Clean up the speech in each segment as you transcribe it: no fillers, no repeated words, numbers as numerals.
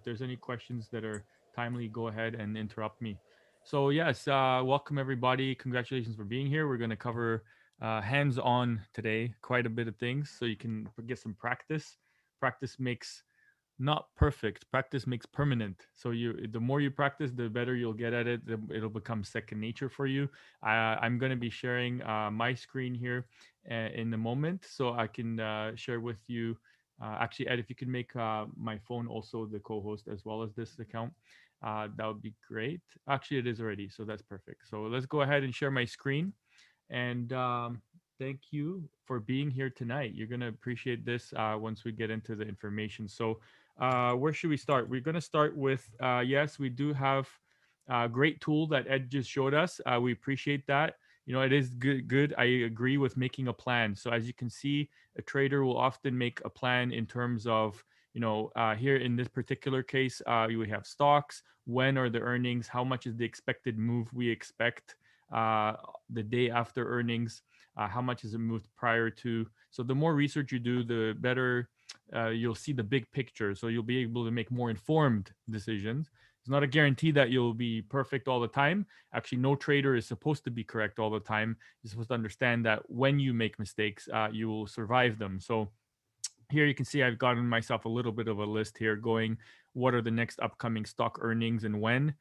there's any questions that are timely, go ahead and interrupt me. So yes, welcome everybody. Congratulations for being here. We're going to cover hands-on today, quite a bit of things, so you can get some practice. Practice makes not perfect. Practice makes permanent. So the more you practice, the better you'll get at it. It'll become second nature for you. I'm going to be sharing my screen here in a moment, so I can share with you. Actually, Ed, if you could make my phone also the co-host as well as this account, that would be great. Actually, it is already, so that's perfect. So let's go ahead and share my screen. And thank you for being here tonight. You're going to appreciate this once we get into the information. So, where should we start? We're going to start with yes, we do have a great tool that Ed just showed us. We appreciate that. It is good. Good. I agree with making a plan. So, as you can see, a trader will often make a plan in terms of here in this particular case, we have stocks. When are the earnings? How much is the expected move we expect? uh, the day after earnings, how much has it moved prior to. So the more research you do, the better you'll see the big picture. So you'll be able to make more informed decisions. It's not a guarantee that you'll be perfect all the time. Actually, no trader is supposed to be correct all the time. You're supposed to understand that when you make mistakes, you will survive them. So here you can see I've gotten myself a little bit of a list here going what are the next upcoming stock earnings and when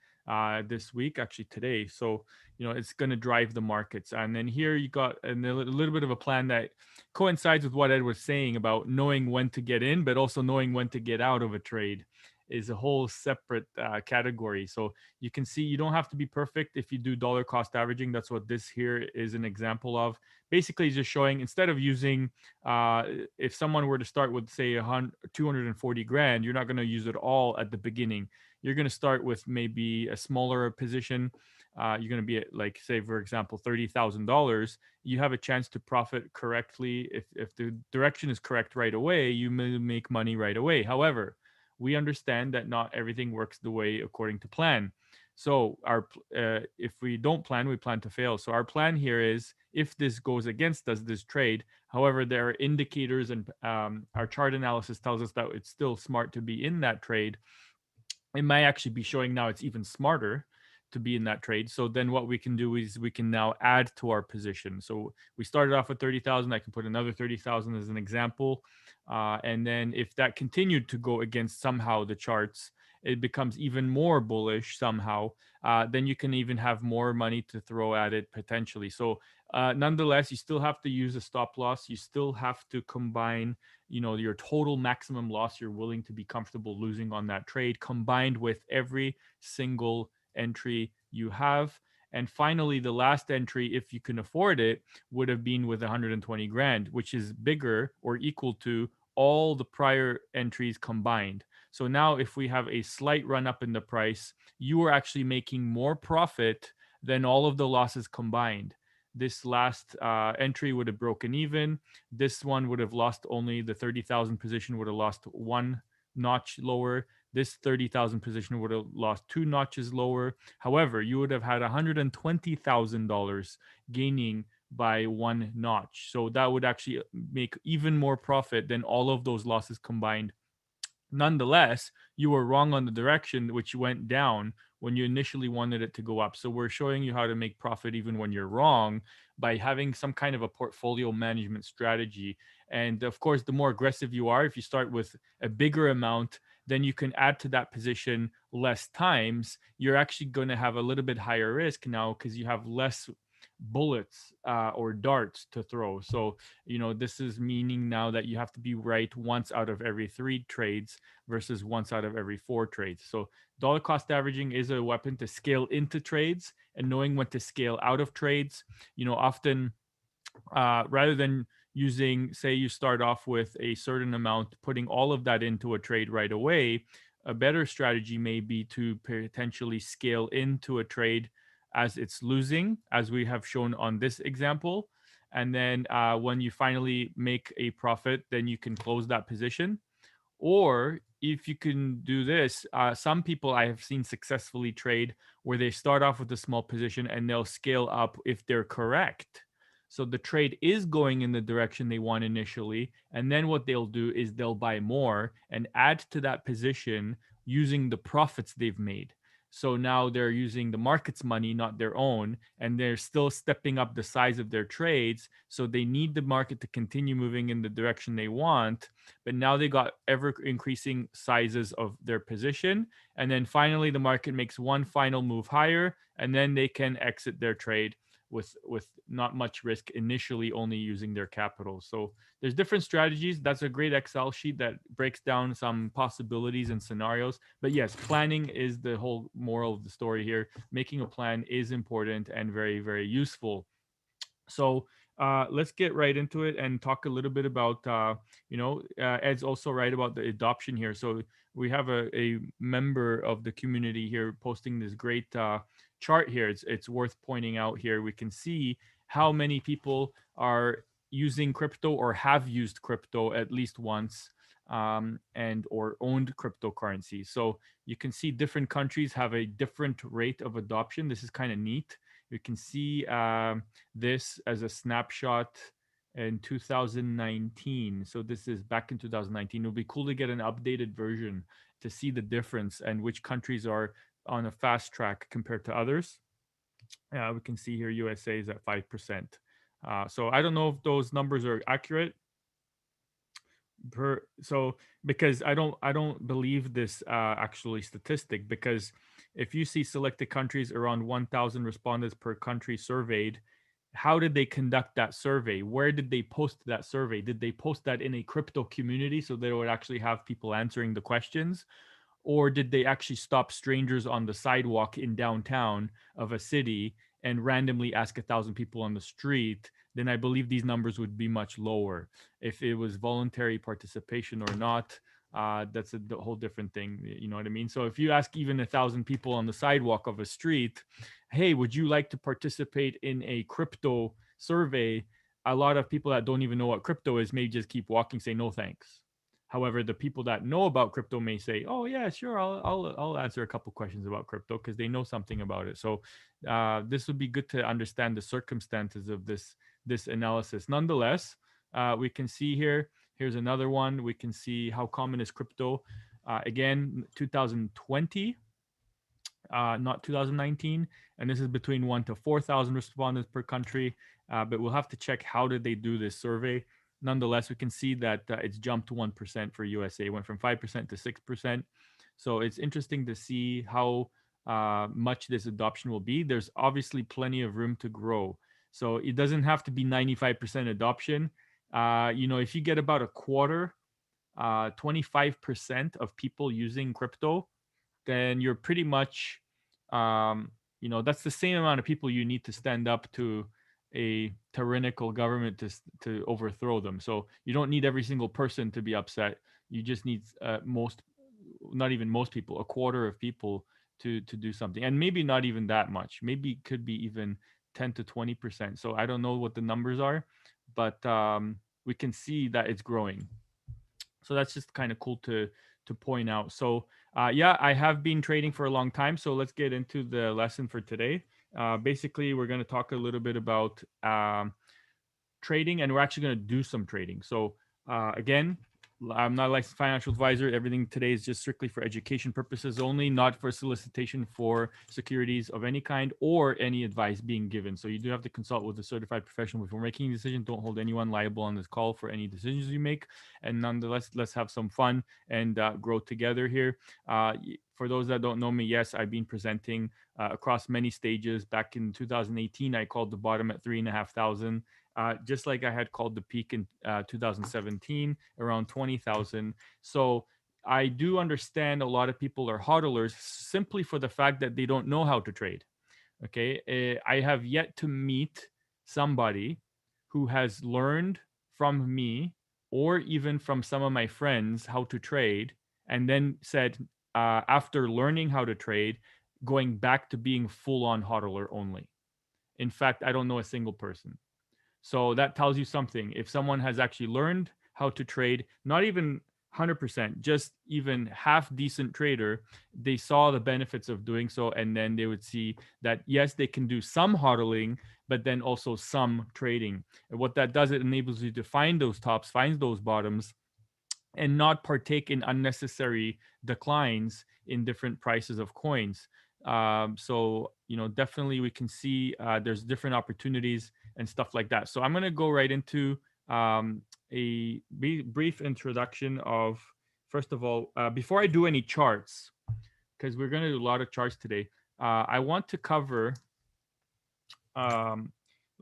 this week, actually today. So, it's going to drive the markets. And then here you got a little bit of a plan that coincides with what Ed was saying about knowing when to get in, but also knowing when to get out of a trade is a whole separate category. So you can see you don't have to be perfect if you do dollar cost averaging. That's what this here is an example of. Basically, just showing instead of using uh, if someone were to start with say 240 grand, you're not going to use it all at the beginning. You're going to start with maybe a smaller position. You're going to be at, like, say for example, $30,000. You have a chance to profit correctly. If the direction is correct right away, you may make money right away. However, we understand that not everything works the way according to plan. So if we don't plan, we plan to fail. So our plan here is if this goes against us, this trade. However, there are indicators, and our chart analysis tells us that it's still smart to be in that trade. It might actually be showing now it's even smarter to be in that trade. So then what we can do is we can now add to our position. So we started off with 30,000. I can put another 30,000 as an example. And then if that continued to go against somehow the charts, it becomes even more bullish somehow. Then you can even have more money to throw at it potentially. So nonetheless, you still have to use a stop loss. You still have to combine your total maximum loss you're willing to be comfortable losing on that trade combined with every single entry you have. And finally, the last entry, if you can afford it, would have been with 120 grand, which is bigger or equal to all the prior entries combined. So now if we have a slight run up in the price, you are actually making more profit than all of the losses combined. This last entry would have broken even. This one would have lost only the 30,000 position would have lost one notch lower. This 30,000 position would have lost two notches lower. However, you would have had $120,000 gaining by one notch. So that would actually make even more profit than all of those losses combined. Nonetheless, you were wrong on the direction, which went down when you initially wanted it to go up. So we're showing you how to make profit even when you're wrong by having some kind of a portfolio management strategy. And of course, the more aggressive you are, if you start with a bigger amount, then you can add to that position less times. You're actually going to have a little bit higher risk now because you have less bullets or darts to throw. So, this is meaning now that you have to be right once out of every three trades versus once out of every four trades. So, dollar cost averaging is a weapon to scale into trades and knowing when to scale out of trades. Often rather than using, say, you start off with a certain amount, putting all of that into a trade right away, a better strategy may be to potentially scale into a trade as it's losing, as we have shown on this example. And then when you finally make a profit, then you can close that position. Or if you can do this, some people I have seen successfully trade where they start off with a small position and they'll scale up if they're correct. So the trade is going in the direction they want initially. And then what they'll do is they'll buy more and add to that position using the profits they've made. So now they're using the market's money, not their own, and they're still stepping up the size of their trades. So they need the market to continue moving in the direction they want. But now they got ever increasing sizes of their position. And then finally, the market makes one final move higher, and then they can exit their trade with not much risk initially, only using their capital. So there's different strategies. That's a great Excel sheet that breaks down some possibilities and scenarios. But yes, planning is the whole moral of the story here. Making a plan is important and very, very useful. So let's get right into it and talk a little bit about, Ed's also right about the adoption here. So we have a member of the community here posting this great chart here. It's worth pointing out here. We can see how many people are using crypto or have used crypto at least once, and or owned cryptocurrency. So you can see different countries have a different rate of adoption. This is kind of neat. You can see this as a snapshot in 2019. So this is back in 2019. It'll be cool to get an updated version to see the difference and which countries are on a fast track compared to others. We can see here USA is at 5%. So I don't know if those numbers are accurate. So because I don't believe this actually statistic, because if you see selected countries, around 1,000 respondents per country surveyed, how did they conduct that survey? Where did they post that survey? Did they post that in a crypto community so they would actually have people answering the questions? Or did they actually stop strangers on the sidewalk in downtown of a city and randomly ask 1,000 people on the street? Then I believe these numbers would be much lower. If it was voluntary participation or not, that's a whole different thing. You know what I mean? So if you ask even 1,000 people on the sidewalk of a street, hey, would you like to participate in a crypto survey? A lot of people that don't even know what crypto is may just keep walking, say no thanks. However, the people that know about crypto may say, "Oh yeah, sure, I'll answer a couple questions about crypto," because they know something about it. So this would be good to understand the circumstances of this analysis. Nonetheless, we can see here. Here's another one. We can see how common is crypto. Again, 2020, not 2019, and this is between 1 to 4,000 respondents per country. But we'll have to check how did they do this survey. Nonetheless, we can see that it's jumped to 1% for USA. It went from 5% to 6%. So it's interesting to see how much this adoption will be. There's obviously plenty of room to grow. So it doesn't have to be 95% adoption. If you get about a quarter, 25% of people using crypto, then you're pretty much, that's the same amount of people you need to stand up to a tyrannical government to overthrow them. So you don't need every single person to be upset. You just need not even most people, a quarter of people to do something, and maybe not even that much. Maybe it could be even 10 to 20%. So I don't know what the numbers are, but we can see that it's growing. So that's just kind of cool to point out. So yeah, I have been trading for a long time. So let's get into the lesson for today. Basically, we're going to talk a little bit about trading, and we're actually going to do some trading. So again, I'm not a licensed financial advisor. Everything today is just strictly for education purposes only, not for solicitation for securities of any kind or any advice being given. So you do have to consult with a certified professional before making a decision. Don't hold anyone liable on this call for any decisions you make. And nonetheless, let's have some fun and grow together here. For those that don't know me, yes, I've been presenting across many stages. Back in 2018, I called the bottom at 3,500. Just like I had called the peak in 2017, around 20,000. So I do understand a lot of people are hodlers simply for the fact that they don't know how to trade. Okay. I have yet to meet somebody who has learned from me or even from some of my friends how to trade and then said, after learning how to trade, going back to being full on hodler only. In fact, I don't know a single person. So that tells you something. If someone has actually learned how to trade, not even 100%, just even half decent trader, they saw the benefits of doing so. And then they would see that, yes, they can do some hodling, but then also some trading. And what that does, it enables you to find those tops, find those bottoms, and not partake in unnecessary declines in different prices of coins. So definitely we can see there's different opportunities and stuff like that. So I'm going to go right into a brief introduction of, first of all, before I do any charts, because we're going to do a lot of charts today. I want to cover. Um,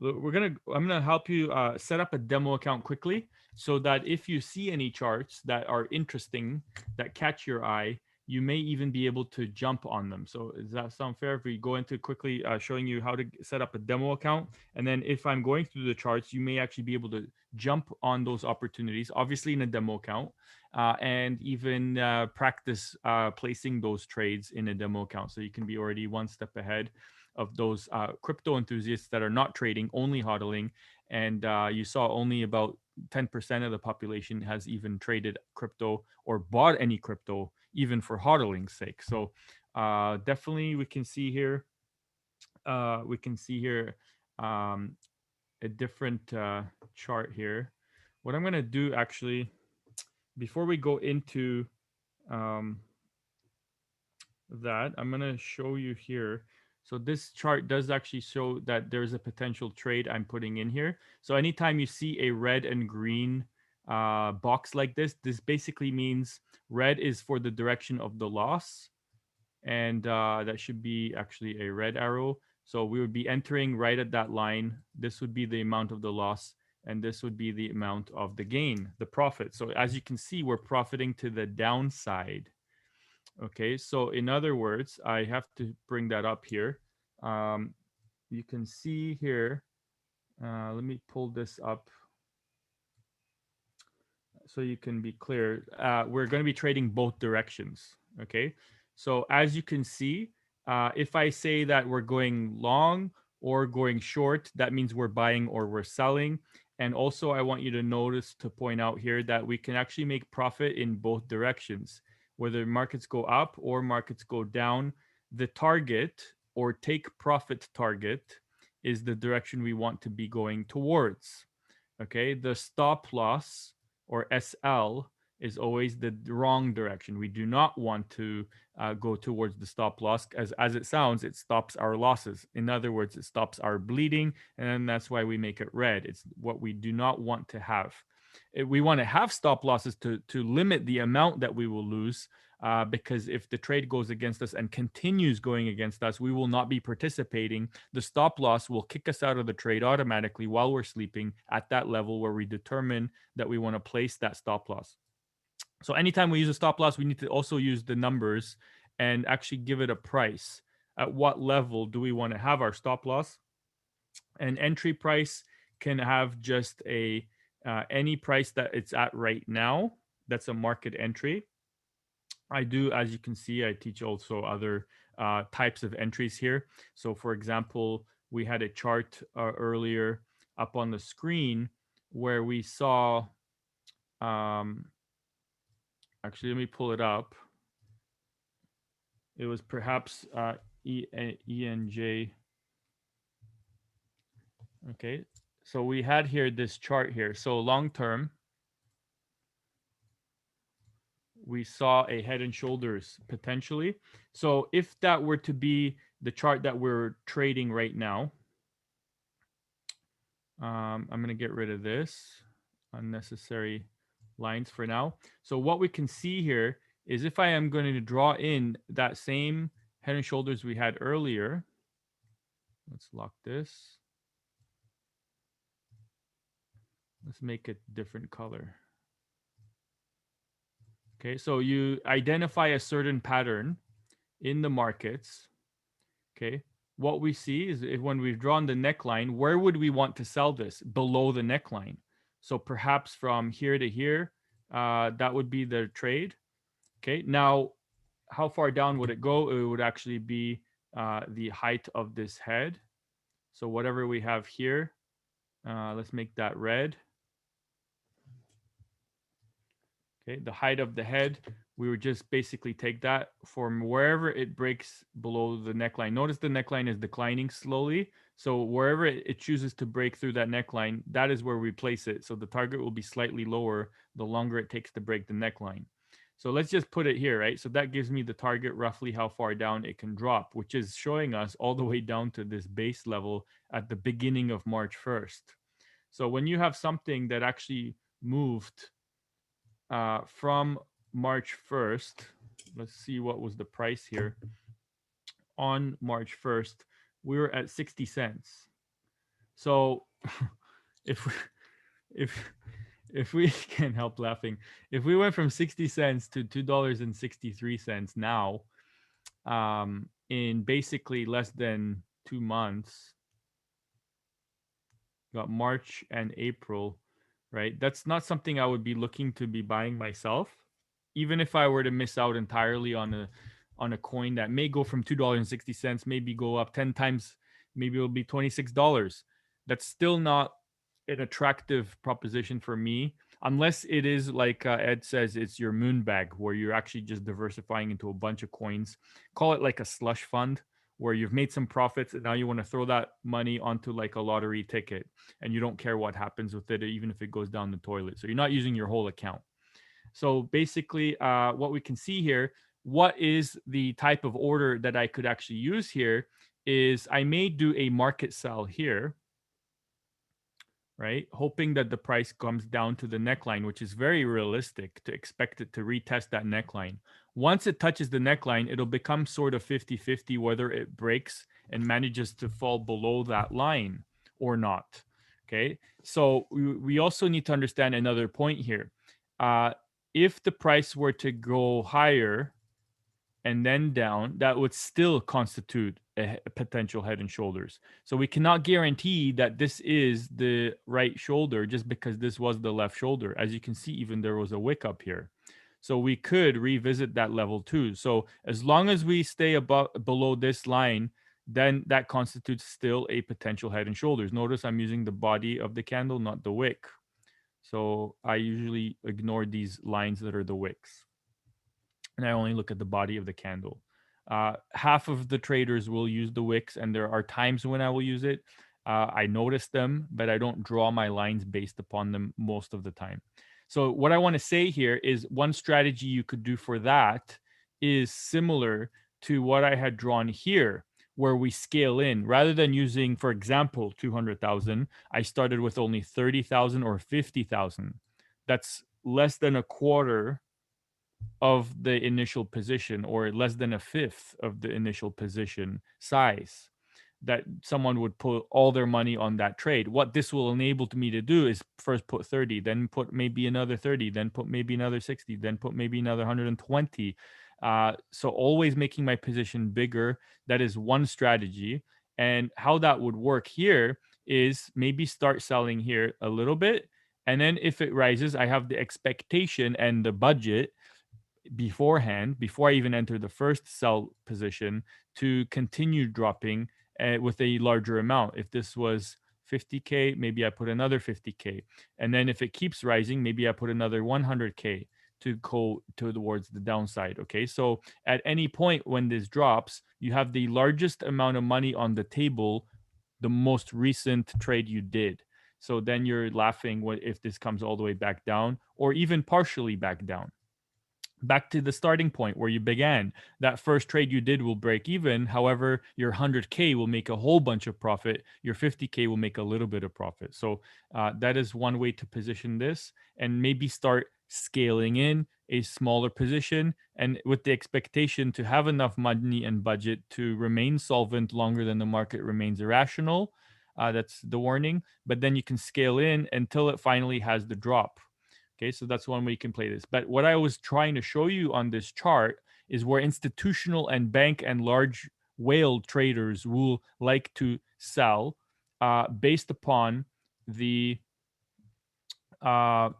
I'm gonna help you set up a demo account quickly, so that if you see any charts that are interesting, that catch your eye, you may even be able to jump on them. So does that sound fair? If we go into quickly showing you how to set up a demo account, and then if I'm going through the charts, you may actually be able to jump on those opportunities, obviously in a demo account, and even practice placing those trades in a demo account, so you can be already one step ahead of those crypto enthusiasts that are not trading, only hodling. And you saw only about 10% of the population has even traded crypto or bought any crypto, even for hodling's sake. So definitely we can see here, um, a different chart here. What I'm going to do actually, before we go into um, that, I'm going to show you here. So this chart does actually show that there's a potential trade I'm putting in here. So anytime you see a red and green box like this basically means red is for the direction of the loss. And that should be actually a red arrow. So we would be entering right at that line. This would be the amount of the loss, and this would be the amount of the gain, the profit. So as you can see, we're profiting to the downside. Okay, so in other words, I have to bring that up here. You can see here, let me pull this up so you can be clear. We're going to be trading both directions. Okay, so as you can see, if I say that we're going long or going short, that means we're buying or we're selling. And also, I want you to notice, to point out here, that we can actually make profit in both directions. Whether markets go up or markets go down, the target or take profit target is the direction we want to be going towards. Okay, the stop loss or SL is always the wrong direction. We do not want to go towards the stop loss, as it sounds, it stops our losses. In other words, it stops our bleeding, and that's why we make it red. It's what we do not want to have. We want to have stop losses to limit the amount that we will lose, because if the trade goes against us and continues going against us, we will not be participating. The stop loss will kick us out of the trade automatically while we're sleeping at that level where we determine that we want to place that stop loss. So anytime we use a stop loss, we need to also use the numbers and actually give it a price. At what level do we want to have our stop loss? An entry price can have just a any price that it's at right now. That's a market entry. I do, as you can see, I teach also other types of entries here. So, for example, we had a chart earlier up on the screen where we saw, actually, let me pull it up. It was perhaps ENJ. Okay, so we had here this chart here. So long term, we saw a head and shoulders potentially. So if that were to be the chart that we're trading right now, I'm going to get rid of this unnecessary lines for now. So what we can see here is if I am going to draw in that same head and shoulders we had earlier, let's lock this. Let's make it different color. Okay, so you identify a certain pattern in the markets. Okay, what we see is when we've drawn the neckline, where would we want to sell this? Below the neckline. So perhaps from here to here, that would be the trade. Okay, now how far down would it go? It would actually be the height of this head. So whatever we have here, let's make that red. Okay, the height of the head, we would just basically take that from wherever it breaks below the neckline. Notice the neckline is declining slowly. So wherever it chooses to break through that neckline, that is where we place it. So the target will be slightly lower the longer it takes to break the neckline. So let's just put it here, right? So that gives me the target roughly how far down it can drop, which is showing us all the way down to this base level at the beginning of March 1st. So when you have something that actually moved from March 1st, let's see what was the price here. On March 1st, we were at 60 cents. So if we, if if we can't help laughing, if we went from 60 cents to $2.63 now, in basically less than 2 months, got March and April, right? That's not something I would be looking to be buying myself, even if I were to miss out entirely on a coin that may go from $2.60, maybe go up 10 times, maybe it'll be $26. That's still not an attractive proposition for me, unless it is like Ed says, it's your moon bag where you're actually just diversifying into a bunch of coins. Call it like a slush fund where you've made some profits and now you want to throw that money onto like a lottery ticket and you don't care what happens with it, even if it goes down the toilet. So you're not using your whole account. So basically, what we can see here, what is the type of order that I could actually use here is I may do a market sell here, right? Hoping that the price comes down to the neckline, which is very realistic to expect it to retest that neckline. Once it touches the neckline, it'll become sort of 50-50 whether it breaks and manages to fall below that line or not. Okay. So we also need to understand another point here. If the price were to go higher, and then down, that would still constitute a potential head and shoulders. So we cannot guarantee that this is the right shoulder just because this was the left shoulder. As you can see, even there was a wick up here. So we could revisit that level too. So as long as we stay above below this line, then that constitutes still a potential head and shoulders. Notice I'm using the body of the candle, not the wick. So I usually ignore these lines that are the wicks and I only look at the body of the candle. Half of the traders will use the wicks, and there are times when I will use it. I notice them, but I don't draw my lines based upon them most of the time. So, what I want to say here is one strategy you could do for that is similar to what I had drawn here, where we scale in. Rather than using, for example, 200,000, I started with only 30,000 or 50,000. That's less than a quarter of the initial position or less than a fifth of the initial position size that someone would put all their money on that trade. What this will enable me to do is first put 30, then put maybe another 30, then put maybe another 60, then put maybe another 120. So always making my position bigger. That is one strategy. And how that would work here is maybe start selling here a little bit. And then if it rises, I have the expectation and the budget beforehand, before I even enter the first sell position, to continue dropping with a larger amount. If this was 50K, maybe I put another 50K. And then if it keeps rising, maybe I put another 100K to go towards the downside. Okay. So at any point when this drops, you have the largest amount of money on the table, the most recent trade you did. So then you're laughing if this comes all the way back down or even partially back down. Back to the starting point where you began. That first trade you did will break even. However, your 100K will make a whole bunch of profit. Your 50K will make a little bit of profit. So that is one way to position this and maybe start scaling in a smaller position and with the expectation to have enough money and budget to remain solvent longer than the market remains irrational. That's the warning. But then you can scale in until it finally has the drop. Okay, so that's one way you can play this. But what I was trying to show you on this chart is where institutional and bank and large whale traders will like to sell based upon the uh,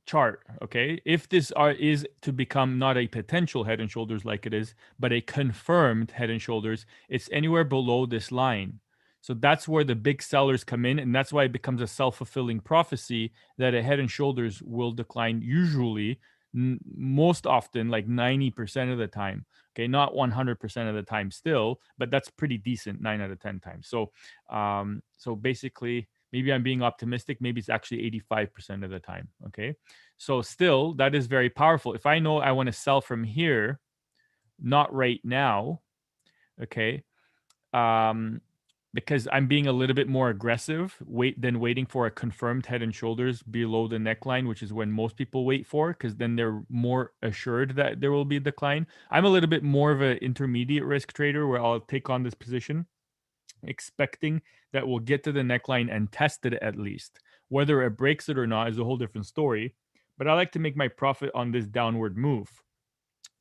chart. Okay, if this is to become not a potential head and shoulders like it is, but a confirmed head and shoulders, it's anywhere below this line. So that's where the big sellers come in, and that's why it becomes a self-fulfilling prophecy that a head and shoulders will decline usually, most often, like 90% of the time. Okay, not 100% of the time still, but that's pretty decent, 9 out of 10 times. So, so basically, Maybe I'm being optimistic. Maybe it's actually 85% of the time. Okay. So still, that is very powerful. If I know I want to sell from here, not right now, okay, um, because I'm being a little bit more aggressive, than waiting for a confirmed head and shoulders below the neckline, which is when most people wait for, because then they're more assured that there will be a decline. I'm a little bit more of an intermediate risk trader where I'll take on this position expecting that we'll get to the neckline and test it at least. Whether it breaks it or not is a whole different story. But I like to make my profit on this downward move.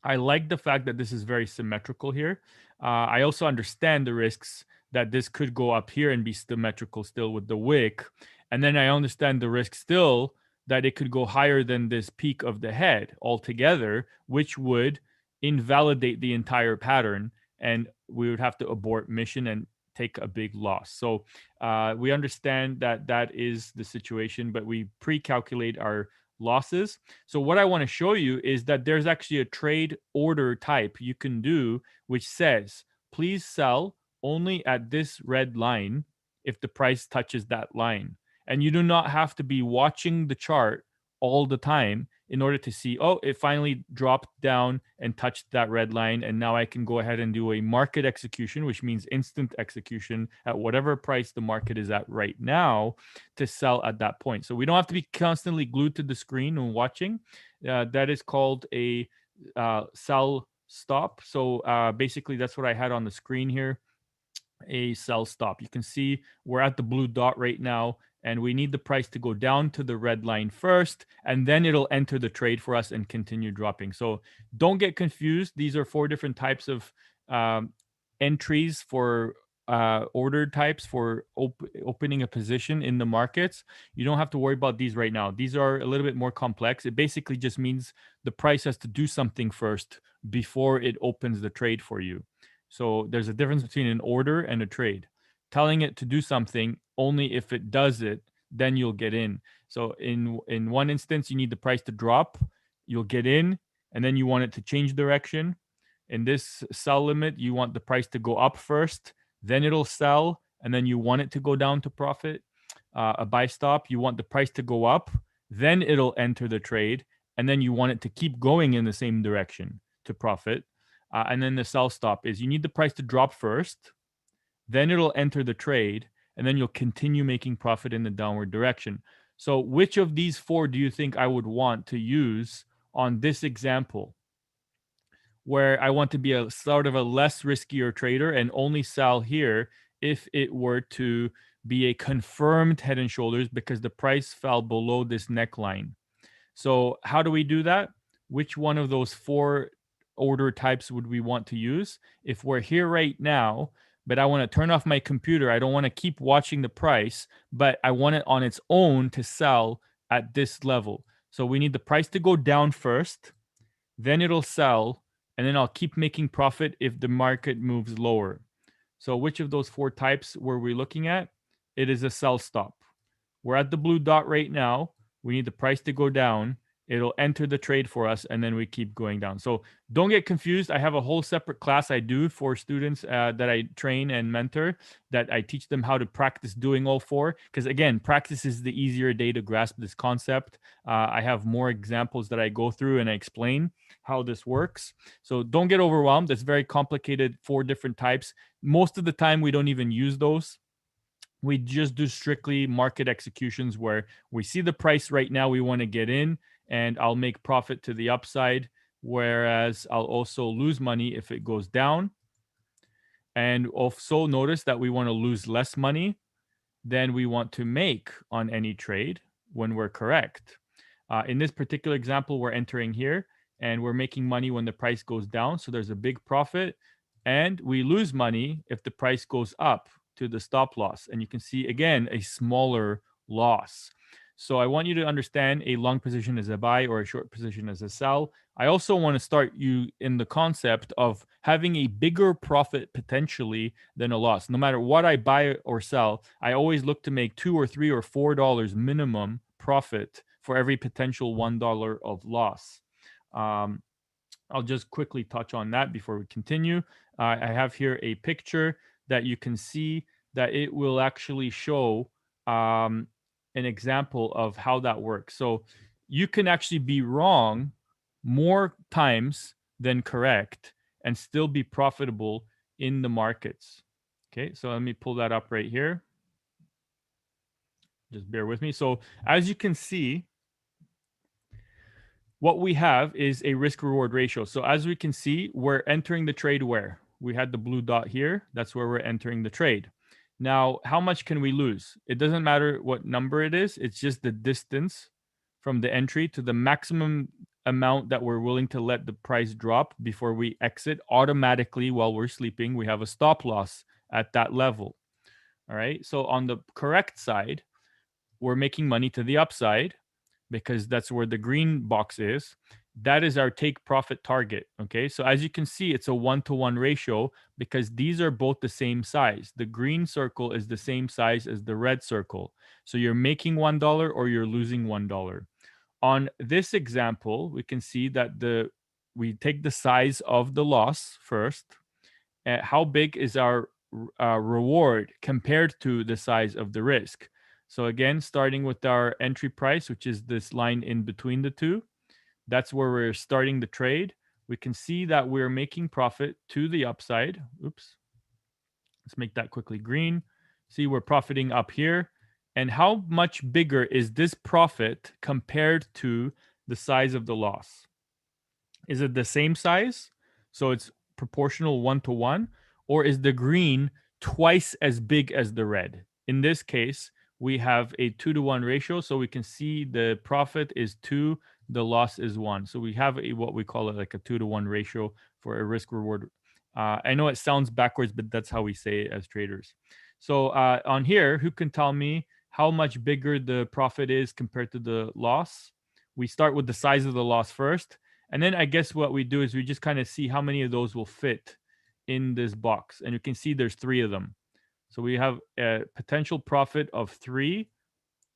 I like the fact that this is very symmetrical here. I also understand the risks that this could go up here and be symmetrical still with the wick. And then I understand the risk still that it could go higher than this peak of the head altogether, which would invalidate the entire pattern. And we would have to abort mission and take a big loss. So we understand that that is the situation, but we pre calculate our losses. So what I want to show you is that there's actually a trade order type you can do, which says, please sell only at this red line if the price touches that line. And you do not have to be watching the chart all the time in order to see, oh, it finally dropped down and touched that red line. And now I can go ahead and do a market execution, which means instant execution at whatever price the market is at right now to sell at that point. So we don't have to be constantly glued to the screen and watching. That is called a sell stop. So basically, that's what I had on the screen here, a sell stop. You can see we're at the blue dot right now, and we need the price to go down to the red line first, and then it'll enter the trade for us and continue dropping. So don't get confused. These are 4 different types of entries for order types for opening a position in the markets. You don't have to worry about these right now. These are a little bit more complex. It basically just means the price has to do something first before it opens the trade for you. So there's a difference between an order and a trade. Telling it to do something, only if it does it, then you'll get in. So in one instance, you need the price to drop, you'll get in, and then you want it to change direction. In this sell limit, you want the price to go up first, then it'll sell, and then you want it to go down to profit. A buy stop, you want the price to go up, then it'll enter the trade, and then you want it to keep going in the same direction to profit. And then the sell stop is you need the price to drop first, then it'll enter the trade, and then you'll continue making profit in the downward direction. So which of these 4 do you think I would want to use on this example, where I want to be a sort of a less riskier trader and only sell here if it were to be a confirmed head and shoulders because the price fell below this neckline? So how do we do that? Which one of those 4 order types would we want to use? If we're here right now, but I want to turn off my computer, I don't want to keep watching the price, but I want it on its own to sell at this level. So we need the price to go down first, then it'll sell, and then I'll keep making profit if the market moves lower. So which of those 4 types were we looking at? It is a sell stop. We're at the blue dot right now. We need the price to go down. It'll enter the trade for us, and then we keep going down. So don't get confused. I have a whole separate class I do for students that I train and mentor, that I teach them how to practice doing all 4. Because again, practice is the easier day to grasp this concept. I have more examples that I go through and I explain how this works. So don't get overwhelmed. It's very complicated, 4 different types. Most of the time, we don't even use those. We just do strictly market executions where we see the price right now, we want to get in, and I'll make profit to the upside, whereas I'll also lose money if it goes down. And also notice that we want to lose less money than we want to make on any trade when we're correct. In this particular example, we're entering here and we're making money when the price goes down. So there's a big profit, and we lose money if the price goes up to the stop loss. And you can see again a smaller loss. So I want you to understand a long position as a buy or a short position as a sell. I also want to start you in the concept of having a bigger profit potentially than a loss. No matter what I buy or sell, I always look to make $2 or $3 or $4 minimum profit for every potential $1 of loss. I'll just quickly touch on that before we continue. I have here a picture that you can see that it will actually show an example of how that works. So you can actually be wrong more times than correct and still be profitable in the markets. Okay, so let me pull that up right here. Just bear with me. So as you can see, what we have is a risk reward ratio. So as we can see, we're entering the trade where? We had the blue dot here. That's where we're entering the trade. Now, how much can we lose? It doesn't matter what number it is. It's just the distance from the entry to the maximum amount that we're willing to let the price drop before we exit. Automatically, while we're sleeping, we have a stop loss at that level. All right. So on the correct side, we're making money to the upside because that's where the green box is. That is our take profit target. Okay. So as you can see, it's a 1-to-1 ratio because these are both the same size. The green circle is the same size as the red circle. So you're making $1 or you're losing $1. On this example, we can see that we take the size of the loss first. How big is our reward compared to the size of the risk? So again, starting with our entry price, which is this line in between the two, that's where we're starting the trade. We can see that we're making profit to the upside. Oops. Let's make that quickly green. See, we're profiting up here. And how much bigger is this profit compared to the size of the loss? Is it the same size? So it's proportional 1-to-1, or is the green twice as big as the red? In this case, we have a 2-to-1 ratio, so we can see the profit is 2, the loss is 1. So we have what we call it like a 2-to-1 ratio for a risk reward. I know it sounds backwards, but that's how we say it as traders. So on here, who can tell me how much bigger the profit is compared to the loss? We start with the size of the loss first. And then I guess what we do is we just kind of see how many of those will fit in this box. And you can see there's 3 of them. So we have a potential profit of 3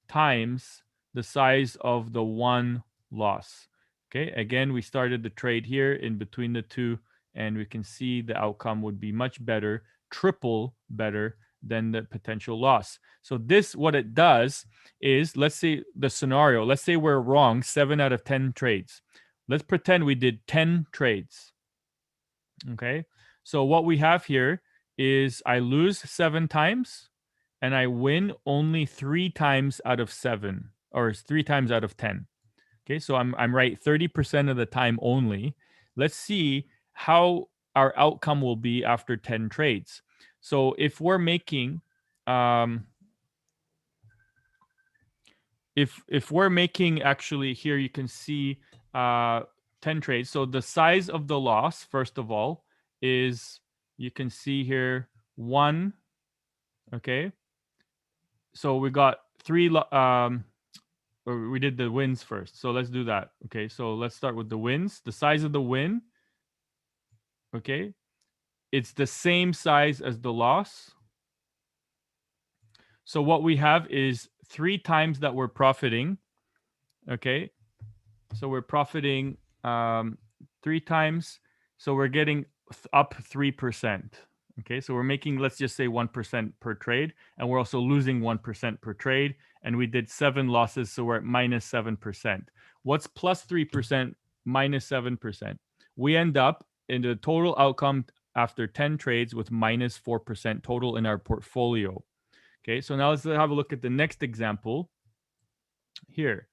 times the size of the 1 loss. Okay, again, we started the trade here in between the two, and we can see the outcome would be much better, triple better than the potential loss. So this, what it does is, let's say the scenario, let's say we're wrong 7 out of 10 trades. Let's pretend we did 10 trades. Okay. So what we have here is I lose 7 times and I win only 3 times out of 7, or 3 times out of 10. Okay. So I'm right 30% of the time only. Let's see how our outcome will be after 10 trades. So if we're making if we're making, actually here you can see 10 trades. So the size of the loss, first of all, is, you can see here, 1. Okay. So we got 3, or we did the wins first. So let's do that. Okay. So let's start with the wins. The size of the win. Okay. It's the same size as the loss. So what we have is 3 times that we're profiting. Okay. So we're profiting 3 times. So we're getting up 3%. Okay. So we're making, let's just say 1% per trade. And we're also losing 1% per trade. And we did 7 losses. So we're at minus 7%. What's plus 3% minus 7%? We end up in the total outcome after 10 trades with minus 4% total in our portfolio. Okay. So now let's have a look at the next example here.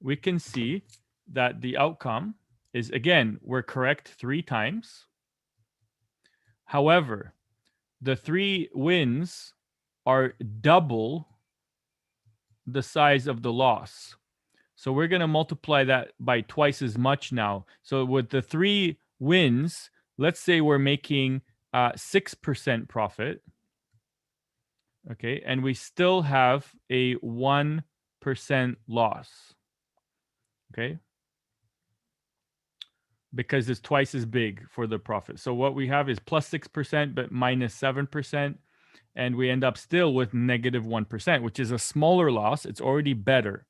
We can see that the outcome is, again, we're correct 3 times. However, the 3 wins are double the size of the loss. So we're going to multiply that by twice as much now. So with the 3 wins, let's say we're making 6% profit. Okay. And we still have a 1% loss. Okay. Because it's twice as big for the profit. So what we have is plus 6%, but minus 7%. And we end up still with negative 1%, which is a smaller loss. It's already better.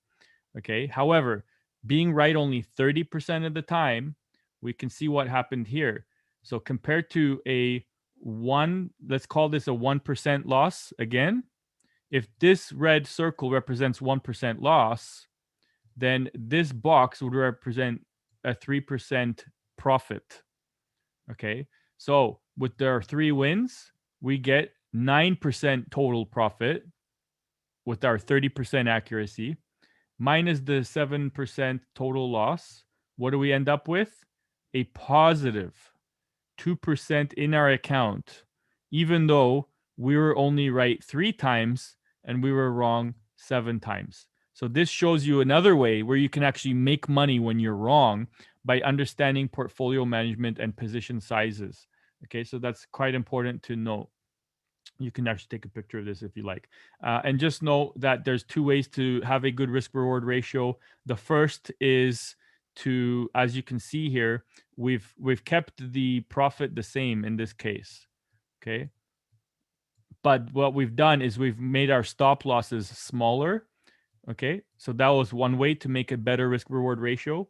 Okay. However, being right only 30% of the time, we can see what happened here. So compared to a 1, let's call this a 1% loss again. If this red circle represents 1% loss, then this box would represent a 3% profit. Okay. So with their 3 wins, we get 9% total profit with our 30% accuracy, minus the 7% total loss. What do we end up with? A positive 2% in our account, even though we were only right 3 times and we were wrong 7 times. So this shows you another way where you can actually make money when you're wrong by understanding portfolio management and position sizes. Okay, so that's quite important to know. You can actually take a picture of this if you like. And just know that there's 2 ways to have a good risk reward ratio. The first is to, as you can see here, we've kept the profit the same in this case. Okay. But what we've done is we've made our stop losses smaller. Okay. So that was one way to make a better risk reward ratio.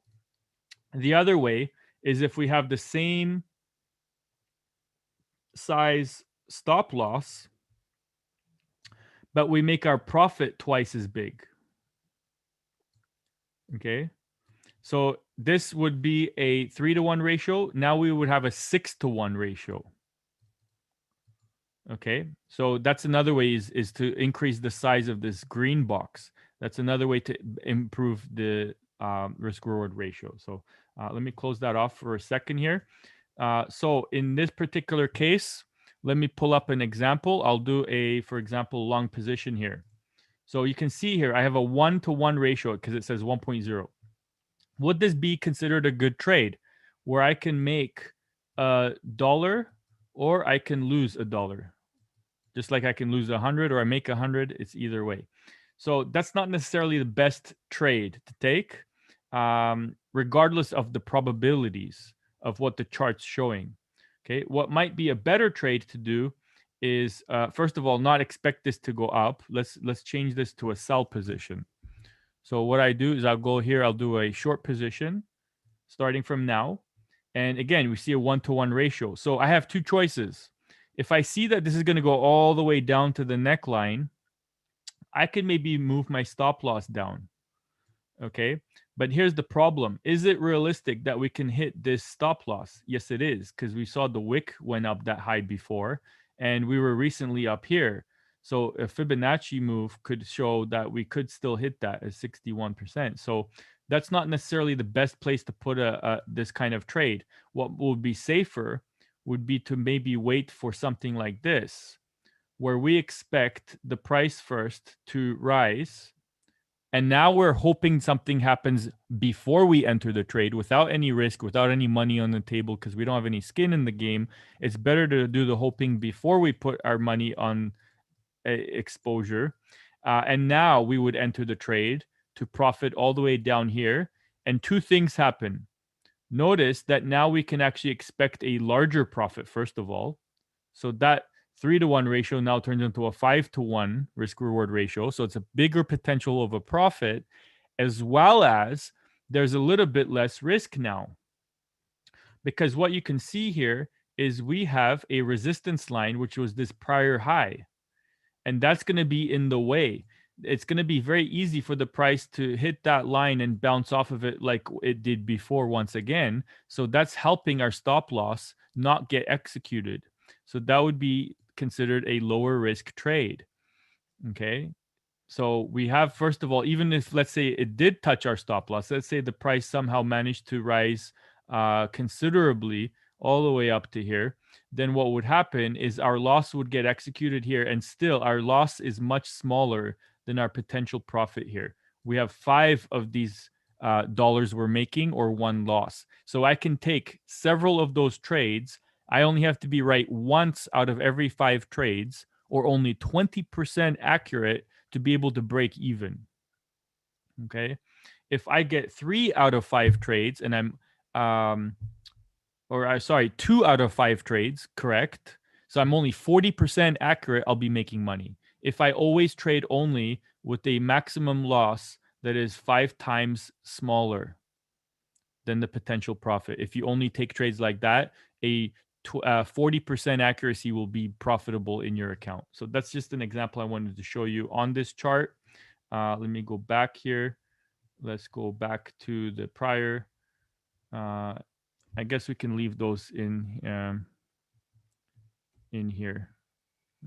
The other way is if we have the same size stop loss, but we make our profit twice as big. Okay. So this would be a 3-to-1 ratio. Now we would have a 6-to-1 ratio. Okay. So that's another way is to increase the size of this green box. That's another way to improve the risk reward ratio. So let me close that off for a second here. So in this particular case, let me pull up an example. I'll do for example, long position here. So you can see here, I have a 1-to-1 ratio because it says 1.0. Would this be considered a good trade where I can make $1 or I can lose $1? Just like I can lose 100 or I make 100, it's either way. So that's not necessarily the best trade to take, regardless of the probabilities of what the chart's showing. Okay, what might be a better trade to do is first of all not expect this to go up. Let's change this to a sell position. So what I do is I'll go here, I'll do a short position starting from now. And again, we see a 1-to-1 ratio. So I have 2 choices. If I see that this is going to go all the way down to the neckline, I can maybe move my stop loss down. Okay. But here's the problem. Is it realistic that we can hit this stop loss? Yes, it is, because we saw the wick went up that high before, and we were recently up here. So a Fibonacci move could show that we could still hit that at 61%. So that's not necessarily the best place to put this kind of trade. What would be safer would be to maybe wait for something like this, where we expect the price first to rise. And now we're hoping something happens before we enter the trade without any risk, without any money on the table, because we don't have any skin in the game. It's better to do the hoping before we put our money on exposure. And now we would enter the trade to profit all the way down here. And 2 things happen. Notice that now we can actually expect a larger profit, first of all. So that 3-to-1 ratio now turns into a 5-to-1 risk reward ratio. So it's a bigger potential of a profit, as well as there's a little bit less risk now. Because what you can see here is we have a resistance line, which was this prior high. And that's going to be in the way. It's going to be very easy for the price to hit that line and bounce off of it like it did before once again. So that's helping our stop loss not get executed. So that would be considered a lower risk trade. Okay. So we have, first of all, even if, let's say, it did touch our stop loss, let's say the price somehow managed to rise considerably all the way up to here, then what would happen is our loss would get executed here, and still our loss is much smaller than our potential profit here. We have 5 of these dollars we're making, or 1 loss. So I can take several of those trades. I only have to be right once out of every 5 trades, or only 20% accurate to be able to break even. Okay. If I get 3 out of 5 trades and I'm, 2 out of 5 trades correct, so I'm only 40% accurate, I'll be making money. If I always trade only with a maximum loss that is 5 times smaller than the potential profit, if you only take trades like that, a 40% accuracy will be profitable in your account. So that's just an example I wanted to show you on this chart. Let me go back here. Let's go back to the prior. I guess we can leave those in here.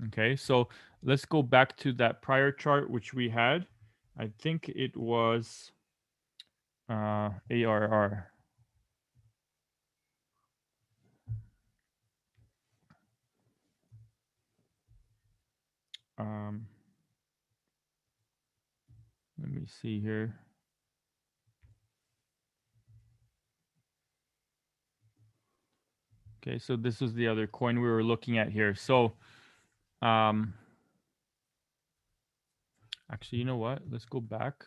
Okay, so let's go back to that prior chart which we had. I think it was ARR. Let me see here. Okay, so this was the other coin we were looking at here. So, actually, you know what? Let's go back.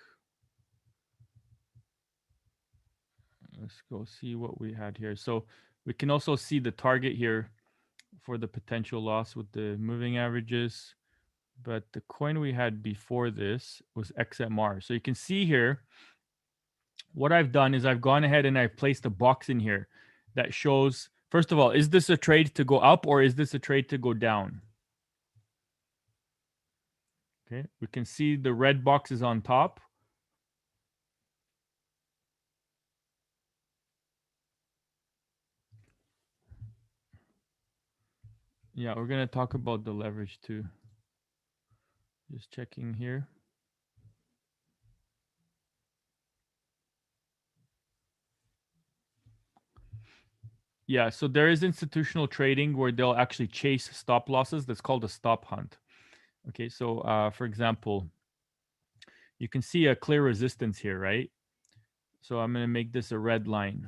Let's go see what we had here. So we can also see the target here for the potential loss with the moving averages. But the coin we had before this was XMR. So you can see here, what I've done is I've gone ahead and I've placed a box in here that shows, first of all, is this a trade to go up or is this a trade to go down? Okay, we can see the red box is on top. Yeah, we're going to talk about the leverage too. Just checking here. Yeah, so there is institutional trading where they'll actually chase stop losses. That's called a stop hunt. Okay, so for example, you can see a clear resistance here, right? So I'm going to make this a red line.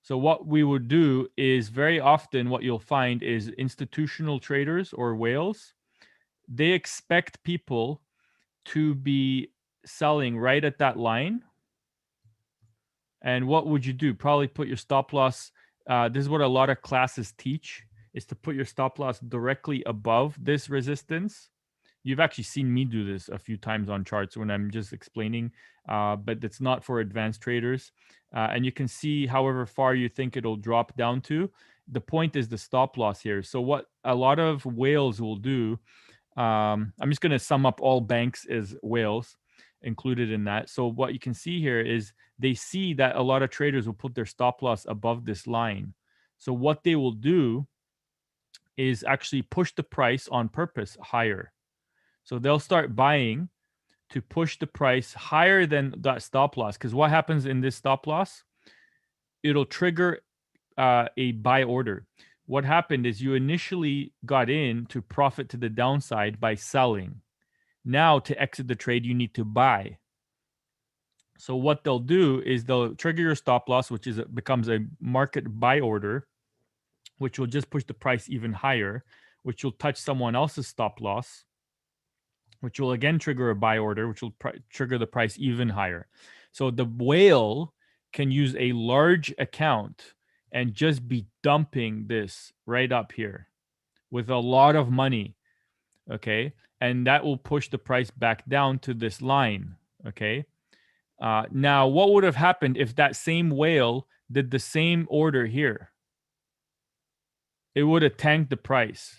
So what we would do is very often what you'll find is institutional traders or whales, they expect people to be selling right at that line. And what would you do? Probably put your stop loss. This is what a lot of classes teach, is to put your stop loss directly above this resistance. You've actually seen me do this a few times on charts when I'm just explaining, but it's not for advanced traders. And you can see however far you think it'll drop down to. The point is the stop loss here. So what a lot of whales will do, I'm just going to sum up all banks as whales included in that. So what you can see here is they see that a lot of traders will put their stop loss above this line. So what they will do is actually push the price on purpose higher. So they'll start buying to push the price higher than that stop loss. Because what happens in this stop loss? It'll trigger a buy order. What happened is you initially got in to profit to the downside by selling. Now to exit the trade, you need to buy. So what they'll do is they'll trigger your stop loss, which becomes a market buy order, which will just push the price even higher, which will touch someone else's stop loss, which will again trigger a buy order, which will trigger the price even higher. So the whale can use a large account and just be dumping this right up here with a lot of money, okay? And that will push the price back down to this line, okay? Now, what would have happened if that same whale did the same order here? It would have tanked the price.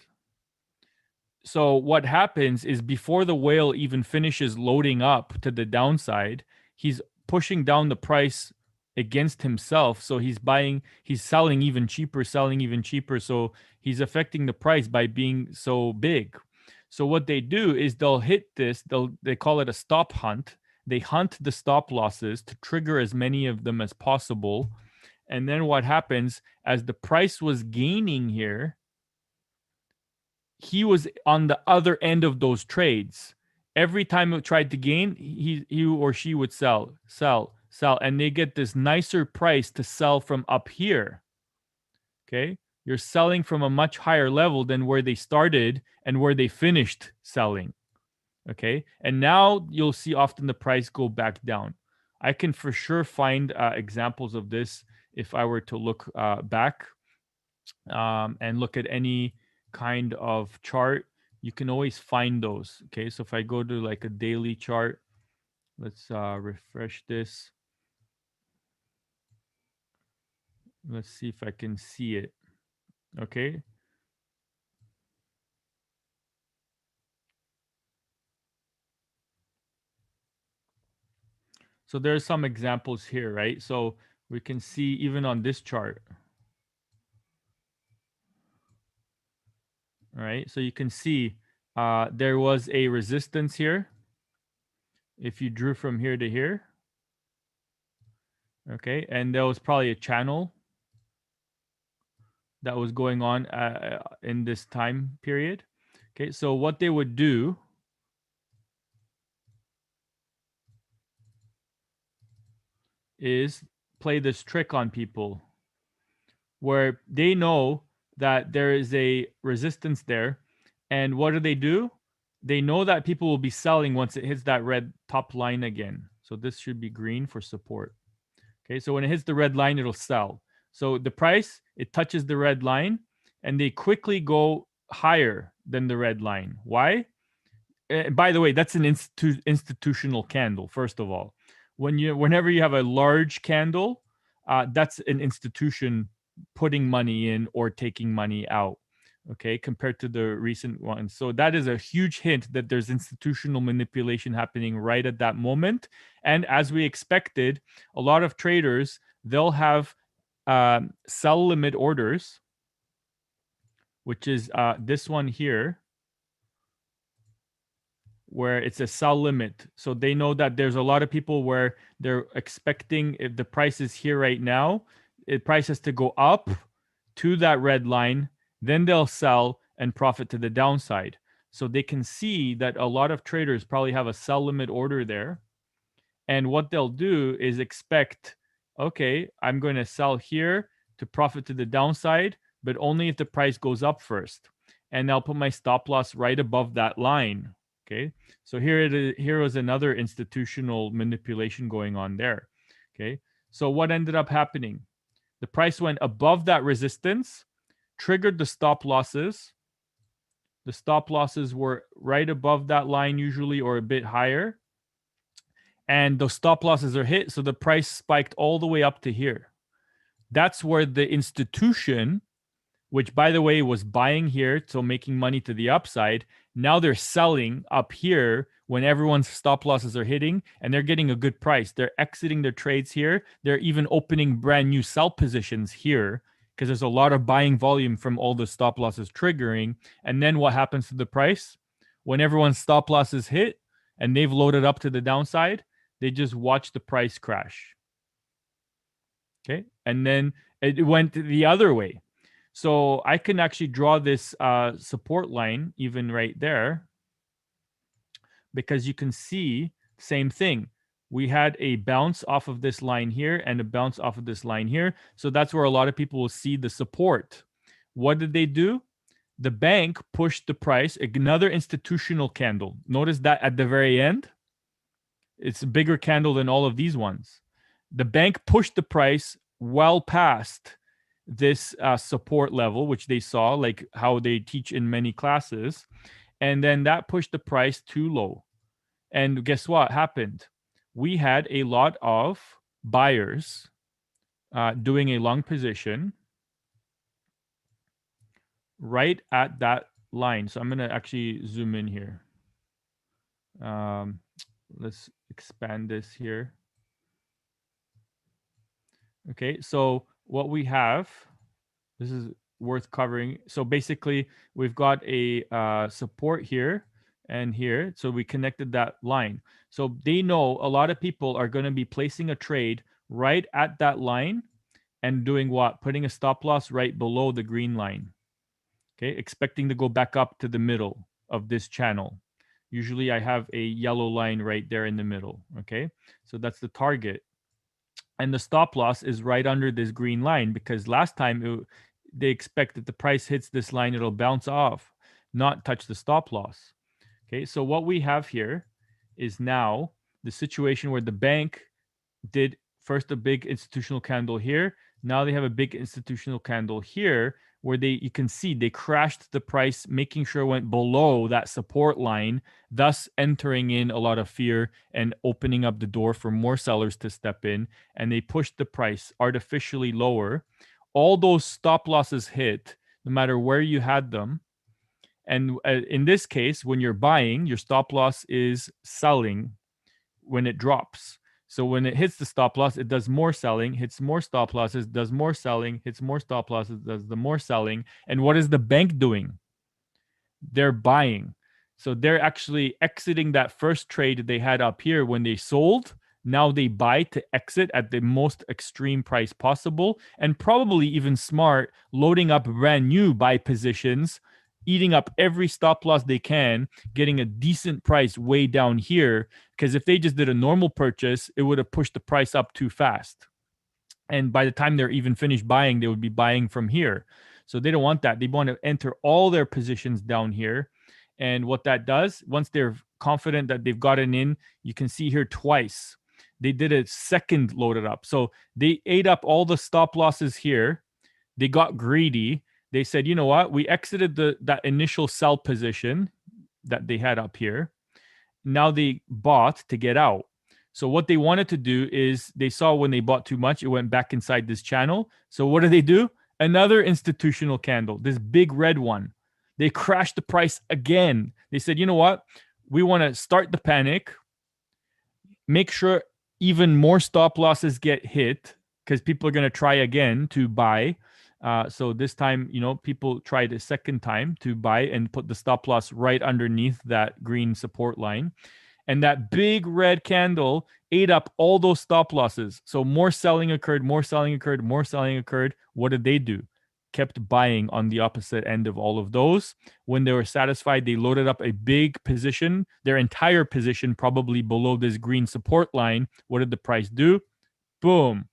So what happens is before the whale even finishes loading up to the downside, he's pushing down the price against himself. So he's selling even cheaper, selling even cheaper. So he's affecting the price by being so big. So what they do is they'll hit this, they call it a stop hunt. They hunt the stop losses to trigger as many of them as possible. And then what happens as the price was gaining here, he was on the other end of those trades. Every time it tried to gain, he or she would sell, and they get this nicer price to sell from up here. Okay, you're selling from a much higher level than where they started and where they finished selling. Okay, and now you'll see often the price go back down. I can for sure find examples of this if I were to look back and look at any kind of chart. You can always find those. Okay, so if I go to like a daily chart, let's refresh this. Let's see if I can see it. Okay. So there's some examples here, right? So we can see even on this chart, right? So you can see there was a resistance here. If you drew from here to here, okay, and there was probably a channel that was going on in this time period. Okay, so what they would do is play this trick on people where they know that there is a resistance there. And what do? They know that people will be selling once it hits that red top line again. So this should be green for support. Okay, so when it hits the red line, it'll sell. So the price, it touches the red line and they quickly go higher than the red line. Why? By the way, that's an institutional candle. First of all, whenever you have a large candle, that's an institution putting money in or taking money out. Okay, compared to the recent ones. So that is a huge hint that there's institutional manipulation happening right at that moment. And as we expected, a lot of traders, they'll have sell limit orders, which is this one here, where it's a sell limit. So they know that there's a lot of people where they're expecting, if the price is here right now, it price has to go up to that red line, then they'll sell and profit to the downside. So they can see that a lot of traders probably have a sell limit order there. And what they'll do is expect, okay, I'm going to sell here to profit to the downside, but only if the price goes up first. And I'll put my stop loss right above that line. Okay. So here was another institutional manipulation going on there. Okay. So what ended up happening? The price went above that resistance, triggered the stop losses. The stop losses were right above that line usually or a bit higher. And those stop losses are hit. So the price spiked all the way up to here. That's where the institution, which by the way was buying here, so making money to the upside, now they're selling up here when everyone's stop losses are hitting and they're getting a good price. They're exiting their trades here. They're even opening brand new sell positions here because there's a lot of buying volume from all the stop losses triggering. And then what happens to the price? When everyone's stop losses hit and they've loaded up to the downside, they just watch the price crash. Okay. And then it went the other way. So I can actually draw this support line even right there because you can see same thing. We had a bounce off of this line here and a bounce off of this line here. So that's where a lot of people will see the support. What did they do? The bank pushed the price, another institutional candle. Notice that at the very end, it's a bigger candle than all of these ones. The bank pushed the price well past this support level, which they saw, like how they teach in many classes. And then that pushed the price too low. And guess what happened? We had a lot of buyers doing a long position right at that line. So I'm going to actually zoom in here. Let's expand this here. Okay, so what we have, this is worth covering. So basically, we've got a support here and here. So we connected that line. So they know a lot of people are going to be placing a trade right at that line and doing what? Putting a stop loss right below the green line. Okay, expecting to go back up to the middle of this channel. Usually I have a yellow line right there in the middle. Okay, so that's the target. And the stop loss is right under this green line because last time they expect that the price hits this line, it'll bounce off, not touch the stop loss. Okay, so what we have here is now the situation where the bank did first a big institutional candle here. Now they have a big institutional candle here where you can see they crashed the price, making sure it went below that support line, thus entering in a lot of fear and opening up the door for more sellers to step in. And they pushed the price artificially lower. All those stop losses hit. no matter where you had them. And in this case, when you're buying, your stop loss is selling when it drops. So when it hits the stop loss, it does more selling, hits more stop losses, does more selling, hits more stop losses, does the more selling. And what is the bank doing? They're buying. So they're actually exiting that first trade they had up here when they sold. Now they buy to exit at the most extreme price possible, and probably even smart, loading up brand new buy positions, eating up every stop loss they can, getting a decent price way down here. Because if they just did a normal purchase, it would have pushed the price up too fast. And by the time they're even finished buying, they would be buying from here. So they don't want that. They want to enter all their positions down here. And what that does, once they're confident that they've gotten in, you can see here twice. They did a second loaded up. So they ate up all the stop losses here. They got greedy. They said, you know what? We exited that initial sell position that they had up here. Now they bought to get out. So what they wanted to do is they saw when they bought too much, it went back inside this channel. So what do they do? Another institutional candle, this big red one. They crashed the price again. They said, you know what? We want to start the panic, make sure even more stop losses get hit because people are going to try again to buy. So this time, people tried a second time to buy and put the stop loss right underneath that green support line. And that big red candle ate up all those stop losses. So more selling occurred, more selling occurred, more selling occurred. What did they do? Kept buying on the opposite end of all of those. When they were satisfied, they loaded up a big position, their entire position probably below this green support line. What did the price do? Boom.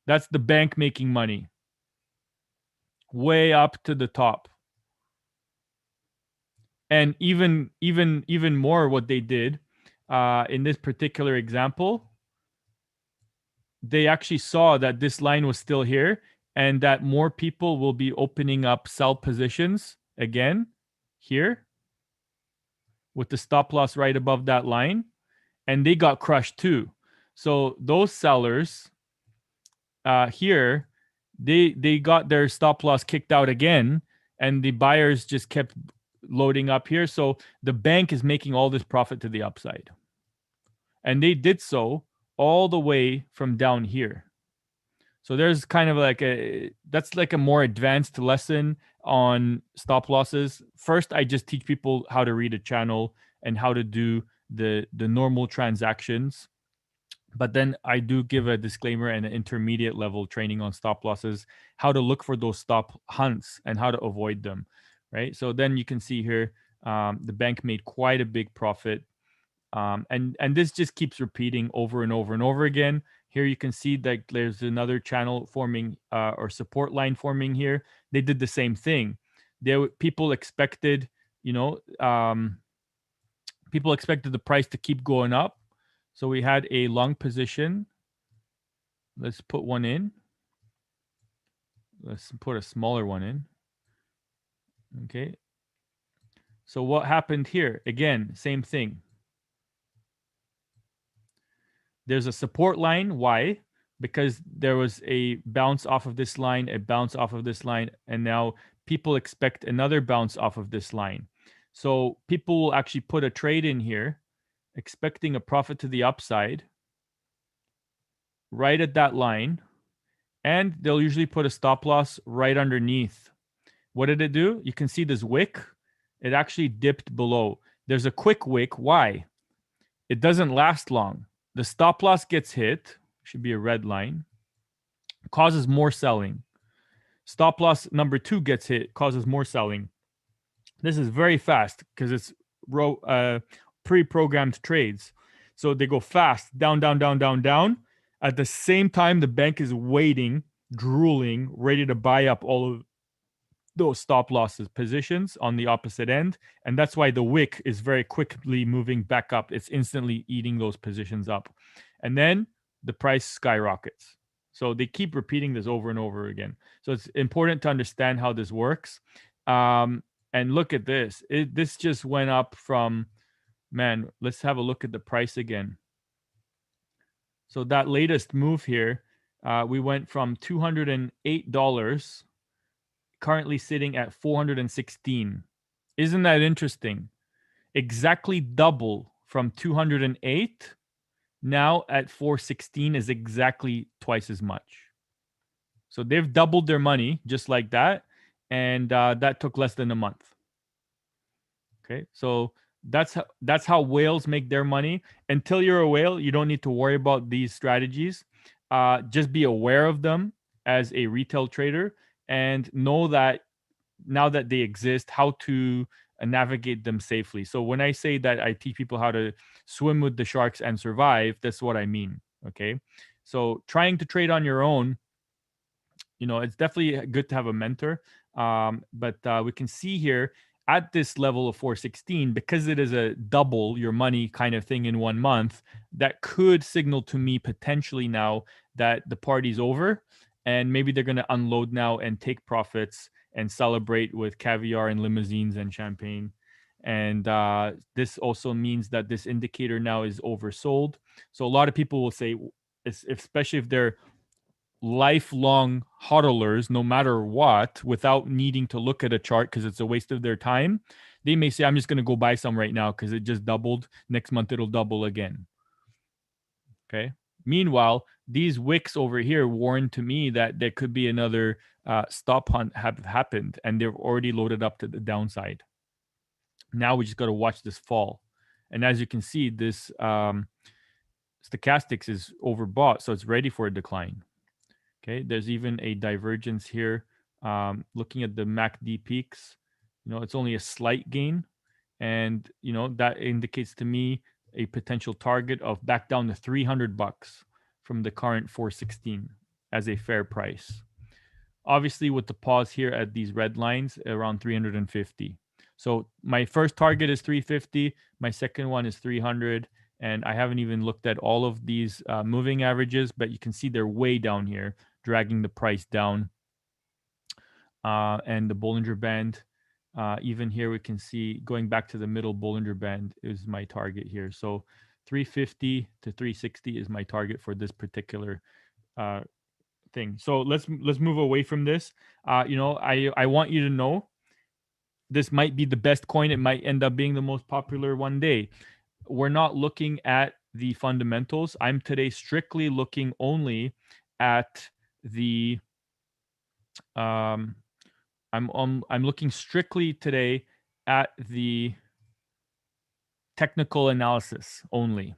That's the bank making money. Way up to the top. And even more, what they did in this particular example, they actually saw that this line was still here and that more people will be opening up sell positions again here with the stop loss right above that line, and they got crushed too. So those sellers here, they got their stop loss kicked out again, and the buyers just kept loading up here. So the bank is making all this profit to the upside. And they did so all the way from down here. So there's kind of that's like a more advanced lesson on stop losses. First, I just teach people how to read a channel and how to do the normal transactions. But then I do give a disclaimer and an intermediate level training on stop losses, how to look for those stop hunts and how to avoid them, right? So then you can see here, the bank made quite a big profit. And this just keeps repeating over and over and over again. Here you can see that there's another channel forming or support line forming here. They did the same thing. People expected, people expected the price to keep going up. So we had a long position. Let's put one in. Let's put a smaller one in. Okay. So what happened here? Again, same thing. There's a support line. Why? Because there was a bounce off of this line, a bounce off of this line, and now people expect another bounce off of this line. So people will actually put a trade in here, expecting a profit to the upside, right at that line, and they'll usually put a stop loss right underneath. What did it do? You can see this wick. It actually dipped below. There's a quick wick. Why? It doesn't last long. The stop loss gets hit, should be a red line, causes more selling. Stop loss number 2 gets hit, causes more selling. This is very fast because it's pre-programmed trades. So they go fast, down, down, down, down, down. At the same time, the bank is waiting, drooling, ready to buy up all of those stop losses positions on the opposite end. And that's why the wick is very quickly moving back up. It's instantly eating those positions up. And then the price skyrockets. So they keep repeating this over and over again. So it's important to understand how this works. And look at this. This just went up from, let's have a look at the price again. So that latest move here, we went from $208 currently sitting at 416. Isn't that interesting? Exactly double from 208. Now at 416 is exactly twice as much. So they've doubled their money just like that, and that took less than a month. Okay, so that's how whales make their money. Until you're a whale, you don't need to worry about these strategies. Just be aware of them as a retail trader, and know that now that they exist, how to navigate them safely. So when I say that I teach people how to swim with the sharks and survive, that's what I mean. Okay, so trying to trade on your own, it's definitely good to have a mentor. But we can see here at this level of 416, because it is a double your money kind of thing in 1 month, that could signal to me potentially now that the party's over, and maybe they're going to unload now and take profits and celebrate with caviar and limousines and champagne. And this also means that this indicator now is oversold. So a lot of people will say, especially if they're lifelong hodlers, no matter what, without needing to look at a chart because it's a waste of their time, they may say, I'm just going to go buy some right now because it just doubled. Next month, it'll double again. Okay. Meanwhile, these wicks over here warn to me that there could be another stop hunt have happened, and they've already loaded up to the downside. Now we just got to watch this fall. And as you can see, this stochastics is overbought, so it's ready for a decline. Okay, there's even a divergence here. Looking at the MACD peaks, it's only a slight gain, and that indicates to me a potential target of back down to $300 from the current 416 as a fair price. Obviously, with the pause here at these red lines around 350. So my first target is 350. My second one is 300. And I haven't even looked at all of these moving averages, but you can see they're way down here, dragging the price down. And the Bollinger Band, even here we can see going back to the middle Bollinger Band is my target here. So 350 to 360 is my target for this particular thing. So let's move away from this. I want you to know this might be the best coin. It might end up being the most popular one day. We're not looking at the fundamentals. I'm today strictly looking only at the I'm looking strictly today at the technical analysis only.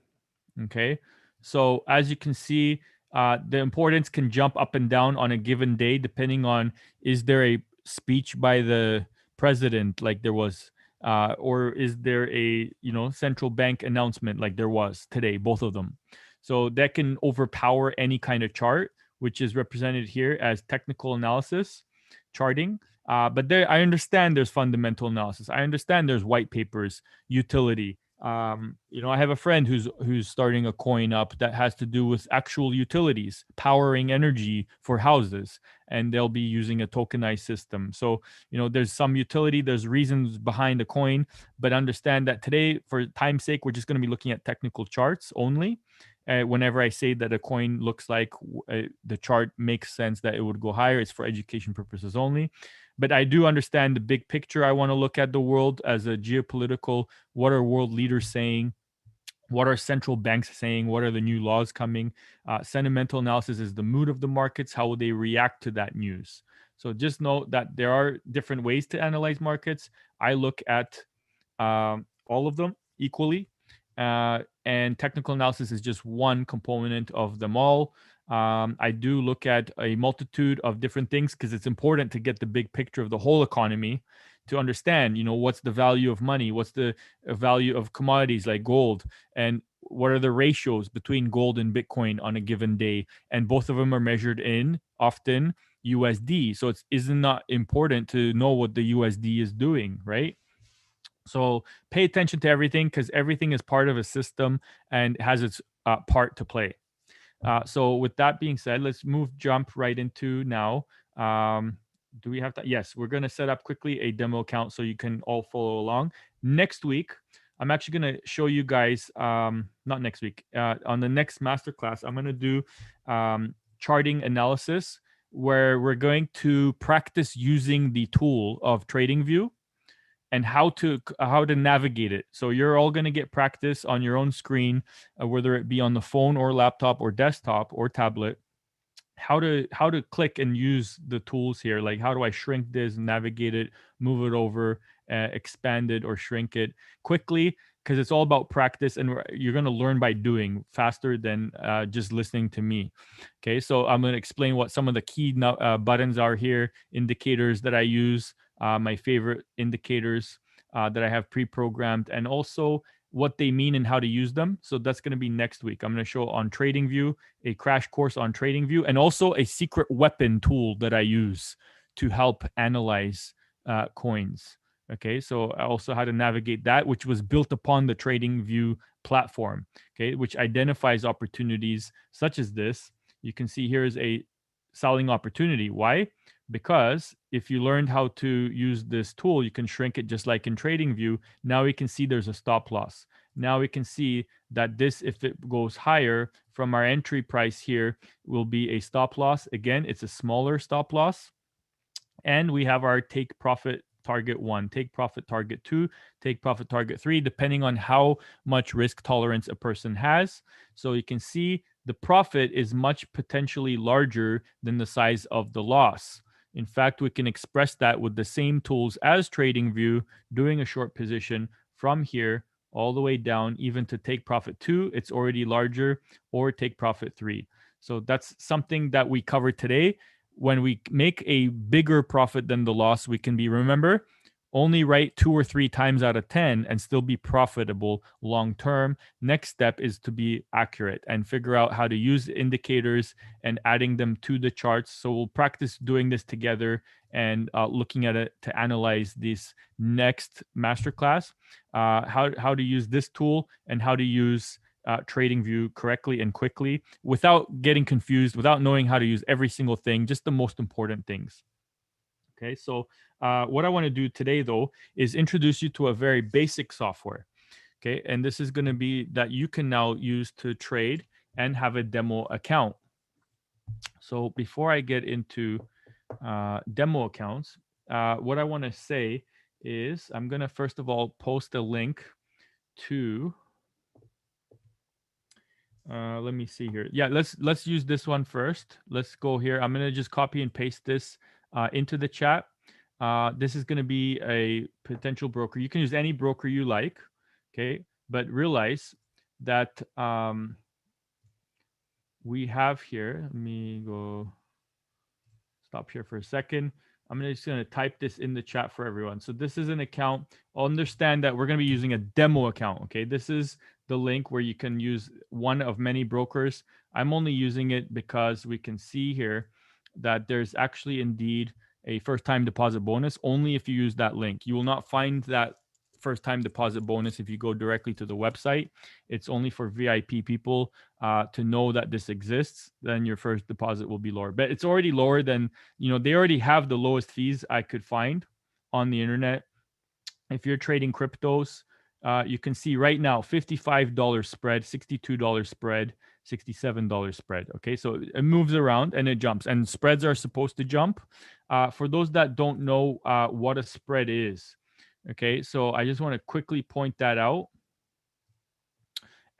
Okay. So as you can see, the importance can jump up and down on a given day, depending on, is there a speech by the president like there was, or is there a central bank announcement like there was today, both of them. So that can overpower any kind of chart, which is represented here as technical analysis charting. But there, I understand there's fundamental analysis. I understand there's white papers, utility. I have a friend who's starting a coin up that has to do with actual utilities, powering energy for houses, and they'll be using a tokenized system. So, there's some utility, there's reasons behind the coin, but understand that today, for time's sake, we're just going to be looking at technical charts only. Whenever I say that a coin looks like the chart makes sense that it would go higher, it's for education purposes only. But I do understand the big picture. I want to look at the world as a geopolitical. What are world leaders saying? What are central banks saying? What are the new laws coming? Sentimental analysis is the mood of the markets. How will they react to that news? So just know that there are different ways to analyze markets. I look at all of them equally. And technical analysis is just one component of them all. I do look at a multitude of different things because it's important to get the big picture of the whole economy to understand, what's the value of money, what's the value of commodities like gold, and what are the ratios between gold and Bitcoin on a given day. And both of them are measured in often USD. So isn't not important to know what the USD is doing, right? So pay attention to everything because everything is part of a system and has its part to play. So with that being said, let's jump right into now. Do we have that? Yes, we're going to set up quickly a demo account so you can all follow along. Next week, I'm actually going to show you guys, not next week, on the next masterclass, I'm going to do charting analysis where we're going to practice using the tool of TradingView and how to navigate it. So you're all going to get practice on your own screen, whether it be on the phone or laptop or desktop or tablet, how to click and use the tools here. Like, how do I shrink this, navigate it, move it over, expand it or shrink it quickly, because it's all about practice, and you're going to learn by doing faster than just listening to me. Okay, so I'm going to explain what some of the key buttons are here, indicators that I use, my favorite indicators that I have pre-programmed, and also what they mean and how to use them. So that's going to be next week. I'm going to show on TradingView, a crash course on TradingView, and also a secret weapon tool that I use to help analyze coins. Okay, so also how to navigate that, which was built upon the TradingView platform, okay, which identifies opportunities such as this. You can see here is a selling opportunity. Why? Because if you learned how to use this tool, you can shrink it just like in TradingView. Now we can see there's a stop loss. Now we can see that this, if it goes higher from our entry price here, will be a stop loss. Again, it's a smaller stop loss. And we have our take profit target 1, take profit target 2, take profit target 3, depending on how much risk tolerance a person has. So you can see the profit is much potentially larger than the size of the loss. In fact, we can express that with the same tools as TradingView, doing a short position from here all the way down, even to take profit 2, it's already larger, or take profit 3. So that's something that we covered today. When we make a bigger profit than the loss, we can remember, only write 2 or 3 times out of 10 and still be profitable long term. Next step is to be accurate and figure out how to use indicators and adding them to the charts. So we'll practice doing this together and looking at it to analyze this next masterclass, how to use this tool and how to use TradingView correctly and quickly without getting confused, without knowing how to use every single thing, just the most important things. Okay, so what I want to do today, though, is introduce you to a very basic software. Okay, and this is going to be that you can now use to trade and have a demo account. So before I get into demo accounts, what I want to say is I'm going to first of all post a link to let me see here. Yeah, let's use this one first. Let's go here. I'm gonna just copy and paste this into the chat. This is gonna be a potential broker. You can use any broker you like, okay? But realize that we have here. Let me go stop here for a second. I'm just going to type this in the chat for everyone. So this is an account. Understand that we're going to be using a demo account. Okay, this is the link where you can use one of many brokers. I'm only using it because we can see here that there's actually indeed a first-time deposit bonus only if you use that link. You will not find that first-time deposit bonus if you go directly to the website. It's only for VIP people to know that this exists. Then your first deposit will be lower, but it's already lower than, they already have the lowest fees I could find on the internet. If you're trading cryptos, you can see right now $55 spread, $62 spread, $67 spread. Okay, so it moves around and it jumps, and spreads are supposed to jump. For those that don't know what a spread is, okay, so I just want to quickly point that out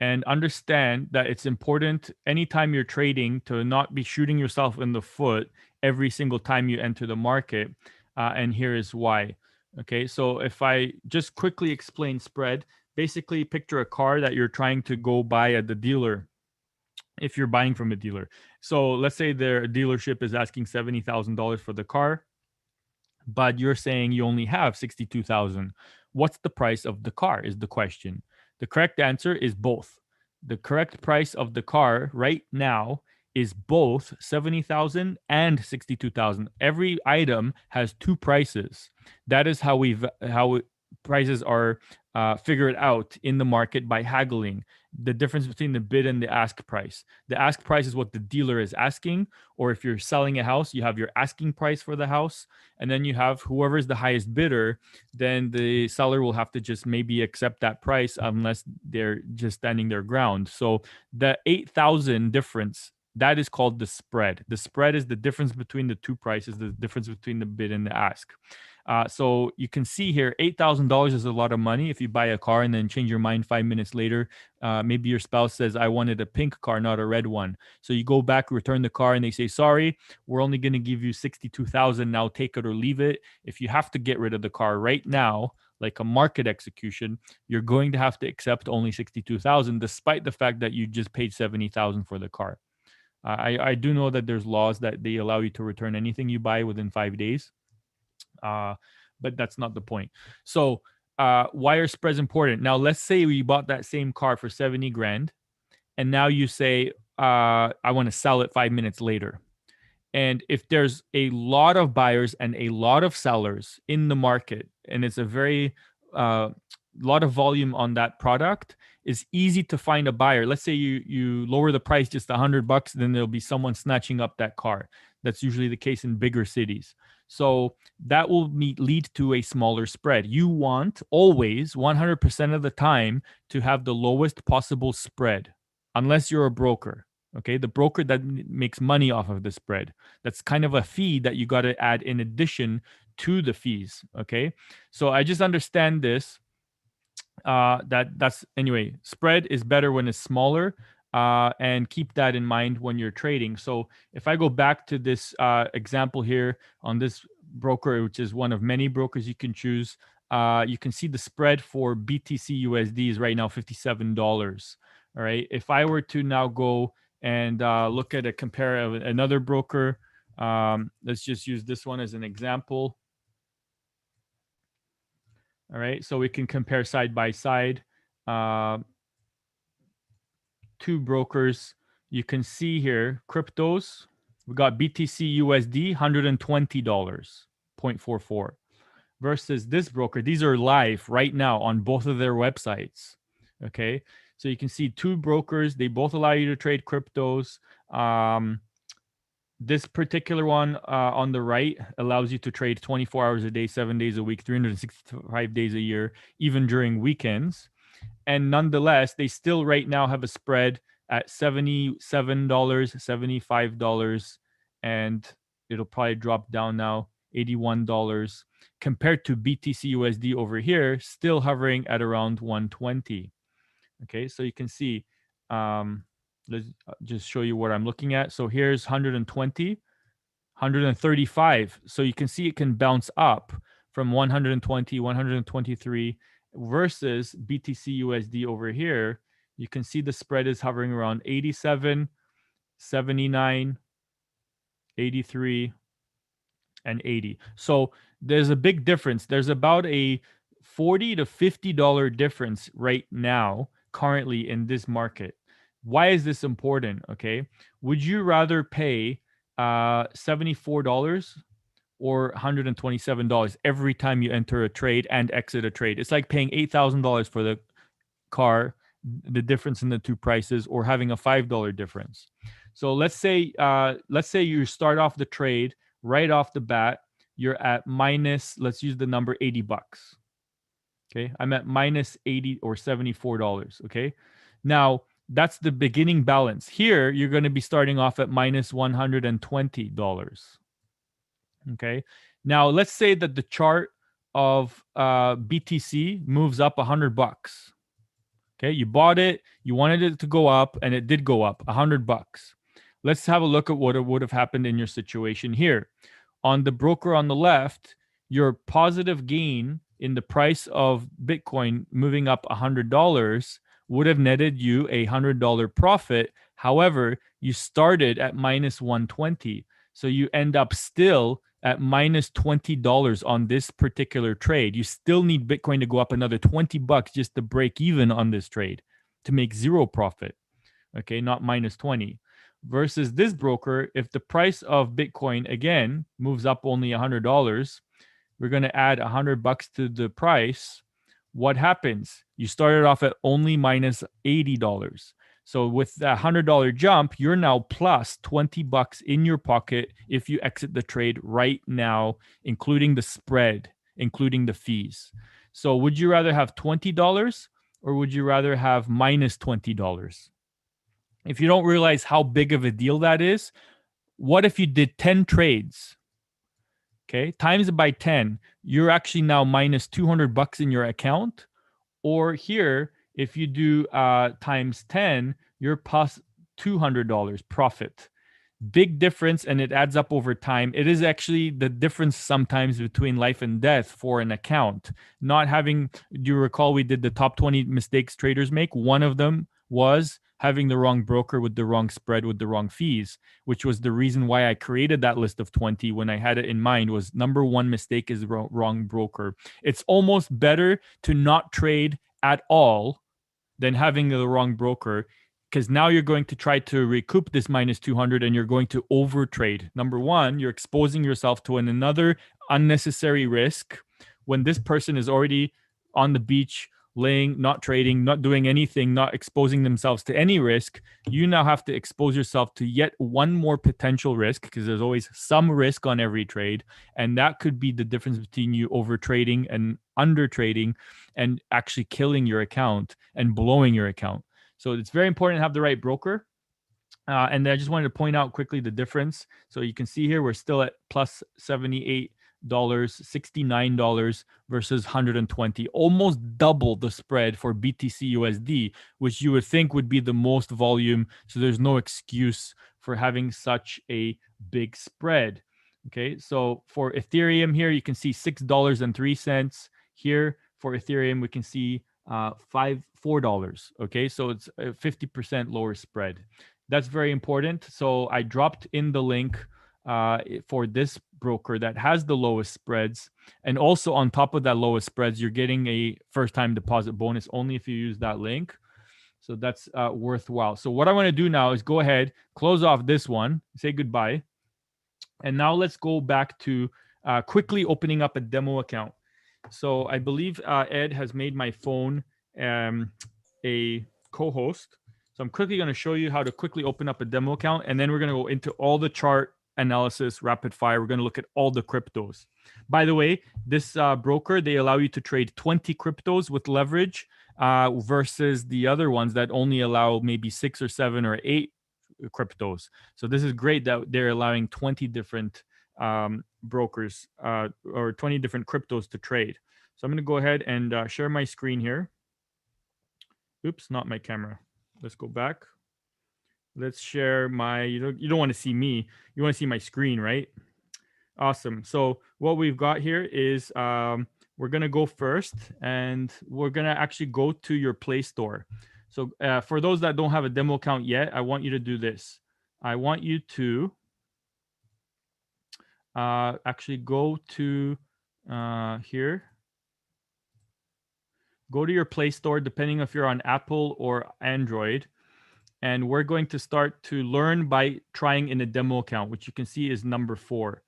and understand that it's important anytime you're trading to not be shooting yourself in the foot every single time you enter the market. And here is why. Okay, so if I just quickly explain spread, basically picture a car that you're trying to go buy at the dealer. If you're buying from a dealer, so let's say their dealership is asking $70,000 for the car, but you're saying you only have 62,000. What's the price of the car is the question. The correct answer is both. The correct price of the car right now is both 70,000 and 62,000. Every item has two prices. That is how prices are figured out in the market by haggling. The difference between the bid and the ask price. The ask price is what the dealer is asking, or if you're selling a house, you have your asking price for the house, and then you have whoever is the highest bidder. Then the seller will have to just maybe accept that price unless they're just standing their ground. So the 8,000 difference That is called the spread. The spread is the difference between the two prices, the difference between the bid and the ask. So you can see here, $8,000 is a lot of money if you buy a car and then change your mind 5 minutes later. Maybe your spouse says, I wanted a pink car, not a red one. So you go back, return the car, and they say, sorry, we're only going to give you $62,000. Now take it or leave it. If you have to get rid of the car right now, like a market execution, you're going to have to accept only $62,000, despite the fact that you just paid $70,000 for the car. I do know that there's laws that they allow you to return anything you buy within 5 days. But that's not the point. So why are spreads important? Now, let's say we bought that same car for 70 grand, and now you say, I want to sell it 5 minutes later. And if there's a lot of buyers and a lot of sellers in the market, and it's a very lot of volume on that product, it's easy to find a buyer. Let's say you lower the price just $100, then there'll be someone snatching up that car. That's usually the case in bigger cities. So that will lead to a smaller spread. You want always 100% of the time to have the lowest possible spread, unless you're a broker. Okay, the broker that makes money off of the spread. That's kind of a fee that you got to add in addition to the fees. Okay, so I just understand this. That's anyway. Spread is better when it's smaller, and keep that in mind when you're trading. So if I go back to this example here on this broker, which is one of many brokers you can choose, you can see the spread for BTC USD is right now $57. All right, if I were to now go and look at compare another broker. Let's just use this one as an example. All right, so we can compare side by side. Two brokers. You can see here, cryptos. We got BTC USD, $120, 0.44. Versus this broker. These are live right now on both of their websites. Okay, so you can see two brokers. They both allow you to trade cryptos. This particular one on the right allows you to trade 24 hours a day, 7 days a week, 365 days a year, even during weekends. And nonetheless, they still right now have a spread at $77, $75, and it'll probably drop down now, $81, compared to BTC USD over here, still hovering at around 120. Okay, so you can see, let's just show you what I'm looking at. So here's 120, 135. So you can see it can bounce up from 120, 123 versus BTC USD over here. You can see the spread is hovering around 87, 79, 83, and 80. So there's a big difference. There's about a $40 to $50 difference right now, currently in this market. Why is this important? Okay, would you rather pay $74 or $127 every time you enter a trade and exit a trade? It's like paying $8,000 for the car, the difference in the two prices, or having a $5 difference. So let's say you start off the trade right off the bat, you're at minus, let's use the number $80. Okay, I'm at minus 80 or $74. Okay, now that's the beginning balance. Here, you're going to be starting off at minus $120. Okay, now let's say that the chart of BTC moves up $100. Okay, you bought it, you wanted it to go up, and it did go up $100. Let's have a look at what would have happened in your situation here. On the broker on the left, your positive gain in the price of Bitcoin moving up $100 would have netted you a $100 profit. However, you started at minus 120. So you end up still at minus $20 on this particular trade. You still need Bitcoin to go up another $20 just to break even on this trade to make zero profit. Okay, not minus 20. Versus this broker, if the price of Bitcoin again moves up only $100, we're going to add $100 to the price. What happens? You started off at only minus $80. So with that $100 jump, you're now plus $20 in your pocket if you exit the trade right now, including the spread, including the fees. So would you rather have $20 or would you rather have minus $20? if you don't realize how big of a deal that is, what if you did 10 trades? Okay, times it by 10, you're actually now minus $200 in your account. Or here, if you do times 10, you're plus $200 profit. Big difference, and it adds up over time. It is actually the difference sometimes between life and death for an account. Not having, do you recall we did the top 20 mistakes traders make? One of them was having the wrong broker with the wrong spread with the wrong fees, which was the reason why I created that list of 20 when I had it in mind. Was number one mistake is wrong broker. It's almost better to not trade at all than having the wrong broker, because now you're going to try to recoup this minus 200 and you're going to overtrade. Number one, you're exposing yourself to another unnecessary risk when this person is already on the beach laying, not trading, not doing anything, not exposing themselves to any risk. You now have to expose yourself to yet one more potential risk, because there's always some risk on every trade. And that could be the difference between you overtrading and undertrading and actually killing your account and blowing your account. So it's very important to have the right broker. And I just wanted to point out quickly the difference. So you can see here, we're still at plus $78, $69 versus 120, almost double the spread for BTC USD, which you would think would be the most volume. So there's no excuse for having such a big spread. Okay, so for Ethereum here, you can see $6.03. Here for Ethereum, we can see $4. Okay, so it's a 50% lower spread. That's very important. So I dropped in the link for this broker that has the lowest spreads. And also on top of that lowest spreads, you're getting a first-time deposit bonus only if you use that link. So that's worthwhile. So what I want to do now is go ahead, close off this one, say goodbye. And now let's go back to quickly opening up a demo account. So I believe Ed has made my phone a co-host. So I'm quickly going to show you how to quickly open up a demo account, and then we're going to go into all the chart analysis, rapid fire. We're going to look at all the cryptos. By the way, this broker, they allow you to trade 20 cryptos with leverage versus the other ones that only allow maybe 6 or 7 or 8 cryptos. So this is great that they're allowing 20 different brokers or 20 different cryptos to trade. So I'm going to go ahead and share my screen here. Oops, not my camera. Let's go back. Let's share my, you don't want to see me. You want to see my screen, right? Awesome. So what we've got here is we're going to go first, and we're going to actually go to your Play Store. So for those that don't have a demo account yet, I want you to do this. I want you to actually go to here. Go to your Play Store, depending if you're on Apple or Android. And we're going to start to learn by trying in a demo account, which you can see is number 4.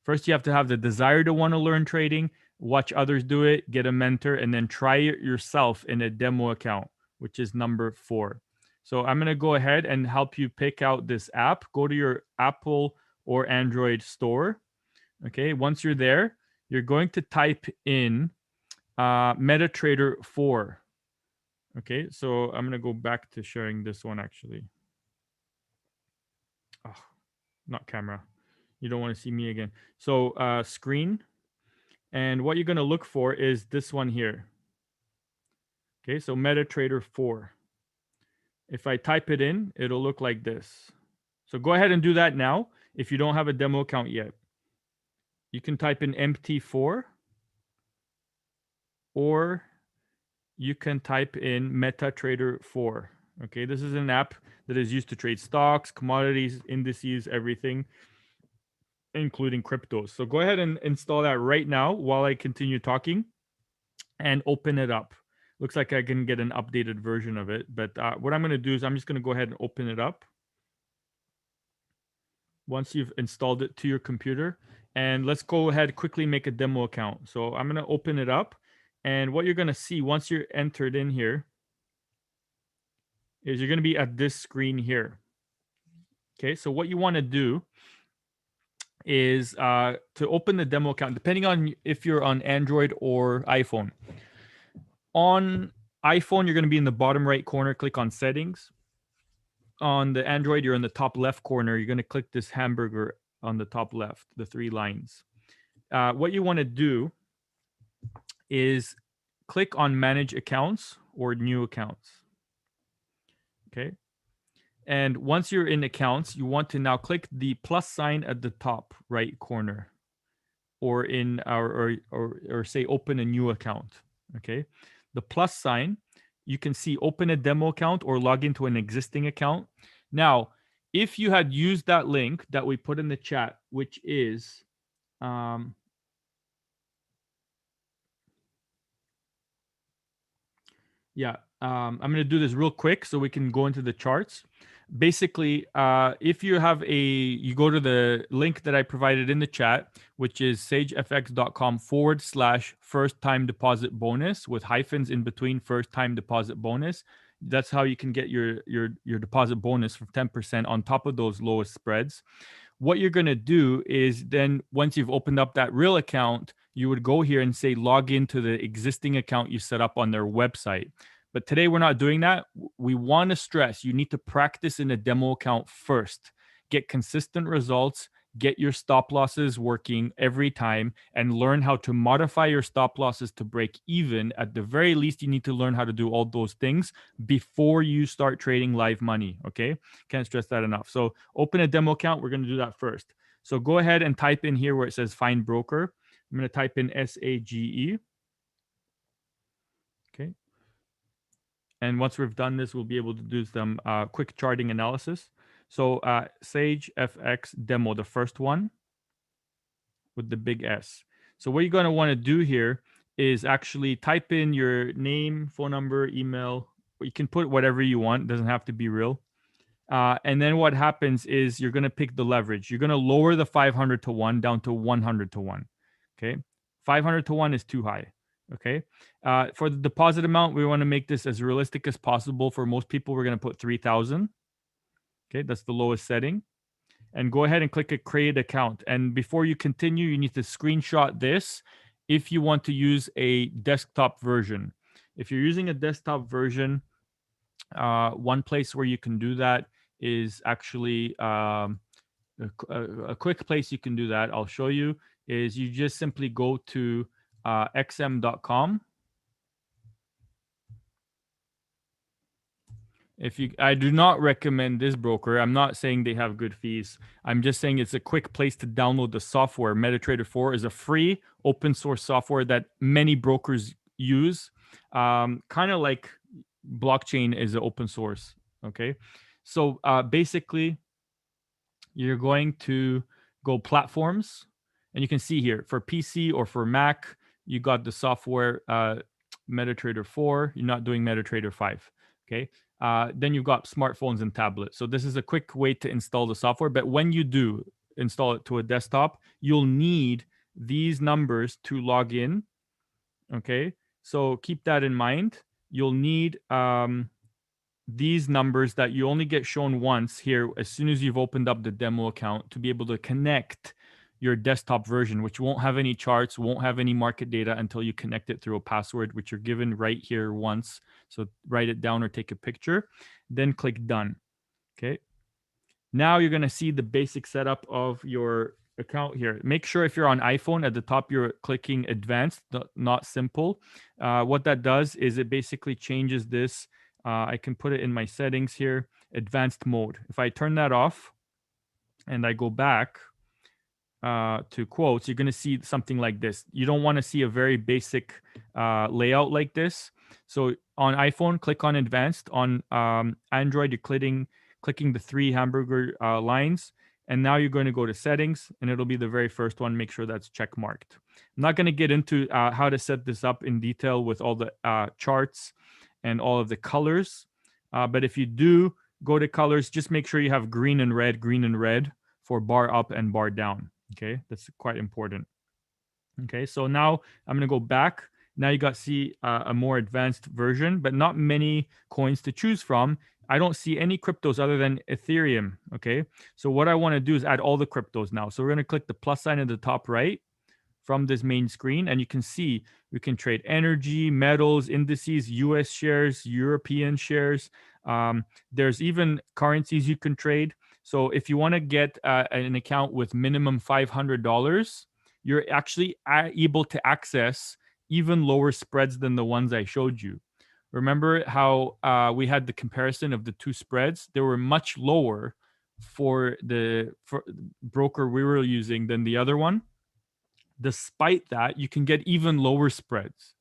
First, you have to have the desire to want to learn trading, watch others do it, get a mentor, and then try it yourself in a demo account, which is number 4. So I'm going to go ahead and help you pick out this app. Go to your Apple or Android store. Okay, once you're there, you're going to type in MetaTrader 4. Okay, so I'm going to go back to sharing this one actually. Oh, not camera. You don't want to see me again. So screen. And what you're going to look for is this one here. Okay, so MetaTrader 4. If I type it in, it'll look like this. So go ahead and do that now if you don't have a demo account yet. You can type in MT4, or you can type in MetaTrader 4. Okay, this is an app that is used to trade stocks, commodities, indices, everything, including cryptos. So go ahead and install that right now while I continue talking and open it up. Looks like I can get an updated version of it, but what I'm going to do is I'm just going to go ahead and open it up once you've installed it to your computer. And let's go ahead, quickly make a demo account. So I'm going to open it up. And what you're going to see once you're entered in here is you're going to be at this screen here. Okay, so what you want to do is to open the demo account, depending on if you're on Android or iPhone. On iPhone, you're going to be in the bottom right corner, click on settings. on the Android, you're in the top left corner. You're going to click this hamburger on the top left, the 3 lines. What you want to do is click on manage accounts or new accounts. Okay. And once you're in accounts, you want to now click the plus sign at the top right corner, or in our or say open a new account. Okay. The plus sign, you can see open a demo account or log into an existing account. Now, if you had used that link that we put in the chat, which is I'm going to do this real quick so we can go into the charts. Basically, if you have you go to the link that I provided in the chat, which is sagefx.com/first time deposit bonus with hyphens in between first time deposit bonus. That's how you can get your deposit bonus for 10% on top of those lowest spreads. What you're going to do is then once you've opened up that real account, you would go here and say log into the existing account you set up on their website. But today we're not doing that. We want to stress you need to practice in a demo account first, get consistent results, get your stop losses working every time, and learn how to modify your stop losses to break even. At the very least, you need to learn how to do all those things before you start trading live money. Okay. Can't stress that enough. So open a demo account. We're going to do that first. So go ahead and type in here where it says find broker. I'm going to type in SAGE. Okay. And once we've done this, we'll be able to do some quick charting analysis. So Sage FX demo, the first one with the big S. So what you're going to want to do here is actually type in your name, phone number, email. You can put whatever you want. It doesn't have to be real. And then what happens is you're going to pick the leverage. You're going to lower the 500 to 1 down to 100 to 1. Okay. 500 to 1 is too high. Okay. For the deposit amount, we want to make this as realistic as possible. For most people, we're going to put 3,000. Okay. That's the lowest setting. And go ahead and click a create account. And before you continue, you need to screenshot this if you want to use a desktop version. If you're using a desktop version, one place where you can do that is actually a quick place you can do that. I'll show you is you just simply go to xm.com. I do not recommend this broker. I'm not saying they have good fees. I'm just saying it's a quick place to download the software. MetaTrader 4 is a free open source software that many brokers use. Kind of like blockchain is an open source. Okay. So basically, you're going to go platforms, and you can see here for PC or for Mac, you got the software MetaTrader 4. You're not doing MetaTrader 5. Okay. Then you've got smartphones and tablets. So this is a quick way to install the software. But when you do install it to a desktop, you'll need these numbers to log in. Okay. So keep that in mind. You'll need these numbers that you only get shown once here as soon as you've opened up the demo account to be able to connect your desktop version, which won't have any charts, won't have any market data until you connect it through a password, which you're given right here once. So write it down or take a picture, then click done. Okay. Now you're going to see the basic setup of your account here. Make sure if you're on iPhone at the top, you're clicking advanced, not simple. What that does is it basically changes this. I can put it in my settings here, advanced mode. If I turn that off and I go back to quotes, you're going to see something like this. You don't want to see a very basic layout like this. So on iPhone, click on advanced. On Android, you're clicking the 3 hamburger lines. And now you're going to go to settings, and it'll be the very first one. Make sure that's check marked. I'm not going to get into how to set this up in detail with all the charts and all of the colors. But if you do go to colors, just make sure you have green and red for bar up and bar down. Okay, that's quite important. Okay, so now I'm going to go back. Now you got to see a more advanced version, but not many coins to choose from. I don't see any cryptos other than Ethereum. Okay, so what I want to do is add all the cryptos now. So we're going to click the plus sign at the top right. from this main screen, and you can see we can trade energy, metals, indices, US shares, European shares. There's even currencies you can trade. So if you want to get an account with minimum $500, you're actually able to access even lower spreads than the ones I showed you. Remember how we had the comparison of the two spreads? They were much lower for the broker we were using than the other one. Despite that, you can get even lower spreads.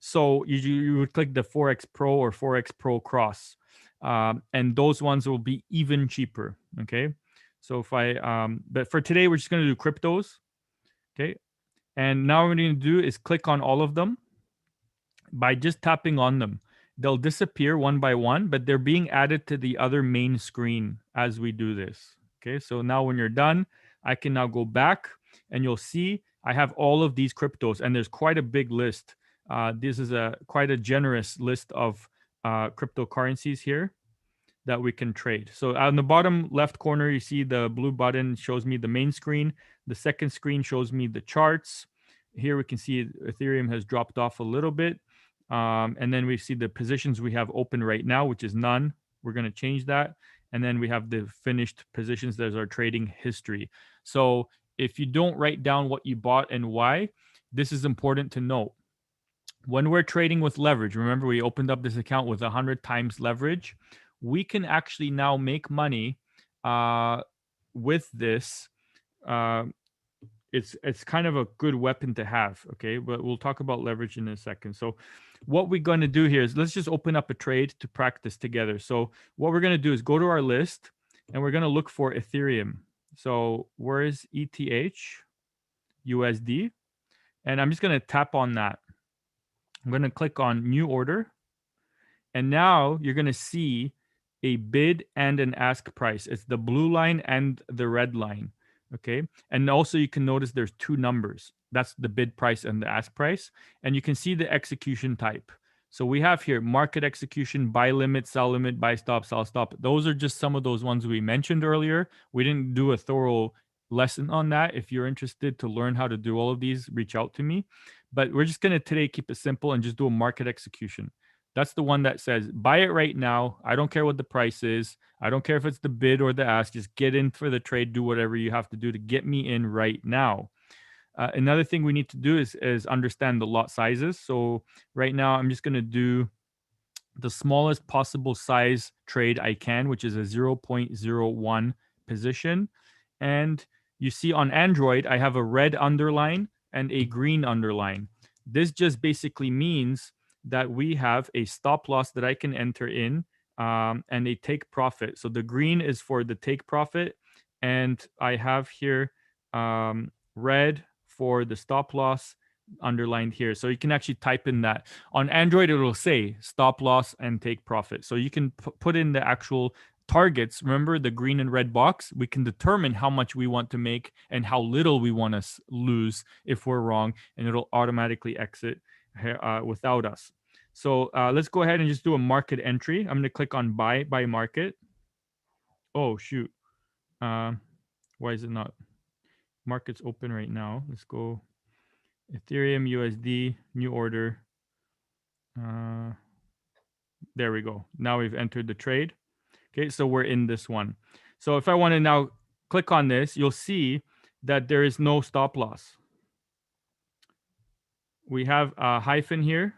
So you would click the Forex Pro or Forex Pro Cross, and those ones will be even cheaper. Okay, so if but for today we're just going to do cryptos. Okay, and now what we're going to do is click on all of them by just tapping on them. They'll disappear one by one, but they're being added to the other main screen as we do this. Okay, so now when you're done, I can now go back and you'll see I have all of these cryptos, and there's quite a big list. This is quite a generous list of cryptocurrencies here that we can trade. So on the bottom left corner, you see the blue button shows me the main screen. The second screen shows me the charts. Here we can see Ethereum has dropped off a little bit. And then we see the positions we have open right now, which is none. We're going to change that. And then we have the finished positions. There's our trading history. So if you don't write down what you bought and why, this is important to note. When we're trading with leverage, remember we opened up this account with 100 times leverage. We can actually now make money with this. It's kind of a good weapon to have, okay? But we'll talk about leverage in a second. So what we're going to do here is let's just open up a trade to practice together. So what we're going to do is go to our list, and we're going to look for Ethereum. So where is ETH USD? And I'm just going to tap on that. I'm going to click on new order. And now you're going to see a bid and an ask price. It's the blue line and the red line. Okay. And also you can notice there's two numbers. That's the bid price and the ask price. And you can see the execution type. So we have here market execution, buy limit, sell limit, buy stop, sell stop. Those are just some of those ones we mentioned earlier. We didn't do a thorough lesson on that. If you're interested to learn how to do all of these, reach out to me. But we're just going to today keep it simple and just do a market execution. That's the one that says buy it right now. I don't care what the price is. I don't care if it's the bid or the ask. Just get in for the trade. Do whatever you have to do to get me in right now. Another thing we need to do is understand the lot sizes. So right now I'm just going to do the smallest possible size trade I can, which is a 0.01 position. And you see on Android, I have a red underline and a green underline. This just basically means that we have a stop loss that I can enter in and a take profit. So the green is for the take profit, and I have here red for the stop loss underlined here. So you can actually type in that. On Android, it will say stop loss and take profit. So you can put in the actual targets. Remember the green and red box? We can determine how much we want to make and how little we want to lose if we're wrong, and it'll automatically exit without us. So let's go ahead and just do a market entry. I'm going to click on buy by market. Oh, shoot. Why is it not? Market's open right now. Let's go Ethereum USD, new order. There we go. Now we've entered the trade. Okay, so we're in this one. So if I want to now click on this, you'll see that there is no stop loss. We have a hyphen here,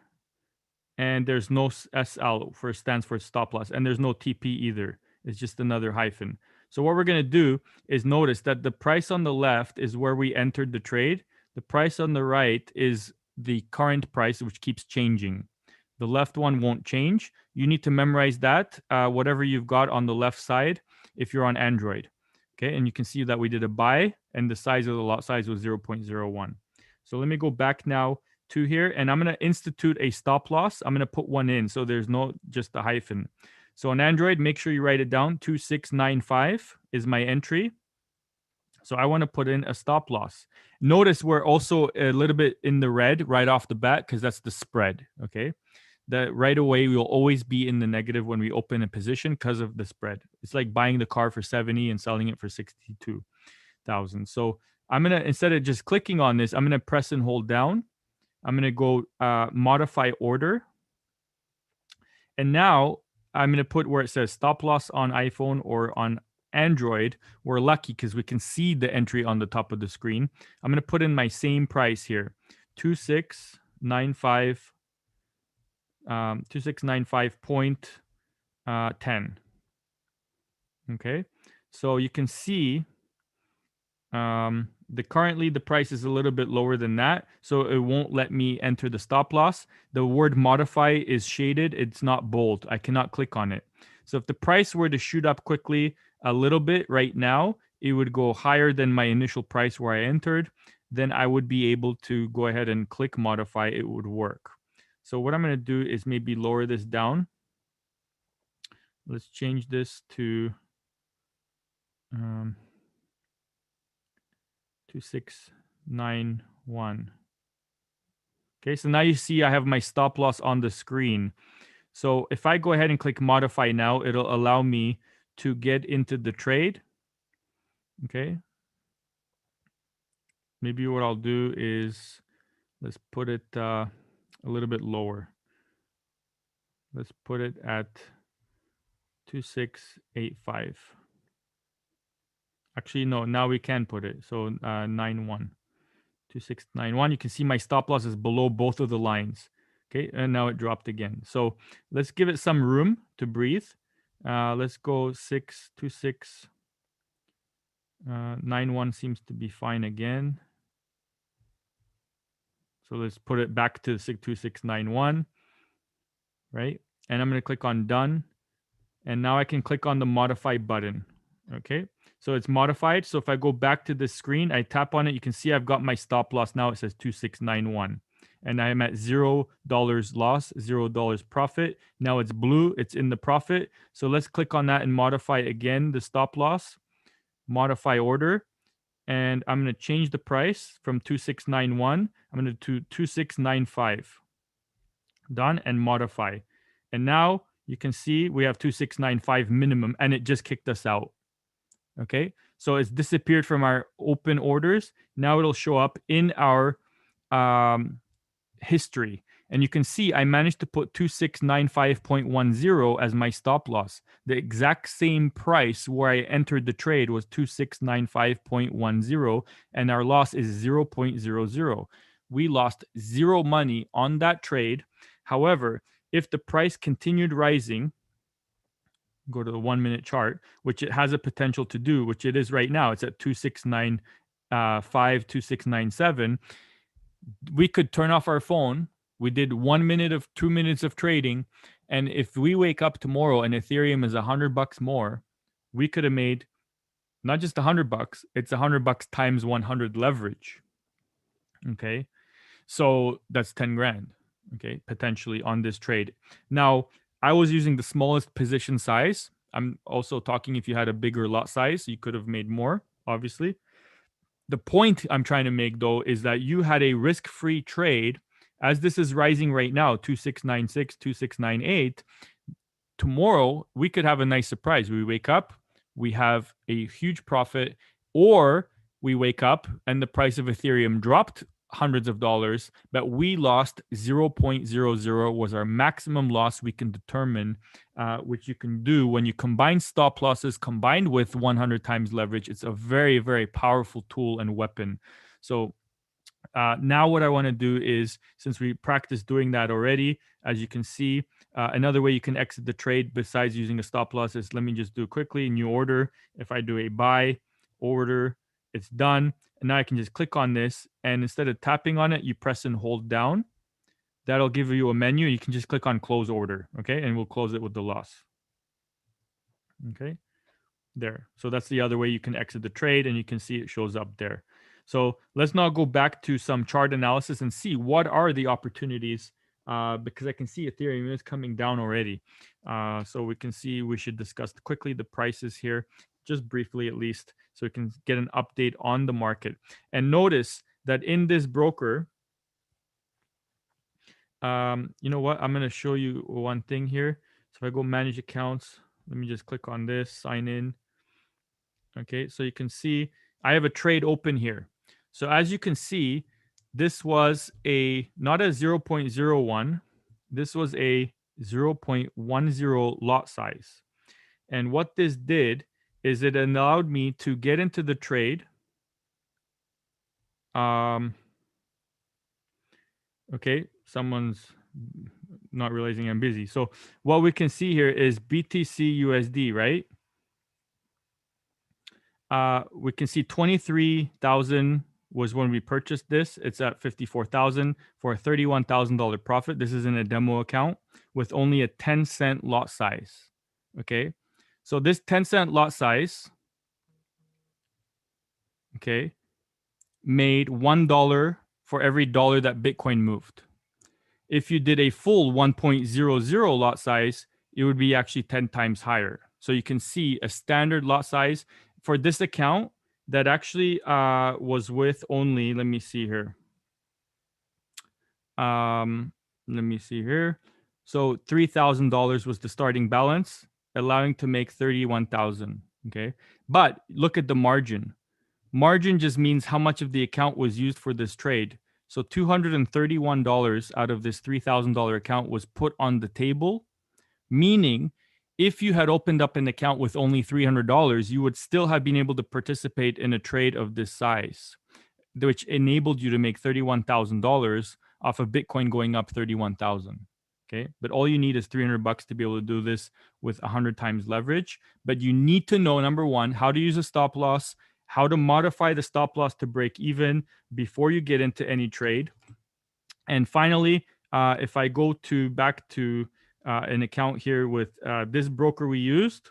and there's no SL stands for stop loss, and there's no TP either. It's just another hyphen. So what we're going to do is notice that the price on the left is where we entered the trade. The price on the right is the current price, which keeps changing. The left one won't change. You need to memorize that, whatever you've got on the left side, if you're on Android. Okay, and you can see that we did a buy, and the size of the lot size was 0.01. So let me go back now to here, and I'm going to institute a stop loss. I'm going to put one in, so there's no just a hyphen. So on Android, make sure you write it down. 2695 is my entry. So I want to put in a stop loss. Notice we're also a little bit in the red right off the bat because that's the spread, okay? That right away we will always be in the negative when we open a position because of the spread. It's like buying the car for 70 and selling it for 62,000. So I'm going to, instead of just clicking on this, I'm going to press and hold down. I'm going to go modify order. And now I'm going to put where it says stop loss on iPhone or on Android. We're lucky because we can see the entry on the top of the screen. I'm going to put in my same price here, 2695, 2695.10. Okay, so you can see the currently the price is a little bit lower than that, so it won't let me enter the stop loss. The word modify is shaded, it's not bold. I cannot click on it. So if the price were to shoot up quickly a little bit right now, it would go higher than my initial price where I entered. Then I would be able to go ahead and click modify. It would work. So what I'm going to do is maybe lower this down. Let's change this to 2691. Okay, so now you see I have my stop loss on the screen. So if I go ahead and click modify now, it'll allow me to get into the trade. Okay. Maybe what I'll do is let's put it a little bit lower. Let's put it at 2685. Actually, no, now we can put it. So 91. 2691. You can see my stop loss is below both of the lines. Okay, and now it dropped again. So let's give it some room to breathe. Let's go 626. 91 seems to be fine again. So let's put it back to 62691, right? And I'm going to click on done. And now I can click on the modify button. Okay, so it's modified. So if I go back to the screen, I tap on it, you can see I've got my stop loss now. It says 2691. And I am at $0 loss, $0 profit. Now it's blue, it's in the profit. So let's click on that and modify again the stop loss, modify order. And I'm going to change the price from 2691. I'm going to 2695. Done and modify. And now you can see we have 2695 minimum and it just kicked us out. Okay, so it's disappeared from our open orders. Now it'll show up in our history. And you can see I managed to put 2695.10 as my stop loss. The exact same price where I entered the trade was 2695.10, and our loss is 0.00. We lost zero money on that trade. However, if the price continued rising, go to the 1 minute chart, which it has a potential to do, which it is right now. It's at 2695, 2697. We could turn off our phone. We did 1 minute of 2 minutes of trading. And if we wake up tomorrow and Ethereum is $100 more, we could have made not just $100, it's $100 times 100 leverage. Okay. So that's 10 grand. Okay. Potentially on this trade. Now, I was using the smallest position size. I'm also talking if you had a bigger lot size, you could have made more, obviously. The point I'm trying to make, though, is that you had a risk-free trade. As this is rising right now, 2696, 2698, tomorrow we could have a nice surprise. We wake up, we have a huge profit, or we wake up and the price of Ethereum dropped hundreds of dollars, but we lost 0.00 was our maximum loss we can determine, which you can do when you combine stop losses combined with 100 times leverage. It's a very, very powerful tool and weapon. So now what I want to do is, since we practiced doing that already, as you can see, another way you can exit the trade besides using a stop loss is, let me just do it quickly, new order. If I do a buy order, it's done. And now I can just click on this, and instead of tapping on it, you press and hold down. That'll give you a menu. You can just click on close order, okay? And we'll close it with the loss. Okay, there. So that's the other way you can exit the trade, and you can see it shows up there. So let's now go back to some chart analysis and see what are the opportunities, because I can see Ethereum is coming down already. So we can see, we should discuss quickly the prices here, just briefly at least, so we can get an update on the market. And notice that in this broker, you know what? I'm going to show you one thing here. So if I go manage accounts, let me just click on this, sign in. Okay, so you can see I have a trade open here. So as you can see, this was not a 0.01, this was a 0.10 lot size. And what this did is it allowed me to get into the trade. Okay, someone's not realizing I'm busy. So what we can see here is BTC USD, right? We can see 23,000 was when we purchased this. It's at 54,000 for a $31,000 profit. This is in a demo account with only a 10-cent lot size. Okay, so this 10-cent lot size, okay, made $1 for every dollar that Bitcoin moved. If you did a full 1.00 lot size, it would be actually 10 times higher. So you can see a standard lot size for this account that actually was with only, let me see here. Let me see here. So $3,000 was the starting balance, allowing to make 31,000. Okay. But look at the margin. Margin just means how much of the account was used for this trade. So $231 out of this $3,000 account was put on the table, meaning if you had opened up an account with only $300, you would still have been able to participate in a trade of this size, which enabled you to make $31,000 off of Bitcoin going up 31,000. Okay, but all you need is $300 to be able to do this with 100 times leverage. But you need to know, number one, how to use a stop loss, how to modify the stop loss to break even before you get into any trade. And finally, if I go back to an account here with this broker we used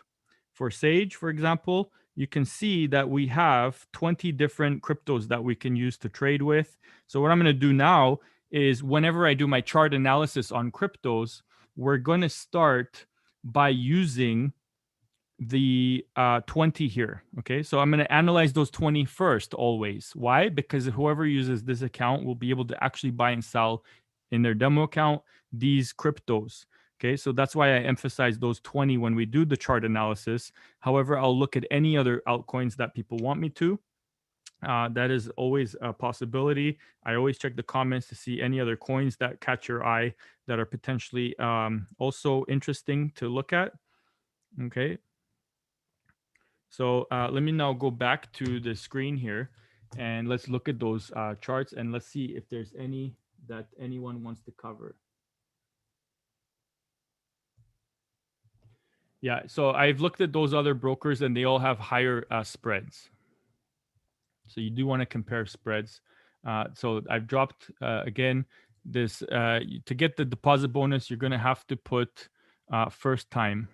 for Sage, for example, you can see that we have 20 different cryptos that we can use to trade with. So what I'm going to do now is whenever I do my chart analysis on cryptos, we're going to start by using the 20 here. Okay, so I'm going to analyze those 20 first always. Why? Because whoever uses this account will be able to actually buy and sell in their demo account these cryptos. Okay, so that's why I emphasize those 20 when we do the chart analysis. However, I'll look at any other altcoins that people want me to. That is always a possibility. I always check the comments to see any other coins that catch your eye that are potentially also interesting to look at. Okay, so let me now go back to the screen here and let's look at those charts and let's see if there's any that anyone wants to cover. Yeah, so I've looked at those other brokers and they all have higher spreads. So you do want to compare spreads. So I've dropped, again, this, to get the deposit bonus, you're going to have to put first time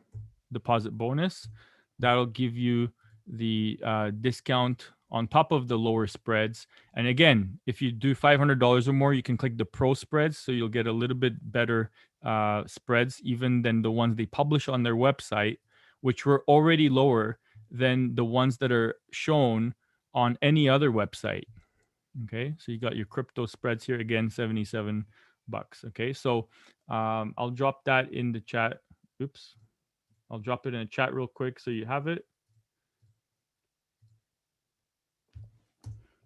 deposit bonus. That'll give you the discount on top of the lower spreads. And again, if you do $500 or more, you can click the pro spreads. So you'll get a little bit better spreads even than the ones they publish on their website, which were already lower than the ones that are shown on any other website. Okay, so you got your crypto spreads here again, $77. Okay, so I'll drop that in the chat. Oops, I'll drop it in the chat real quick so you have it.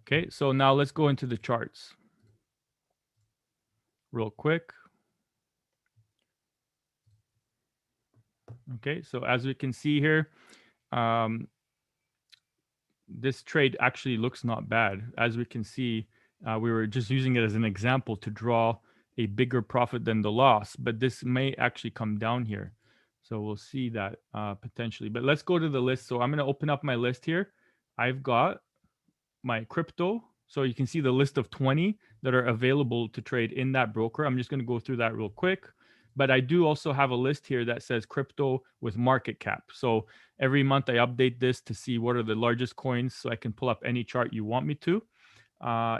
Okay, so now let's go into the charts real quick. Okay, so as we can see here, this trade actually looks not bad. As we can see, we were just using it as an example to draw a bigger profit than the loss, but this may actually come down here. So we'll see that potentially. But let's go to the list. So I'm going to open up my list here. I've got my crypto. So you can see the list of 20 that are available to trade in that broker. I'm just going to go through that real quick. But I do also have a list here that says crypto with market cap. So every month I update this to see what are the largest coins so I can pull up any chart you want me to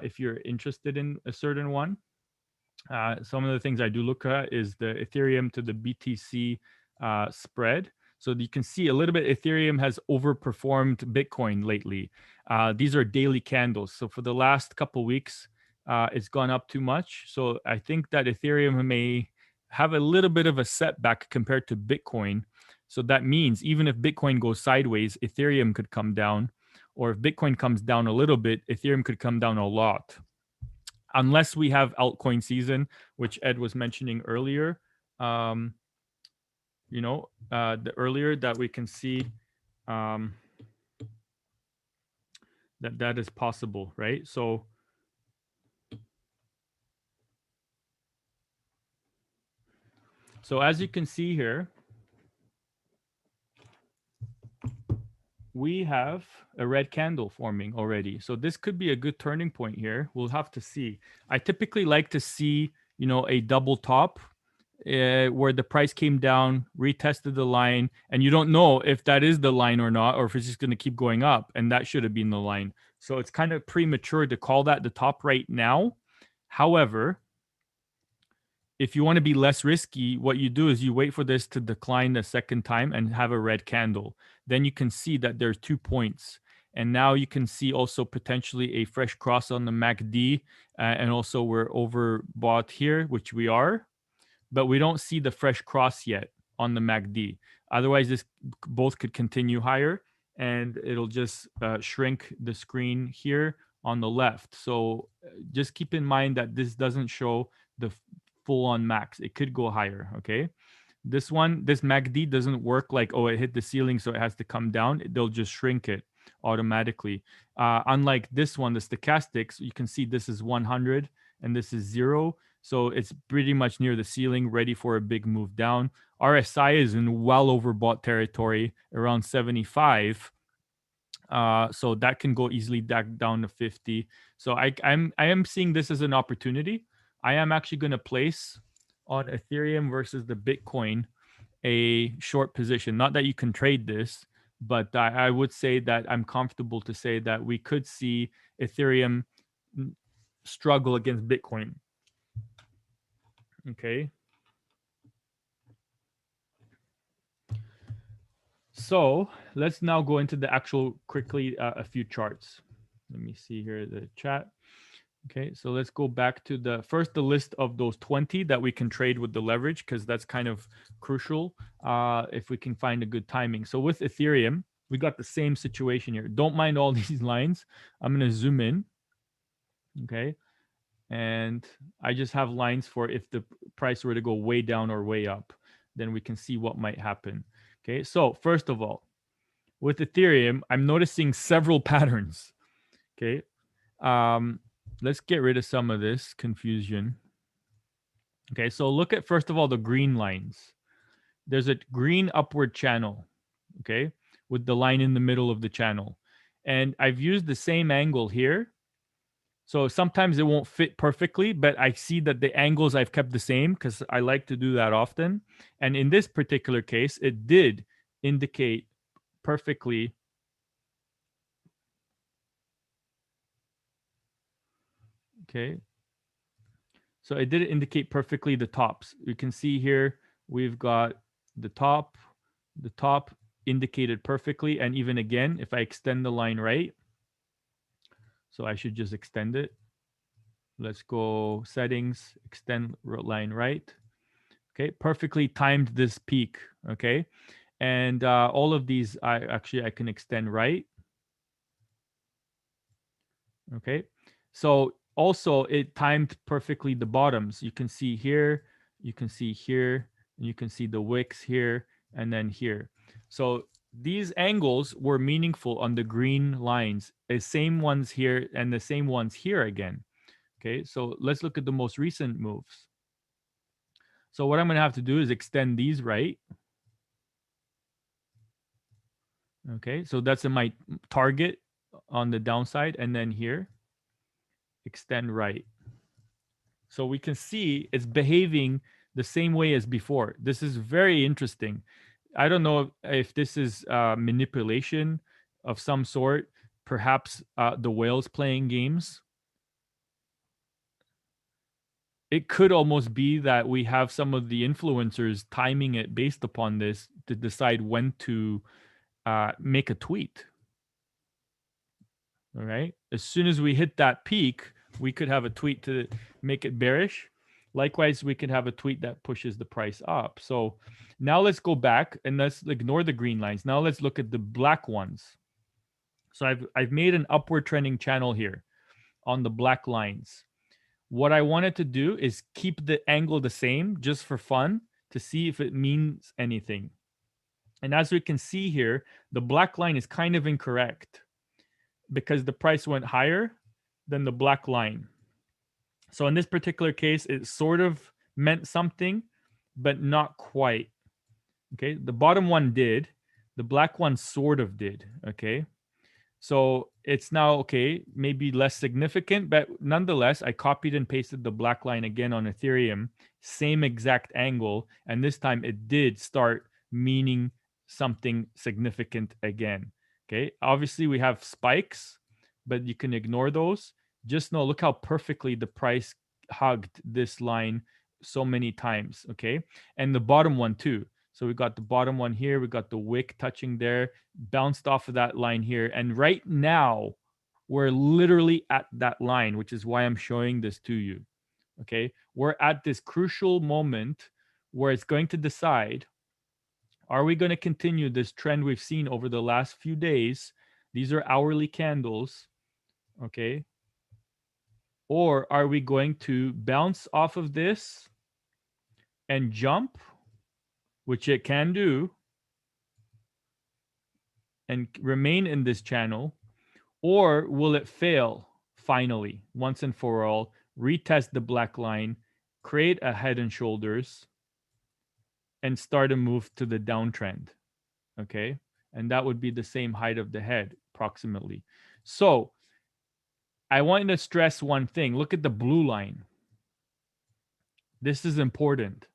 if you're interested in a certain one. Some of the things I do look at is the Ethereum to the BTC spread. So you can see a little bit Ethereum has overperformed Bitcoin lately. These are daily candles. So for the last couple weeks, it's gone up too much. So I think that Ethereum may have a little bit of a setback compared to Bitcoin. So that means even if Bitcoin goes sideways, Ethereum could come down. or if Bitcoin comes down a little bit, Ethereum could come down a lot. Unless we have altcoin season, which Ed was mentioning earlier. The earlier that we can see that is possible, right? So as you can see here, we have a red candle forming already. So this could be a good turning point here. We'll have to see. I typically like to see, a double top where the price came down, retested the line, and you don't know if that is the line or not, or if it's just going to keep going up, and that should have been the line. So it's kind of premature to call that the top right now. However, if you want to be less risky, what you do is you wait for this to decline the second time and have a red candle. Then you can see that there's 2 points. And now you can see also potentially a fresh cross on the MACD. And also we're overbought here, which we are. But we don't see the fresh cross yet on the MACD. Otherwise, this both could continue higher. And it'll just shrink the screen here on the left. So just keep in mind that this doesn't show the full on max. It could go higher. Okay. This MACD doesn't work like, oh, it hit the ceiling, so it has to come down. They'll just shrink it automatically. Unlike this one, the stochastics, you can see this is 100 and this is 0. So it's pretty much near the ceiling, ready for a big move down. RSI is in well overbought territory, around 75. So that can go easily back down to 50. So I am seeing this as an opportunity. I am actually going to place on Ethereum versus the Bitcoin a short position. Not that you can trade this, but I would say that I'm comfortable to say that we could see Ethereum struggle against Bitcoin. Okay. So let's now go into the actual quickly a few charts. Let me see here the chat. Okay, so let's go back to the list of those 20 that we can trade with the leverage, because that's kind of crucial if we can find a good timing. So with Ethereum, we got the same situation here. Don't mind all these lines. I'm going to zoom in. Okay. And I just have lines for if the price were to go way down or way up, then we can see what might happen. Okay. So first of all, with Ethereum, I'm noticing several patterns. Okay. Let's get rid of some of this confusion. Okay, so look at first of all the green lines. There's a green upward channel, okay, with the line in the middle of the channel. And I've used the same angle here. So sometimes it won't fit perfectly, but I see that the angles I've kept the same because I like to do that often. And in this particular case, it did indicate perfectly. Okay. So it did indicate perfectly the tops. You can see here, we've got the top indicated perfectly. And even again, if I extend the line right, so I should just extend it. Let's go settings, extend line right. Okay, perfectly timed this peak. Okay. And all of these, I can extend right. Okay. So also it timed perfectly the bottoms. You can see here, you can see here, and you can see the wicks here and then here. So these angles were meaningful on the green lines, the same ones here and the same ones here again. Okay, so let's look at the most recent moves. So what I'm going to have to do is extend these right. Okay, so that's in my target on the downside, and then here, extend right. So we can see it's behaving the same way as before. This is very interesting. I don't know if this is manipulation of some sort, perhaps the whales playing games. It could almost be that we have some of the influencers timing it based upon this to decide when to make a tweet. All right. As soon as we hit that peak, we could have a tweet to make it bearish. Likewise, we could have a tweet that pushes the price up. So now let's go back and let's ignore the green lines. Now let's look at the black ones. So I've made an upward trending channel here on the black lines. What I wanted to do is keep the angle the same just for fun to see if it means anything. And as we can see here, the black line is kind of incorrect because the price went higher than the black line. So in this particular case, it sort of meant something, but not quite. Okay. The bottom one did, the black one sort of did. Okay. So it's now, okay, maybe less significant, but nonetheless, I copied and pasted the black line again on Ethereum, same exact angle. And this time it did start meaning something significant again. Okay. Obviously, we have spikes, but you can ignore those. Just know, look how perfectly the price hugged this line so many times. Okay. And the bottom one too. So we got the bottom one here. We got the wick touching there, bounced off of that line here. And right now, we're literally at that line, which is why I'm showing this to you. Okay. We're at this crucial moment where it's going to decide, are we going to continue this trend we've seen over the last few days? These are hourly candles. Okay. Or are we going to bounce off of this and jump, which it can do, and remain in this channel? Or will it fail finally, once and for all, retest the black line, create a head and shoulders, and start a move to the downtrend? Okay. And that would be the same height of the head, approximately. So I want to stress one thing. Look at the blue line. This is important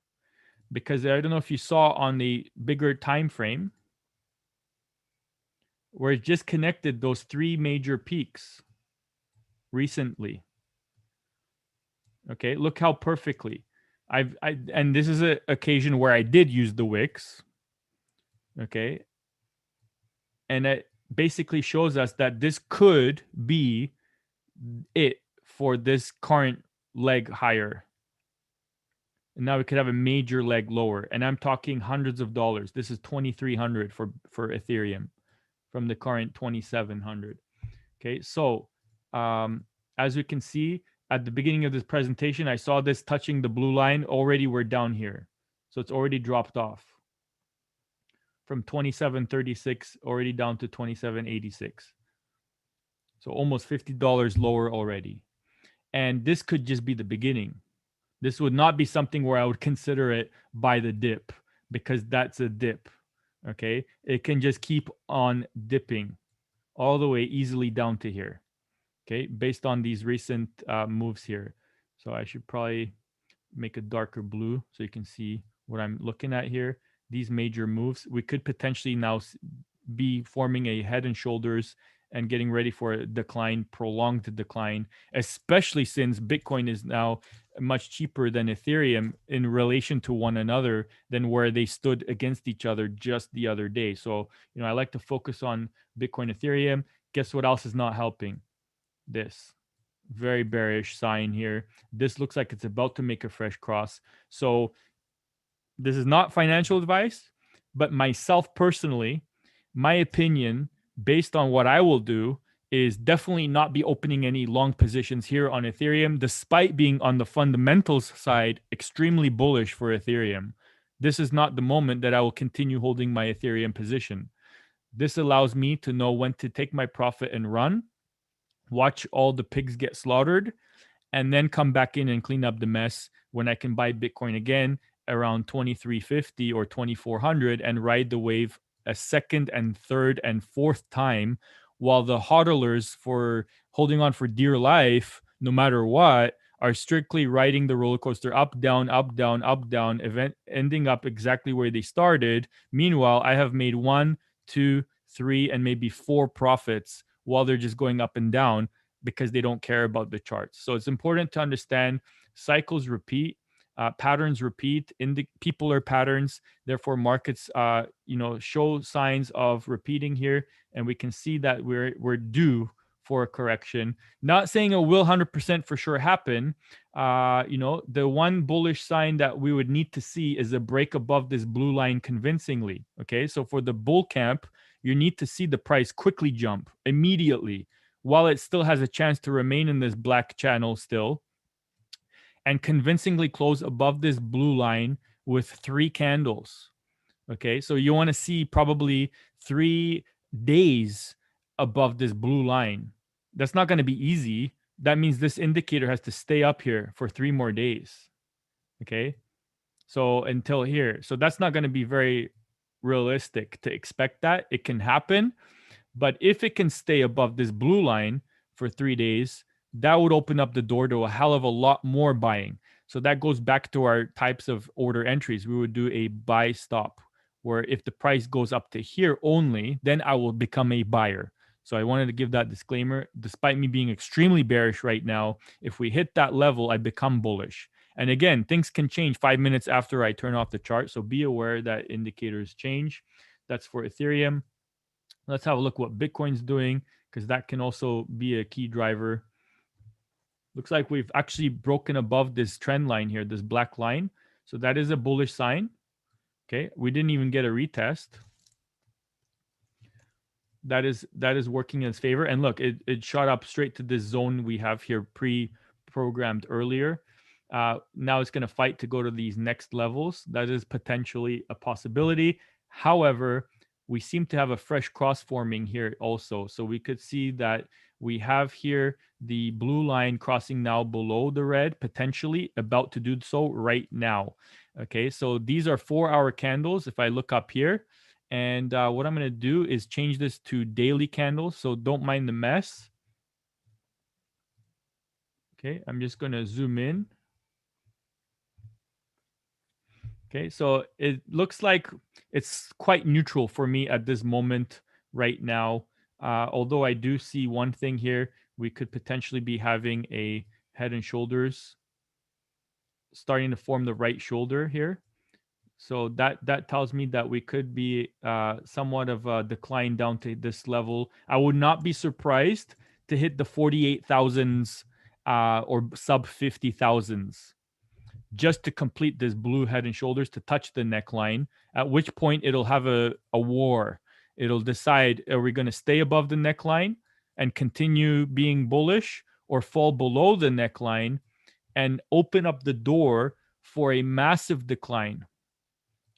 because I don't know if you saw on the bigger time frame where it just connected those three major peaks recently. Okay, look how perfectly and this is an occasion where I did use the wicks. Okay, and it basically shows us that this could be it for this current leg higher. And now we could have a major leg lower, and I'm talking hundreds of dollars. This is 2,300 for Ethereum from the current 2,700. Okay, so as we can see at the beginning of this presentation, I saw this touching the blue line. Already we're down here, so it's already dropped off from 27.36 already down to 27.86. So almost $50 lower already. And this could just be the beginning. This would not be something where I would consider it by the dip, because that's a dip. Okay, it can just keep on dipping all the way easily down to here. Okay, based on these recent moves here. So I should probably make a darker blue so you can see what I'm looking at here. These major moves, we could potentially now be forming a head and shoulders and getting ready for a decline, prolonged decline, especially since Bitcoin is now much cheaper than Ethereum in relation to one another than where they stood against each other just the other day. So, I like to focus on Bitcoin, Ethereum. Guess what else is not helping? This very bearish sign here. This looks like it's about to make a fresh cross. So this is not financial advice, but myself personally, my opinion based on what I will do is definitely not be opening any long positions here on Ethereum, despite being on the fundamentals side extremely bullish for Ethereum. This is not the moment that I will continue holding my Ethereum position. This allows me to know when to take my profit and run, watch all the pigs get slaughtered, and then come back in and clean up the mess when I can buy Bitcoin again around 2350 or 2400 and ride the wave a second and third and fourth time, while the hodlers for holding on for dear life, no matter what, are strictly riding the roller coaster up, down, up, down, up, down, event ending up exactly where they started. Meanwhile, I have made 1, 2, 3, and maybe 4 profits while they're just going up and down because they don't care about the charts. So it's important to understand cycles repeat, patterns repeat, people are patterns. Therefore, markets, show signs of repeating here, and we can see that we're due for a correction. Not saying it will 100% for sure happen. The one bullish sign that we would need to see is a break above this blue line convincingly. Okay, so for the bull camp, You need to see the price quickly jump immediately while it still has a chance to remain in this black channel still and convincingly close above this blue line with 3 candles. Okay, so you want to see probably 3 days above this blue line. That's not going to be easy. That means this indicator has to stay up here for 3 more days. Okay, so until here. So that's not going to be very realistic to expect that. It can happen, but if it can stay above this blue line for 3 days, that would open up the door to a hell of a lot more buying. So that goes back to our types of order entries. We would do a buy stop, where if the price goes up to here only, then I will become a buyer. So I wanted to give that disclaimer. Despite me being extremely bearish right now, if we hit that level, I become bullish. And again, things can change 5 minutes after I turn off the chart. So be aware that indicators change. That's for Ethereum. Let's have a look what Bitcoin's doing, because that can also be a key driver. Looks like we've actually broken above this trend line here, this black line. So that is a bullish sign. Okay, we didn't even get a retest. That is working in its favor. And look, it shot up straight to this zone we have here pre-programmed earlier. Now it's going to fight to go to these next levels. That is potentially a possibility. However, we seem to have a fresh cross forming here also. So we could see that we have here the blue line crossing now below the red, potentially about to do so right now. Okay, so these are 4-hour candles. If I look up here, and what I'm going to do is change this to daily candles. So don't mind the mess. Okay, I'm just going to zoom in. Okay, so it looks like it's quite neutral for me at this moment right now. Although I do see one thing here, we could potentially be having a head and shoulders starting to form the right shoulder here. So that tells me that we could be somewhat of a decline down to this level. I would not be surprised to hit the 48,000s or sub 50,000s just to complete this blue head and shoulders to touch the neckline, at which point it'll have a war. It'll decide, are we going to stay above the neckline and continue being bullish, or fall below the neckline and open up the door for a massive decline.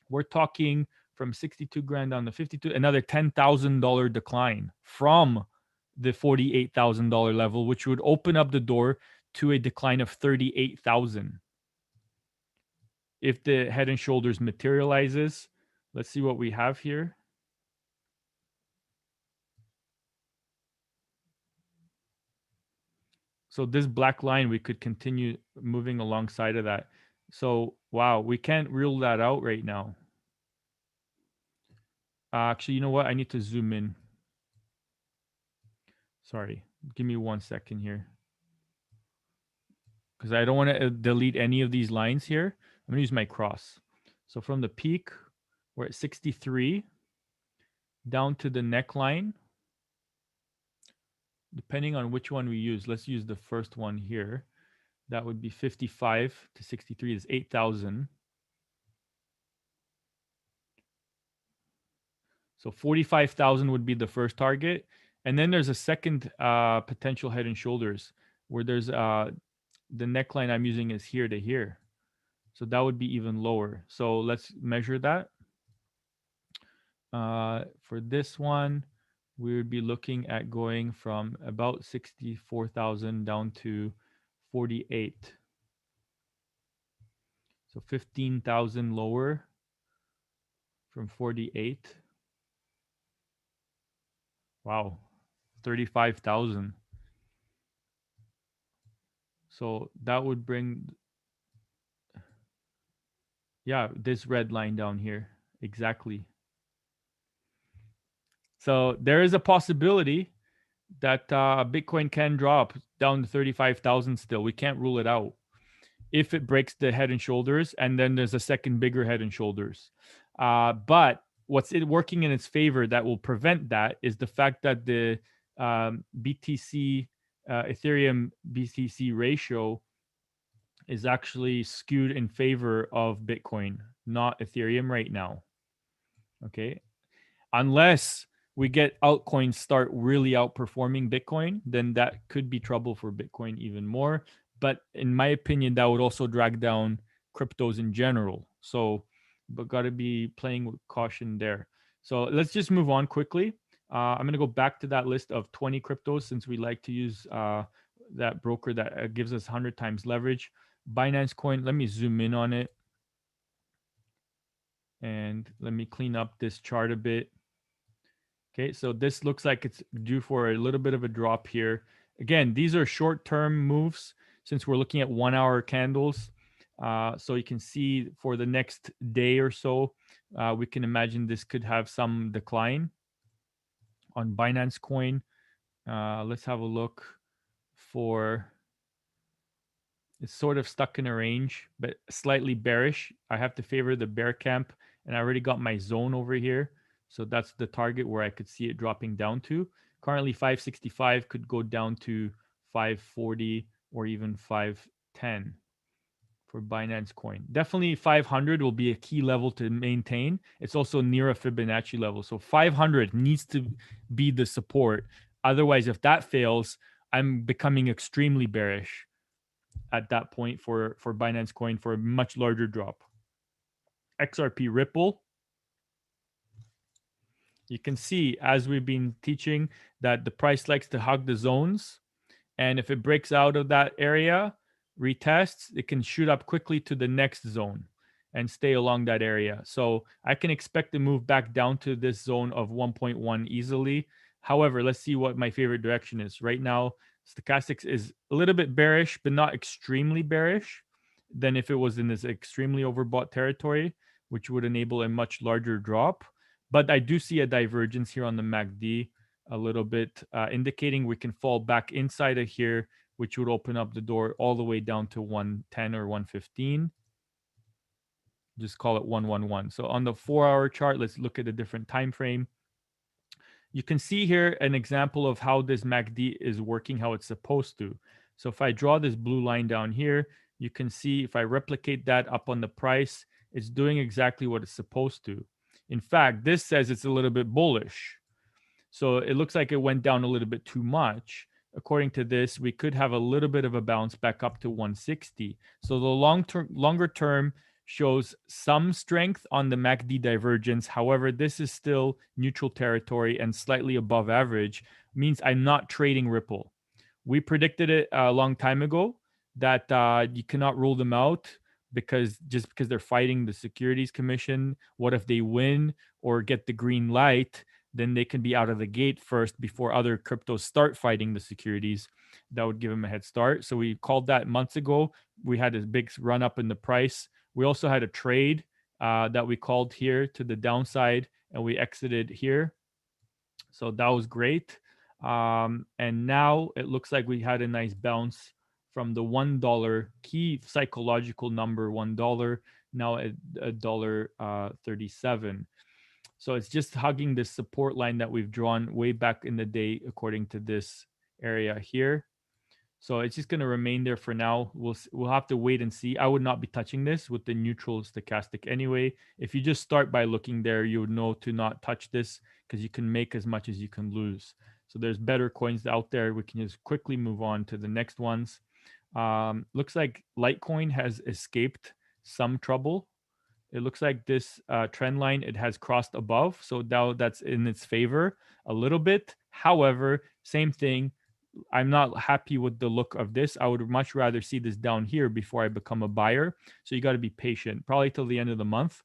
We're talking from 62 grand down to 52, another $10,000 decline from the $48,000 level, which would open up the door to a decline of 38,000. If the head and shoulders materializes, let's see what we have here. So this black line, we could continue moving alongside of that. So, wow, we can't rule that out right now. Actually, you know what? I need to zoom in. Sorry. Give me 1 second here. Because I don't want to delete any of these lines here. I'm going to use my cross. So from the peak, we're at 63 down to the neckline. Depending on which one we use, let's use the first one here. That would be 55 to 63 is 8,000. So 45,000 would be the first target. And then there's a second potential head and shoulders where there's the neckline I'm using is here to here. So that would be even lower. So let's measure that. For this one, we would be looking at going from about 64,000 down to 48. So 15,000 lower from 48. Wow, 35,000. So that would bring, yeah, this red line down here. Exactly. So there is a possibility that Bitcoin can drop down to 35,000 still. We can't rule it out if it breaks the head and shoulders, and then there's a second bigger head and shoulders. But what's it working in its favor that will prevent that is the fact that the BTC, Ethereum BTC ratio is actually skewed in favor of Bitcoin, not Ethereum right now. Okay. Unless we get altcoins start really outperforming Bitcoin, then that could be trouble for Bitcoin even more. But in my opinion, that would also drag down cryptos in general. So, but got to be playing with caution there. So let's just move on quickly. I'm going to go back to that list of 20 cryptos since we like to use that broker that gives us 100 times leverage. Binance Coin, let me zoom in on it. And let me clean up this chart a bit. Okay, so this looks like it's due for a little bit of a drop here. Again, these are short-term moves since we're looking at 1-hour candles. So you can see for the next day or so, we can imagine this could have some decline on Binance Coin. Let's have a look for, it's sort of stuck in a range, but slightly bearish. I have to favor the bear camp, and I already got my zone over here. So that's the target where I could see it dropping down to. Currently 565 could go down to 540 or even 510 for Binance Coin. Definitely 500 will be a key level to maintain. It's also near a Fibonacci level. So 500 needs to be the support. Otherwise, if that fails, I'm becoming extremely bearish at that point for Binance Coin for a much larger drop. XRP Ripple, you can see as we've been teaching that the price likes to hug the zones. And if it breaks out of that area, retests, it can shoot up quickly to the next zone and stay along that area. So I can expect to move back down to this zone of 1.1 easily. However, let's see what my favorite direction is. Right now, stochastics is a little bit bearish, but not extremely bearish than if it was in this extremely overbought territory, which would enable a much larger drop. But I do see a divergence here on the MACD a little bit, indicating we can fall back inside of here, which would open up the door all the way down to 110 or 115. Just call it 111. So on the 4-hour chart, let's look at a different time frame. You can see here an example of how this MACD is working, how it's supposed to. So if I draw this blue line down here, you can see if I replicate that up on the price, it's doing exactly what it's supposed to. In fact, this says it's a little bit bullish. So it looks like it went down a little bit too much. According to this, we could have a little bit of a bounce back up to 160. So the longer term shows some strength on the MACD divergence. However, this is still neutral territory and slightly above average, means I'm not trading Ripple. We predicted it a long time ago that you cannot rule them out because they're fighting the Securities Commission. What if they win or get the green light? Then they can be out of the gate first before other cryptos start fighting the securities. That would give them a head start. So we called that months ago. We had a big run up in the price. We also had a trade that we called here to the downside, and we exited here. So that was great. And now it looks like we had a nice bounce from the $1 key psychological number, $1, now at $1.37. So it's just hugging this support line that we've drawn way back in the day, according to this area here. So it's just going to remain there for now. We'll have to wait and see. I would not be touching this with the neutral stochastic anyway. If you just start by looking there, you would know to not touch this because you can make as much as you can lose. So there's better coins out there. We can just quickly move on to the next ones. Looks like Litecoin has escaped some trouble. It looks like this trend line, it has crossed above. So now that's in its favor a little bit. However, same thing. I'm not happy with the look of this. I would much rather see this down here before I become a buyer. So you got to be patient, probably till the end of the month.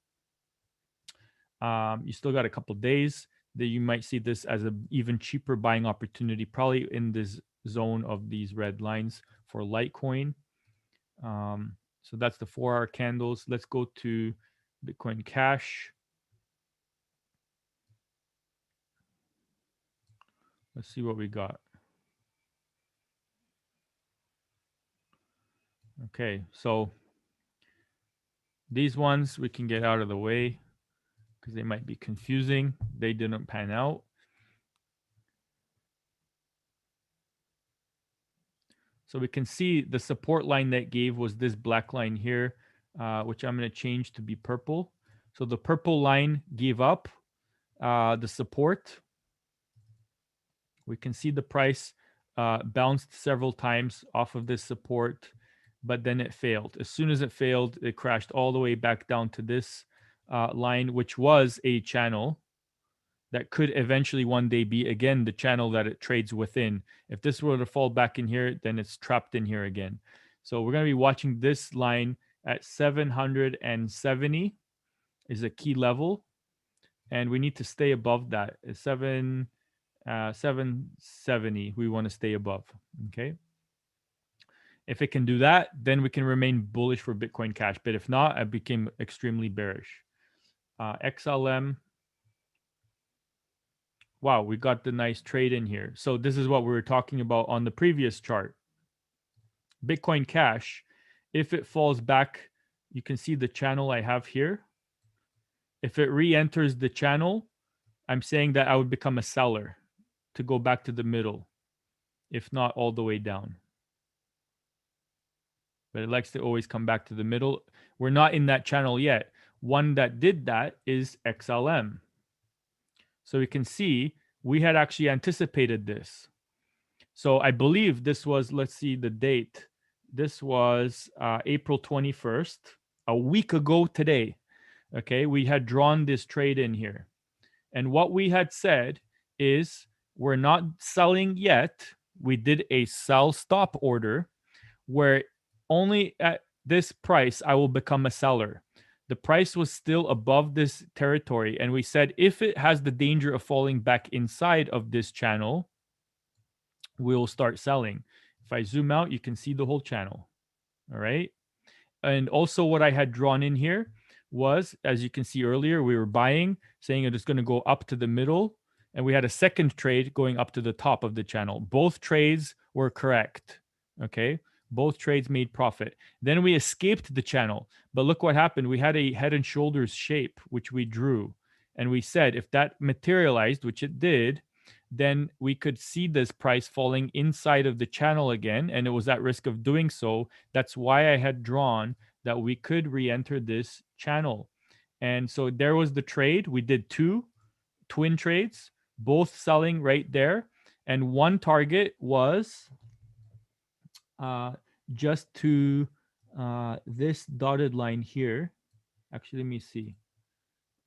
You still got a couple days that you might see this as an even cheaper buying opportunity, probably in this zone of these red lines for Litecoin. So that's the 4-hour candles. Let's go to Bitcoin Cash. Let's see what we got. Okay, so these ones we can get out of the way because they might be confusing. They didn't pan out. So we can see the support line that gave was this black line here, which I'm going to change to be purple. So the purple line gave up the support. We can see the price bounced several times off of this support, but then it failed. As soon as it failed, it crashed all the way back down to this line, which was a channel that could eventually one day be again the channel that it trades within. If this were to fall back in here, then it's trapped in here again. So we're going to be watching this line at 770 is a key level, and we need to stay above that. 770 we want to stay above. Okay. If it can do that, then we can remain bullish for Bitcoin Cash. But if not, I became extremely bearish. XLM. Wow, we got the nice trade in here. So this is what we were talking about on the previous chart. Bitcoin Cash, if it falls back, you can see the channel I have here. If it re-enters the channel, I'm saying that I would become a seller to go back to the middle, if not all the way down. But it likes to always come back to the middle. We're not in that channel yet. One that did that is XLM. So we can see we had actually anticipated this. So I believe this was, let's see the date. This was April 21st, a week ago today. Okay, we had drawn this trade in here. And what we had said is we're not selling yet. We did a sell stop order where only at this price I will become a seller. The price was still above this territory. And we said if it has the danger of falling back inside of this channel, we'll start selling. If I zoom out, you can see the whole channel. All right. And also what I had drawn in here was, as you can see earlier, we were buying, saying it is going to go up to the middle. And we had a second trade going up to the top of the channel. Both trades were correct. Okay. Both trades made profit. Then we escaped the channel. But look what happened. We had a head and shoulders shape, which we drew. And we said if that materialized, which it did, then we could see this price falling inside of the channel again. And it was at risk of doing so. That's why I had drawn that we could re-enter this channel. And so there was the trade. We did two twin trades, both selling right there. And one target was just to this dotted line here. Actually, let me see.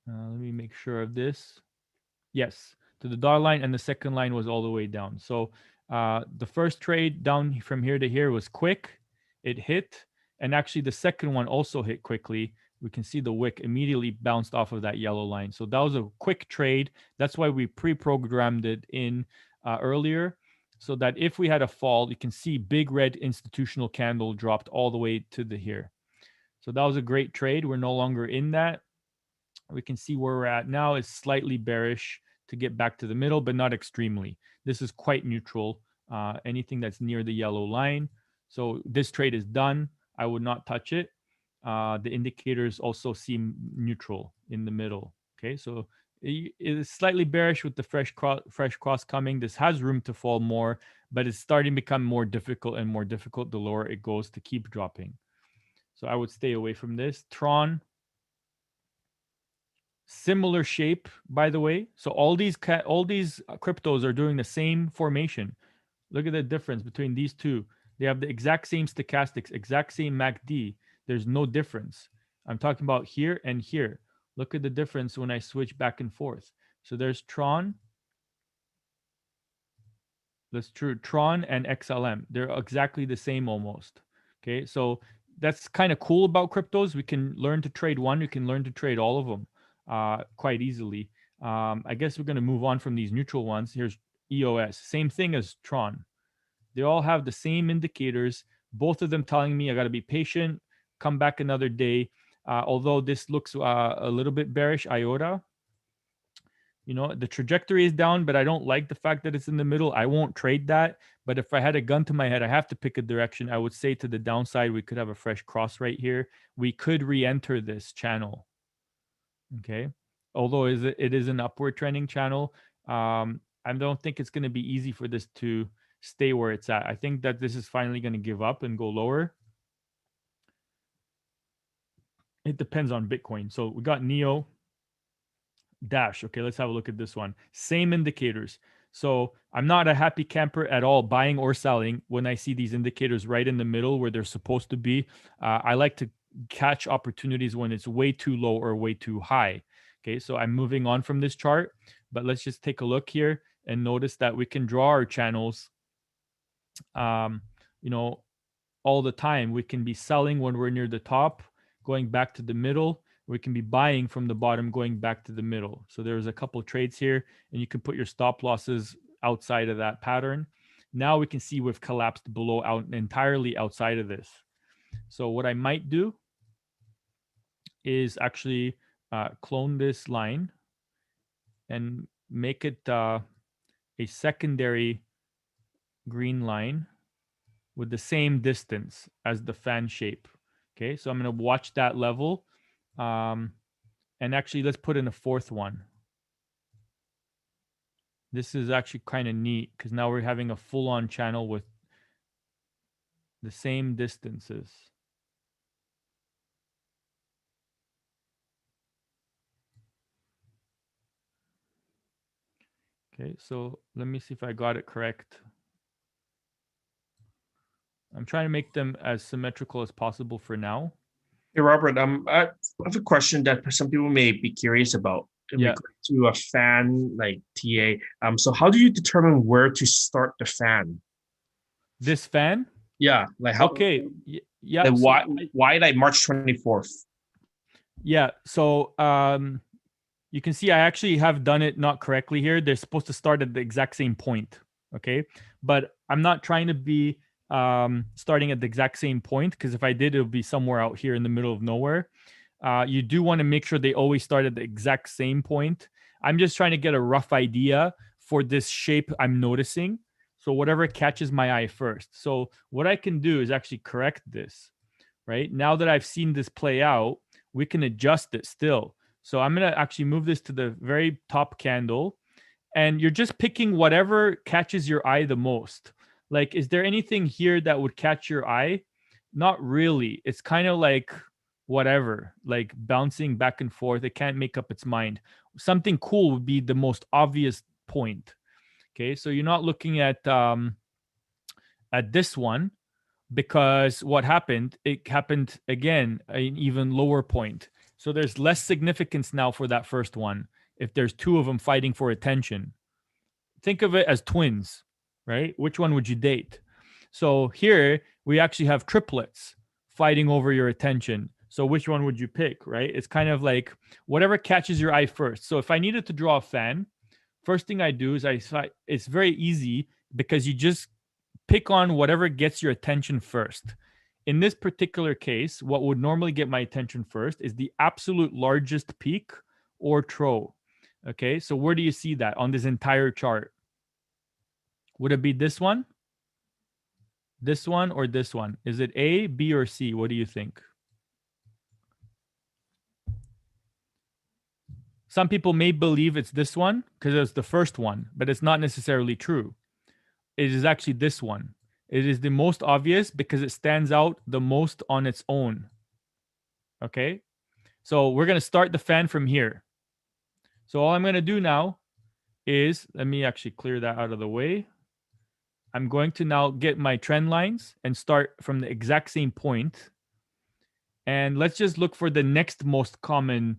Let me make sure of this. Yes, to the dotted line, and the second line was all the way down. So the first trade down from here to here was quick. It hit, and actually the second one also hit quickly. We can see the wick immediately bounced off of that yellow line. So that was a quick trade. That's why we pre-programmed it in earlier, so that if we had a fall, you can see big red institutional candle dropped all the way to the here. So that was a great trade. We're no longer in that. We can see where we're at now is slightly bearish to get back to the middle, but not extremely. This is quite neutral. Anything that's near the yellow line. So this trade is done. I would not touch it. The indicators also seem neutral in the middle. Okay, so it is slightly bearish with the fresh cross coming. This has room to fall more, but it's starting to become more difficult and more difficult the lower it goes to keep dropping. So I would stay away from this. Tron, similar shape, by the way. So all these cryptos are doing the same formation. Look at the difference between these two. They have the exact same stochastics, exact same MACD. There's no difference. I'm talking about here and here. Look at the difference when I switch back and forth. So there's Tron. That's true. Tron and XLM. They're exactly the same almost. Okay, so that's kind of cool about cryptos. We can learn to trade one. We can learn to trade all of them quite easily. I guess we're going to move on from these neutral ones. Here's EOS. Same thing as Tron. They all have the same indicators. Both of them telling me I got to be patient, come back another day. Although this looks a little bit bearish, IOTA. You know, the trajectory is down, but I don't like the fact that it's in the middle. I won't trade that. But if I had a gun to my head, I have to pick a direction. I would say to the downside, we could have a fresh cross right here. We could re-enter this channel. Okay. Although it is an upward trending channel, I don't think it's going to be easy for this to stay where it's at. I think that this is finally going to give up and go lower. It depends on Bitcoin. So we got Neo Dash. Okay, let's have a look at this one. Same indicators. So I'm not a happy camper at all, buying or selling when I see these indicators right in the middle where they're supposed to be. I like to catch opportunities when it's way too low or way too high. Okay, so I'm moving on from this chart, but let's just take a look here and notice that we can draw our channels, um, you know, all the time. We can be selling when we're near the top, going back to the middle. We can be buying from the bottom, going back to the middle. So there's a couple trades here, and you can put your stop losses outside of that pattern. Now we can see we've collapsed below, out entirely outside of this. So what I might do is actually clone this line and make it a secondary green line with the same distance as the fan shape. Okay, so I'm going to watch that level. And actually, let's put in a fourth one. This is actually kind of neat because now we're having a full-on channel with the same distances. Okay, so let me see if I got it correct. I'm trying to make them as symmetrical as possible for now. Hey, Robert, I have a question that some people may be curious about in Yeah, regard to a fan like TA. So how do you determine where to start the fan? this fan. Yeah, like how, Okay, yeah. like So why like March 24th? yeah, so you can see I actually have done it not correctly here. They're supposed to start at the exact same point. Okay. But I'm not trying to be starting at the exact same point, because if I did, it would be somewhere out here in the middle of nowhere. You do want to make sure they always start at the exact same point. I'm just trying to get a rough idea for this shape I'm noticing. So whatever catches my eye first. So what I can do is actually correct this, right? Now that I've seen this play out, we can adjust it still. So I'm going to actually move this to the very top candle, and you're just picking whatever catches your eye the most. Like, is there anything here that would catch your eye? Not really. It's kind of like whatever, like bouncing back and forth. It can't make up its mind. Something cool would be the most obvious point. Okay, so you're not looking at this one, because what happened, it happened again an even lower point. So there's less significance now for that first one if there's two of them fighting for attention. Think of it as twins, right? Which one would you date? So here we actually have triplets fighting over your attention. So which one would you pick, right? It's kind of like whatever catches your eye first. So if I needed to draw a fan, first thing I do is it's very easy, because you just pick on whatever gets your attention first. In this particular case, what would normally get my attention first is the absolute largest peak or trough. Okay, so where do you see that on this entire chart? Would it be this one, or this one? Is it A, B, or C? What do you think? Some people may believe it's this one because it's the first one, but it's not necessarily true. It is actually this one. It is the most obvious because it stands out the most on its own. Okay, so we're going to start the fan from here. So all I'm going to do now is, let me actually clear that out of the way. I'm going to now get my trend lines and start from the exact same point. And let's just look for the next most common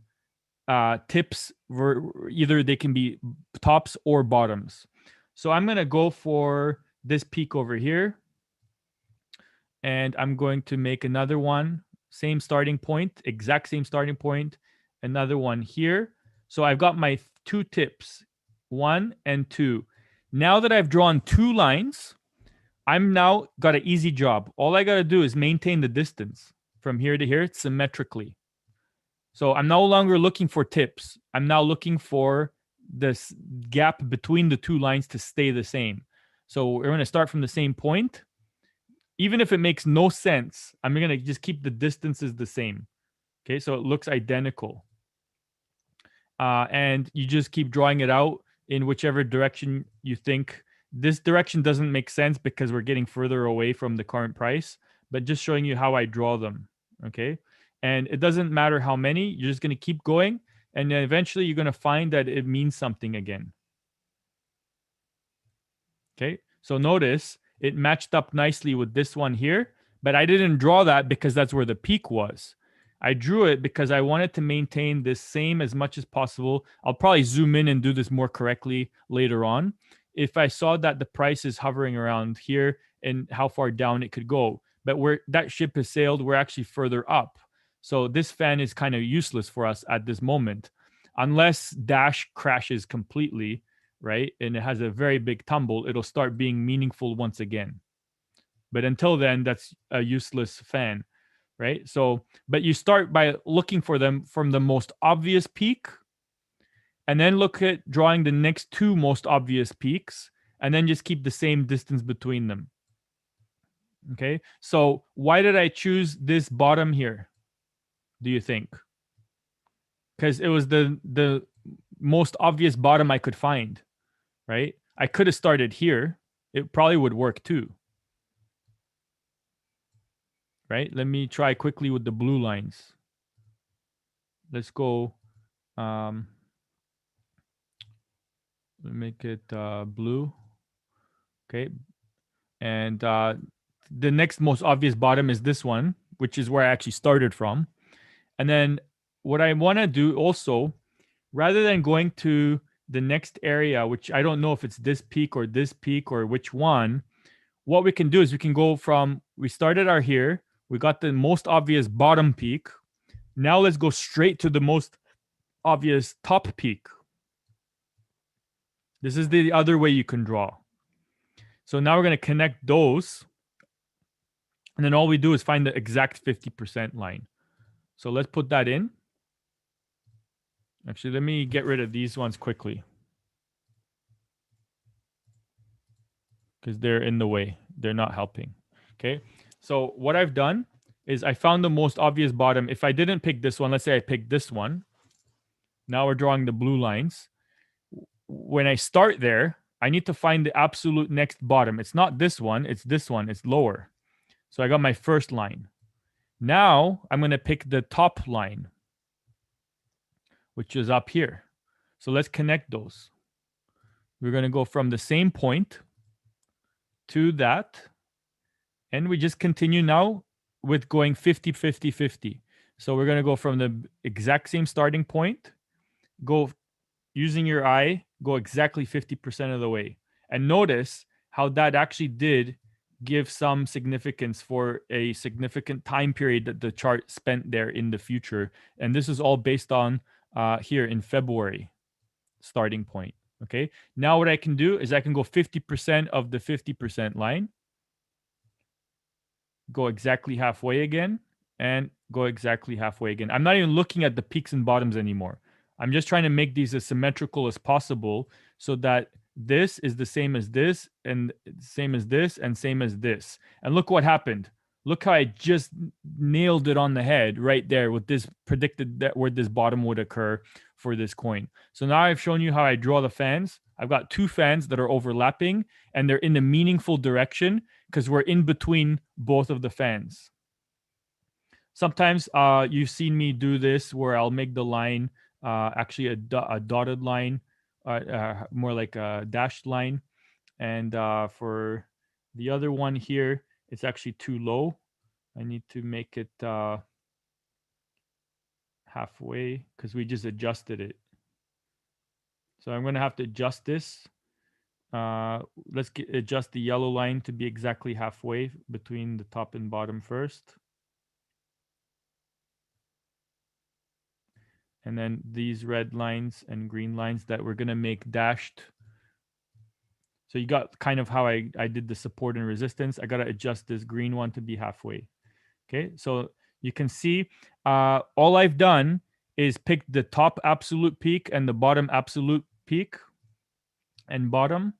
tips. Either they can be tops or bottoms. So I'm going to go for this peak over here. And I'm going to make another one, same starting point, exact same starting point, another one here. So I've got my two tips, 1 and 2. Now that I've drawn two lines, I'm now got an easy job. All I got to do is maintain the distance from here to here symmetrically. So I'm no longer looking for tips. I'm now looking for this gap between the two lines to stay the same. So we're going to start from the same point. Even if it makes no sense, I'm going to just keep the distances the same. Okay, so it looks identical. And you just keep drawing it out in whichever direction you think. This direction doesn't make sense because we're getting further away from the current price, but just showing you how I draw them. Okay, and it doesn't matter how many, you're just going to keep going, and then eventually you're going to find that it means something again. Okay, so notice it matched up nicely with this one here, but I didn't draw that because that's where the peak was. I drew it because I wanted to maintain this same as much as possible. I'll probably zoom in and do this more correctly later on. If I saw that the price is hovering around here and how far down it could go, but where that ship has sailed, we're actually further up. So this fan is kind of useless for us at this moment, unless Dash crashes completely, right? And it has a very big tumble, it'll start being meaningful once again. But until then, that's a useless fan, right? So, but you start by looking for them from the most obvious peak, and then look at drawing the next two most obvious peaks, and then just keep the same distance between them. Okay, so why did I choose this bottom here, do you think? Because it was the most obvious bottom I could find, right? I could have started here. It probably would work too, right? Let me try quickly with the blue lines. Let's go. Um, make it blue. Okay. And the next most obvious bottom is this one, which is where I actually started from. And then what I want to do also, rather than going to the next area, which I don't know if it's this peak or which one, what we can do is we can go from, we started our here, we got the most obvious bottom peak. Now let's go straight to the most obvious top peak. This is the other way you can draw. So now we're going to connect those. And then all we do is find the exact 50% line. So let's put that in. Actually, let me get rid of these ones quickly, because they're in the way. They're not helping. Okay. So what I've done is I found the most obvious bottom. If I didn't pick this one, let's say I picked this one. Now we're drawing the blue lines. When I start there, I need to find the absolute next bottom. It's not this one, it's this one, it's lower. So I got my first line. Now I'm going to pick the top line, which is up here. So let's connect those. We're going to go from the same point to that. And we just continue now with going 50, 50, 50. So we're going to go from the exact same starting point, go using your eye, go exactly 50% of the way. And notice how that actually did give some significance for a significant time period that the chart spent there in the future. And this is all based on here in February starting point. Okay. Now what I can do is I can go 50% of the 50% line, go exactly halfway again, and go exactly halfway again. I'm not even looking at the peaks and bottoms anymore. I'm just trying to make these as symmetrical as possible so that this is the same as this and same as this and same as this. And look what happened. Look how I just nailed it on the head right there with this predicted that where this bottom would occur for this coin. So now I've shown you how I draw the fans. I've got two fans that are overlapping and they're in a meaningful direction because we're in between both of the fans. Sometimes you've seen me do this where I'll make the line actually a dotted line, more like a dashed line. And for the other one here, it's actually too low. I need to make it halfway because we just adjusted it. So I'm going to have to adjust this. Let's adjust the yellow line to be exactly halfway between the top and bottom first. And then these red lines and green lines that we're going to make dashed. So you got kind of how I did the support and resistance. I got to adjust this green one to be halfway. Okay, so you can see all I've done is pick the top absolute peak and the bottom absolute peak and bottom.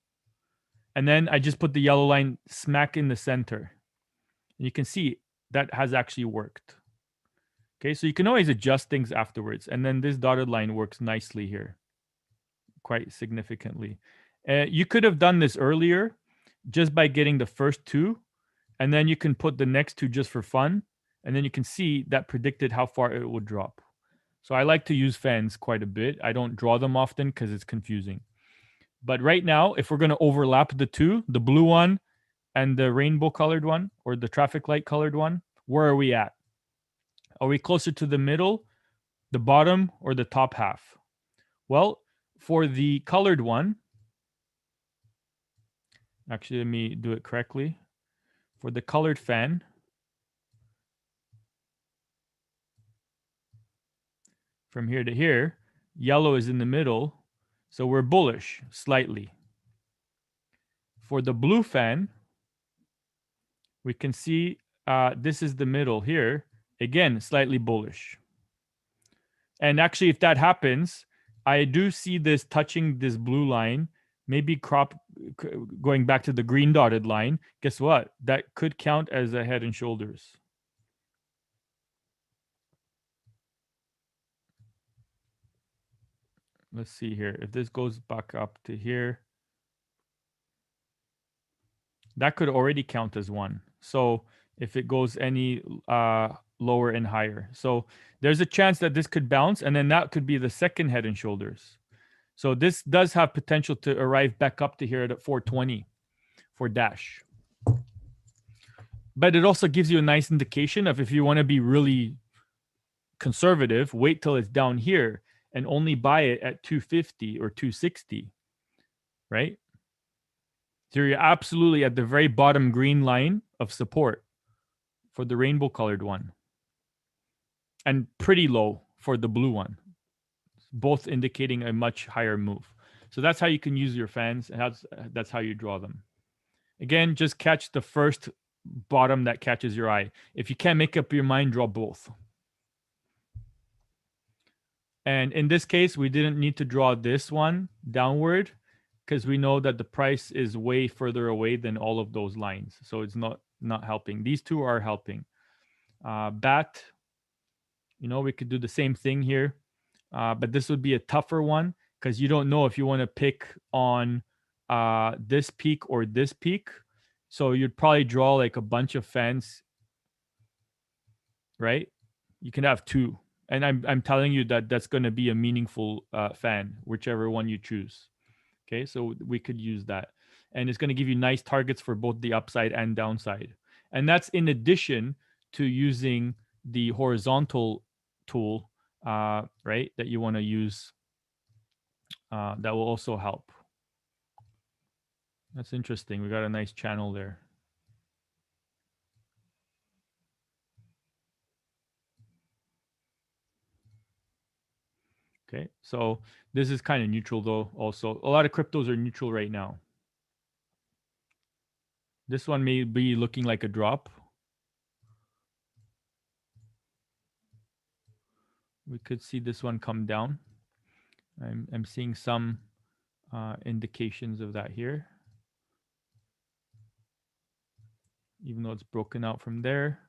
And then I just put the yellow line smack in the center. And you can see that has actually worked. Okay, so you can always adjust things afterwards. And then this dotted line works nicely here, quite significantly. You could have done this earlier just by getting the first two, and then you can put the next two just for fun. And then you can see that predicted how far it would drop. So I like to use fans quite a bit. I don't draw them often because it's confusing. But right now, if we're going to overlap the two, the blue one and the rainbow colored one, or the traffic light colored one, where are we at? Are we closer to the middle, the bottom, or the top half? Well, for the colored one, actually, let me do it correctly. For the colored fan, from here to here, yellow is in the middle, so we're bullish slightly. For the blue fan, we can see this is the middle here. Again, slightly bullish. And actually, if that happens, I do see this touching this blue line, maybe going back to the green dotted line. Guess what? That could count as a head and shoulders. Let's see here. If this goes back up to here, that could already count as one. So if it goes any lower and higher. So there's a chance that this could bounce, and then that could be the second head and shoulders. So this does have potential to arrive back up to here at 420 for Dash. But it also gives you a nice indication of if you want to be really conservative, wait till it's down here and only buy it at 250 or 260, right? So you're absolutely at the very bottom green line of support for the rainbow colored one and pretty low for the blue one, both indicating a much higher move. So that's how you can use your fans, and that's how you draw them. Again, just catch the first bottom that catches your eye. If you can't make up your mind, draw both. And in this case, we didn't need to draw this one downward because we know that the price is way further away than all of those lines. So it's not helping. These two are helping. BAT, we could do the same thing here. But this would be a tougher one because you don't know if you want to pick on this peak or this peak. So you'd probably draw like a bunch of fans, right? You can have two. And I'm telling you that that's going to be a meaningful fan, whichever one you choose. Okay, so we could use that. And it's going to give you nice targets for both the upside and downside. And that's in addition to using the horizontal tool, right, that you want to use. That will also help. That's interesting. We got a nice channel there. Okay, so this is kind of neutral though. Also, a lot of cryptos are neutral right now. This one may be looking like a drop. We could see this one come down. I'm seeing some indications of that here, even though it's broken out from there.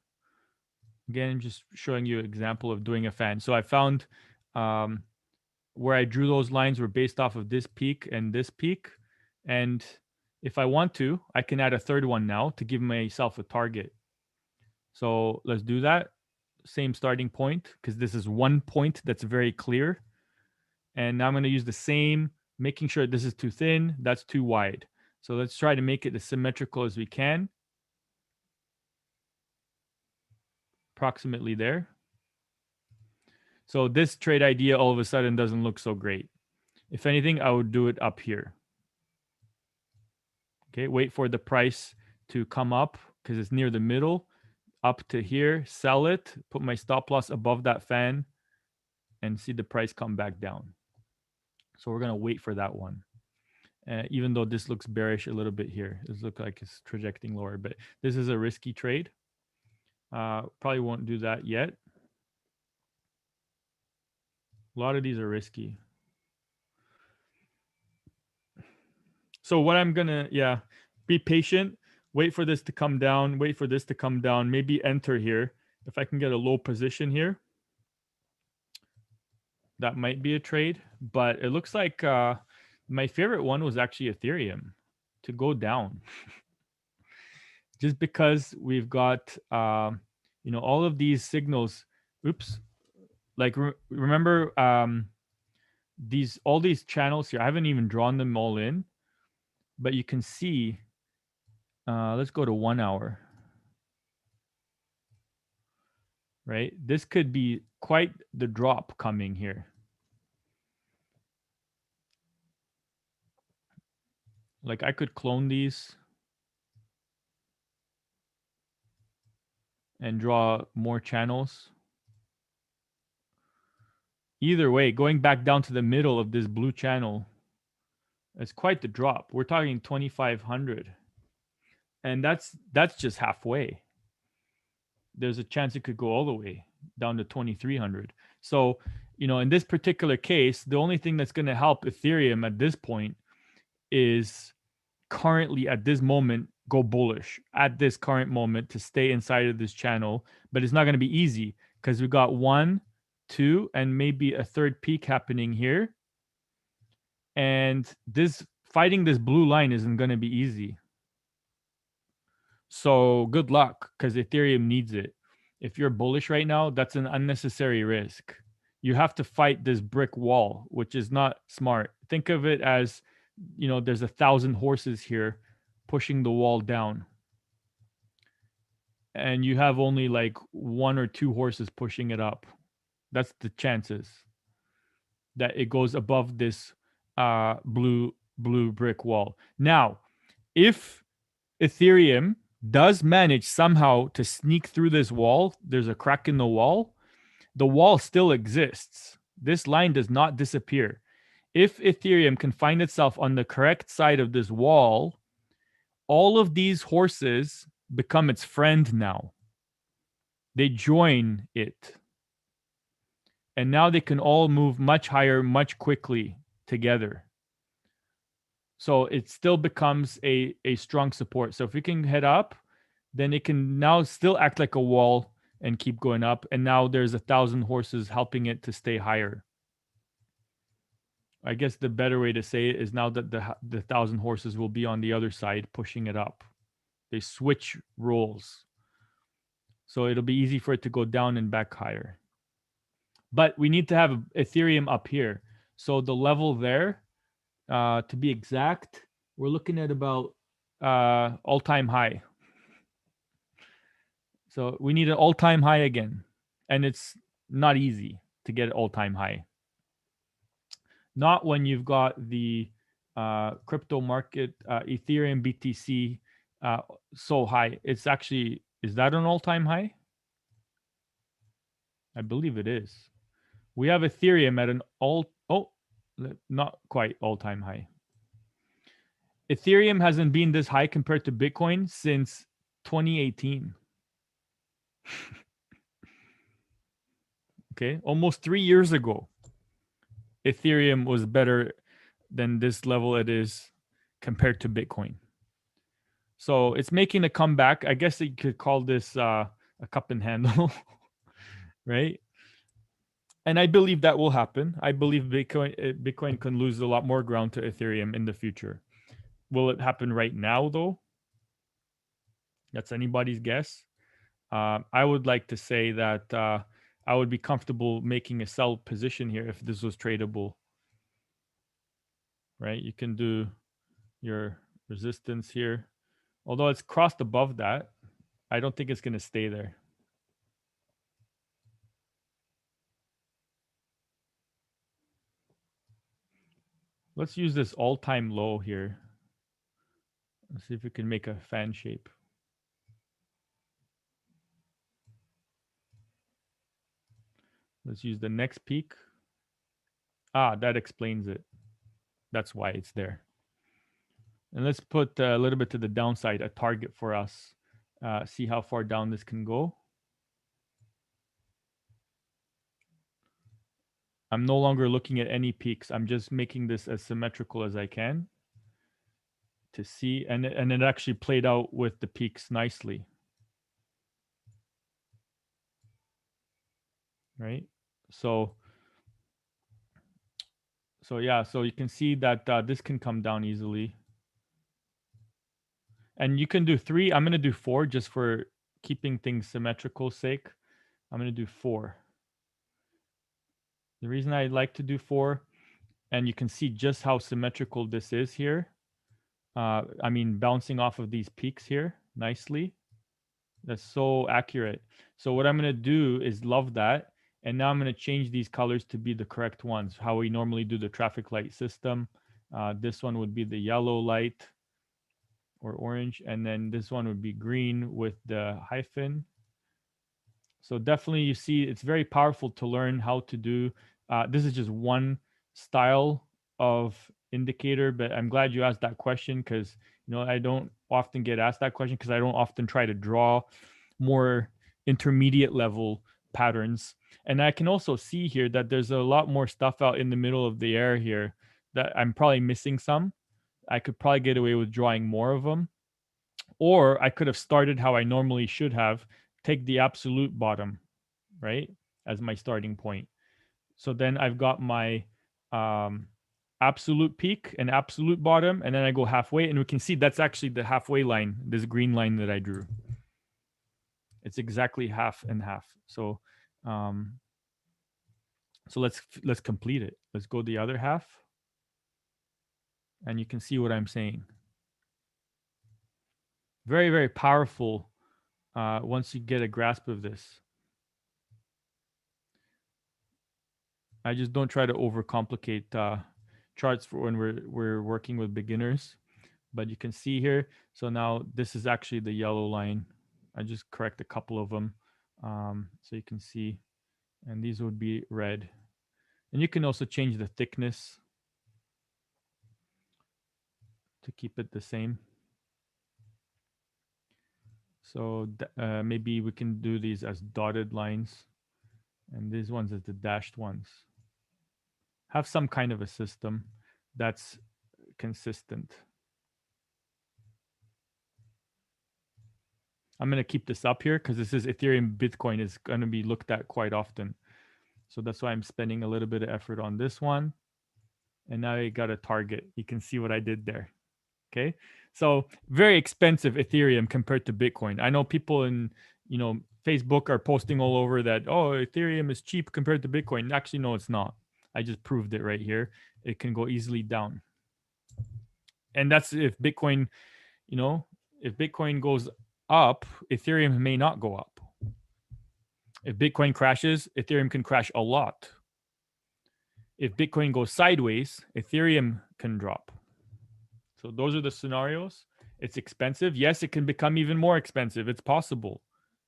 Again, just showing you an example of doing a fan. So I found where I drew those lines were based off of this peak and this peak. And if I want to, I can add a third one now to give myself a target. So let's do that. Same starting point, because this is one point that's very clear. And now I'm going to use the same, making sure this is too thin, that's too wide. So let's try to make it as symmetrical as we can. Approximately there. So this trade idea all of a sudden doesn't look so great. If anything, I would do it up here. Okay, wait for the price to come up because it's near the middle, up to here, sell it, put my stop loss above that fan, and see the price come back down. So we're going to wait for that one. Even though this looks bearish a little bit here, it looks like it's trajecting lower, but this is a risky trade. Probably won't do that yet. A lot of these are risky. So what I'm gonna, be patient, wait for this to come down, wait for this to come down, maybe enter here. If I can get a low position here, that might be a trade. But it looks like my favorite one was actually Ethereum to go down. Just because we've got, all of these signals. Oops. Like, remember all these channels here, I haven't even drawn them all in, but you can see, let's go to 1 hour, right? This could be quite the drop coming here. Like I could clone these and draw more channels. Either way, going back down to the middle of this blue channel, it's quite the drop. We're talking 2,500. And that's just halfway. There's a chance it could go all the way down to 2,300. So, in this particular case, the only thing that's going to help Ethereum at this point is currently at this moment go bullish at this current moment to stay inside of this channel, but it's not going to be easy because we got 1, 2, and maybe a third peak happening here, and this fighting this blue line isn't going to be easy. So good luck because Ethereum needs it. If you're bullish right now, that's an unnecessary risk. You have to fight this brick wall, which is not smart. Think of it as, there's 1,000 horses here pushing the wall down. And you have only like 1 or 2 horses pushing it up. That's the chances that it goes above this blue brick wall. Now, if Ethereum does manage somehow to sneak through this wall, there's a crack in the wall still exists. This line does not disappear. If Ethereum can find itself on the correct side of this wall, all of these horses become its friend now. They join it. And now they can all move much higher, much quickly together. So it still becomes a strong support. So if we can head up, then it can now still act like a wall and keep going up. And now there's 1,000 horses helping it to stay higher. I guess the better way to say it is now that the 1,000 horses will be on the other side pushing it up. They switch roles. So it'll be easy for it to go down and back higher. But we need to have Ethereum up here. So the level there, to be exact, we're looking at about all-time high. So we need an all-time high again. And it's not easy to get an all-time high. Not when you've got the crypto market, Ethereum BTC so high. It's actually, is that an all-time high? I believe it is. We have Ethereum at an not quite all-time high. Ethereum hasn't been this high compared to Bitcoin since 2018. Okay, almost 3 years ago, Ethereum was better than this level it is compared to Bitcoin. So it's making a comeback. I guess you could call this a cup and handle, right? And I believe that will happen. I believe Bitcoin can lose a lot more ground to Ethereum in the future. Will it happen right now, though? That's anybody's guess. I would like to say that I would be comfortable making a sell position here if this was tradable. Right? You can do your resistance here. Although it's crossed above that, I don't think it's going to stay there. Let's use this all-time low here. Let's see if we can make a fan shape. Let's use the next peak. That explains it. That's why it's there. And let's put a little bit to the downside, a target for us. See how far down this can go. I'm no longer looking at any peaks. I'm just making this as symmetrical as I can to see. And it actually played out with the peaks nicely. Right? So yeah, so you can see that this can come down easily. And you can do 3. I'm going to do 4 just for keeping things symmetrical sake. I'm going to do 4. The reason I like to do 4 and you can see just how symmetrical this is here. I mean, bouncing off of these peaks here nicely. That's so accurate. So what I'm going to do is love that. And now I'm going to change these colors to be the correct ones, how we normally do the traffic light system. This one would be the yellow light or orange. And then this one would be green with the hyphen. So definitely you see it's very powerful to learn how to do. This is just one style of indicator, but I'm glad you asked that question because I don't often get asked that question because I don't often try to draw more intermediate level patterns. And I can also see here that there's a lot more stuff out in the middle of the air here that I'm probably missing some. I could probably get away with drawing more of them. Or I could have started how I normally should have, take the absolute bottom, right, as my starting point. So then I've got my absolute peak and absolute bottom, and then I go halfway, and we can see that's actually the halfway line, this green line that I drew. It's exactly half and half. So let's complete it. Let's go the other half, and you can see what I'm saying. Very, very powerful once you get a grasp of this. I just don't try to overcomplicate charts for when we're working with beginners. But you can see here. So now this is actually the yellow line. I just correct a couple of them, so you can see. And these would be red. And you can also change the thickness to keep it the same. So maybe we can do these as dotted lines, and these ones as the dashed ones. Have some kind of a system that's consistent. I'm going to keep this up here because this is Ethereum. Bitcoin is going to be looked at quite often. So that's why I'm spending a little bit of effort on this one. And now I got a target. You can see what I did there. Okay. So very expensive Ethereum compared to Bitcoin. I know people in, Facebook are posting all over that, oh, Ethereum is cheap compared to Bitcoin. Actually, no, it's not. I just proved it right here. It can go easily down. And that's if Bitcoin, if Bitcoin goes up, Ethereum may not go up. If Bitcoin crashes, Ethereum can crash a lot. If Bitcoin goes sideways, Ethereum can drop. So those are the scenarios. It's expensive. Yes, it can become even more expensive. It's possible.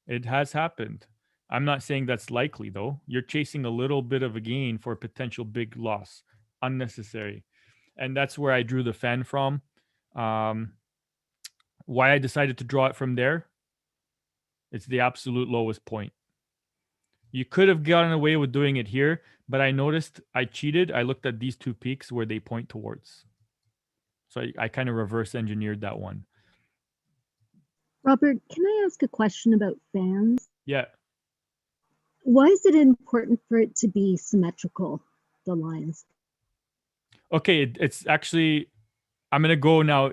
It has happened. I'm not saying that's likely, though. You're chasing a little bit of a gain for a potential big loss. Unnecessary. And that's where I drew the fan from. Why I decided to draw it from there, it's the absolute lowest point. You could have gotten away with doing it here, but I noticed I cheated. I looked at these two peaks where they point towards. So I kind of reverse engineered that one. Robert, can I ask a question about fans? Yeah. Why is it important for it to be symmetrical, the lines? Okay, it's actually, I'm going to go now.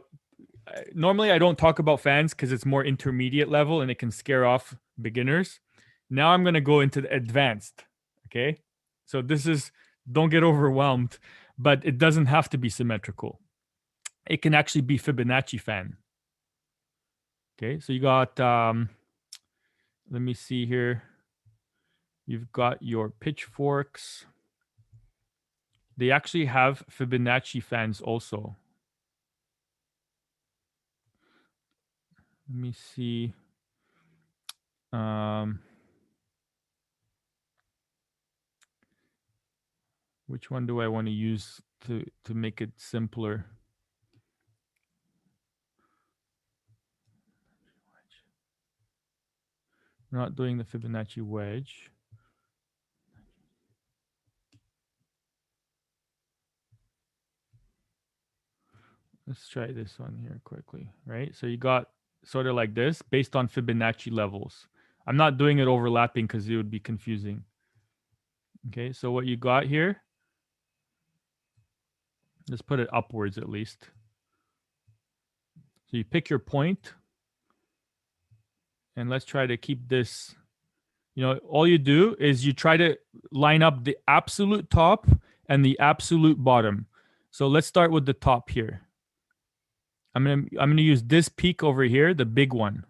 Normally, I don't talk about fans because it's more intermediate level and it can scare off beginners. Now I'm going to go into the advanced. Okay. So this is, don't get overwhelmed, but it doesn't have to be symmetrical. It can actually be Fibonacci fan. Okay. So you got, let me see here. You've got your pitchforks. They actually have Fibonacci fans also. Let me see. Which one do I want to use to make it simpler? We're not doing the Fibonacci wedge. Let's try this one here quickly, right? So you got sort of like this based on Fibonacci levels. I'm not doing it overlapping because it would be confusing. Okay, so what you got here, let's put it upwards at least. So you pick your point, and let's try to keep this, all you do is you try to line up the absolute top and the absolute bottom. So let's start with the top here. I'm gonna use this peak over here, the big one.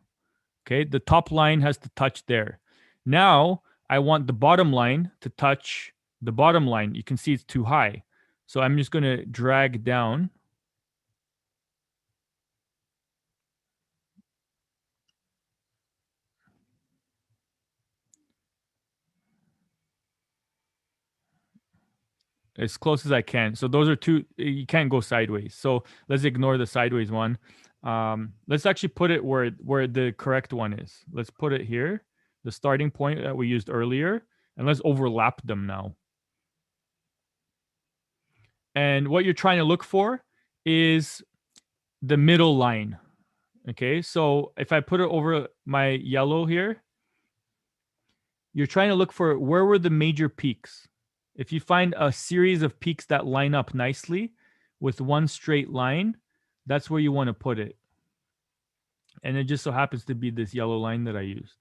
Okay, the top line has to touch there. Now I want the bottom line to touch the bottom line. You can see it's too high. So I'm just gonna drag down. As close as I can. So those are two, you can't go sideways. So let's ignore the sideways one. Let's actually put it where the correct one is. Let's put it here, the starting point that we used earlier, and let's overlap them now. And what you're trying to look for is the middle line. Okay, so if I put it over my yellow here, you're trying to look for where were the major peaks. If you find a series of peaks that line up nicely with one straight line, that's where you want to put it. And it just so happens to be this yellow line that I used.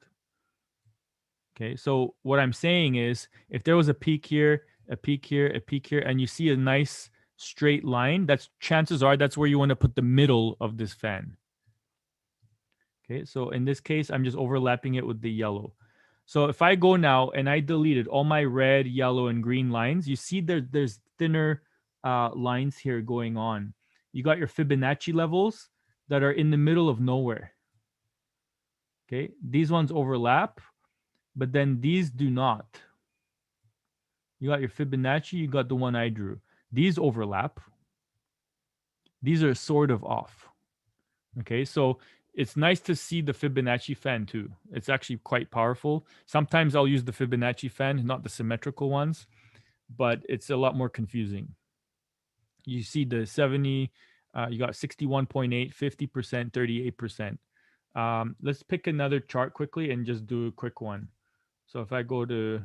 Okay, so what I'm saying is if there was a peak here, a peak here, a peak here, and you see a nice straight line, that's chances are that's where you want to put the middle of this fan. Okay, so in this case, I'm just overlapping it with the yellow. So if I go now and I deleted all my red, yellow, and green lines, you see there's thinner lines here going on. You got your Fibonacci levels that are in the middle of nowhere. Okay, these ones overlap, but then these do not. You got your Fibonacci, you got the one I drew. These overlap. These are sort of off. Okay, so it's nice to see the Fibonacci fan too. It's actually quite powerful. Sometimes I'll use the Fibonacci fan, not the symmetrical ones, but it's a lot more confusing. You see the 70, you got 61.8, 50%, 38%. Let's pick another chart quickly and just do a quick one. So if I go to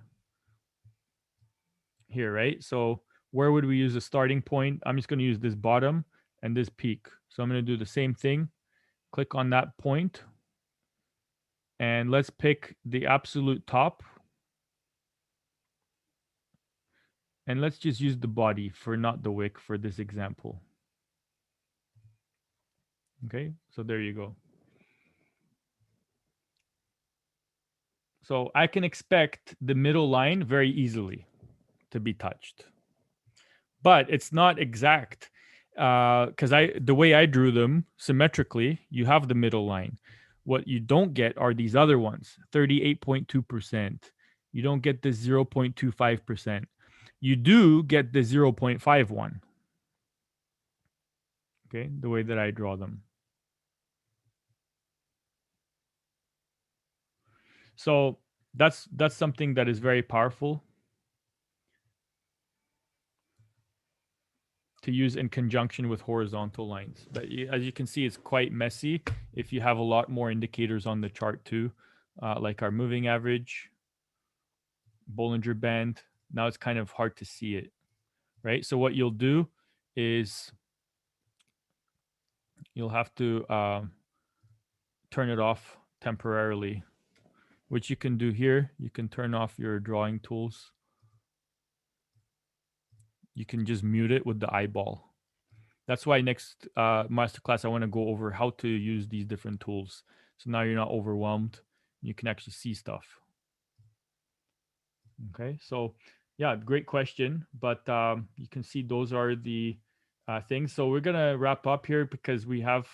here, right? So where would we use a starting point? I'm just going to use this bottom and this peak. So I'm going to do the same thing. Click on that point. And let's pick the absolute top. And let's just use the body for not the wick for this example. Okay, so there you go. So I can expect the middle line very easily to be touched. But it's not exact because the way I drew them symmetrically, you have the middle line. What you don't get are these other ones, 38.2%. You don't get the 0.25%. You do get the 0.51. Okay, the way that I draw them. So that's something that is very powerful to use in conjunction with horizontal lines. But as you can see, it's quite messy if you have a lot more indicators on the chart too, like our moving average, Bollinger Band. Now it's kind of hard to see it, right? So what you'll do is you'll have to turn it off temporarily, which you can do here. You can turn off your drawing tools. You can just mute it with the eyeball. That's why next masterclass, I want to go over how to use these different tools. So now you're not overwhelmed. You can actually see stuff. Okay, so yeah, great question. But you can see those are the things. So we're going to wrap up here because we have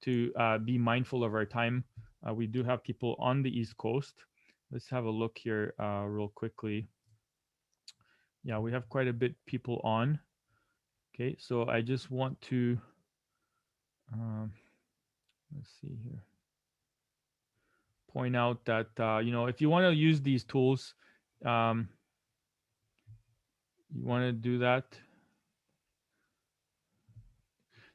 to be mindful of our time. We do have people on the East Coast. Let's have a look here real quickly. Yeah, we have quite a bit people on. Okay, so I just want to, let's see here, point out that, if you want to use these tools, you want to do that.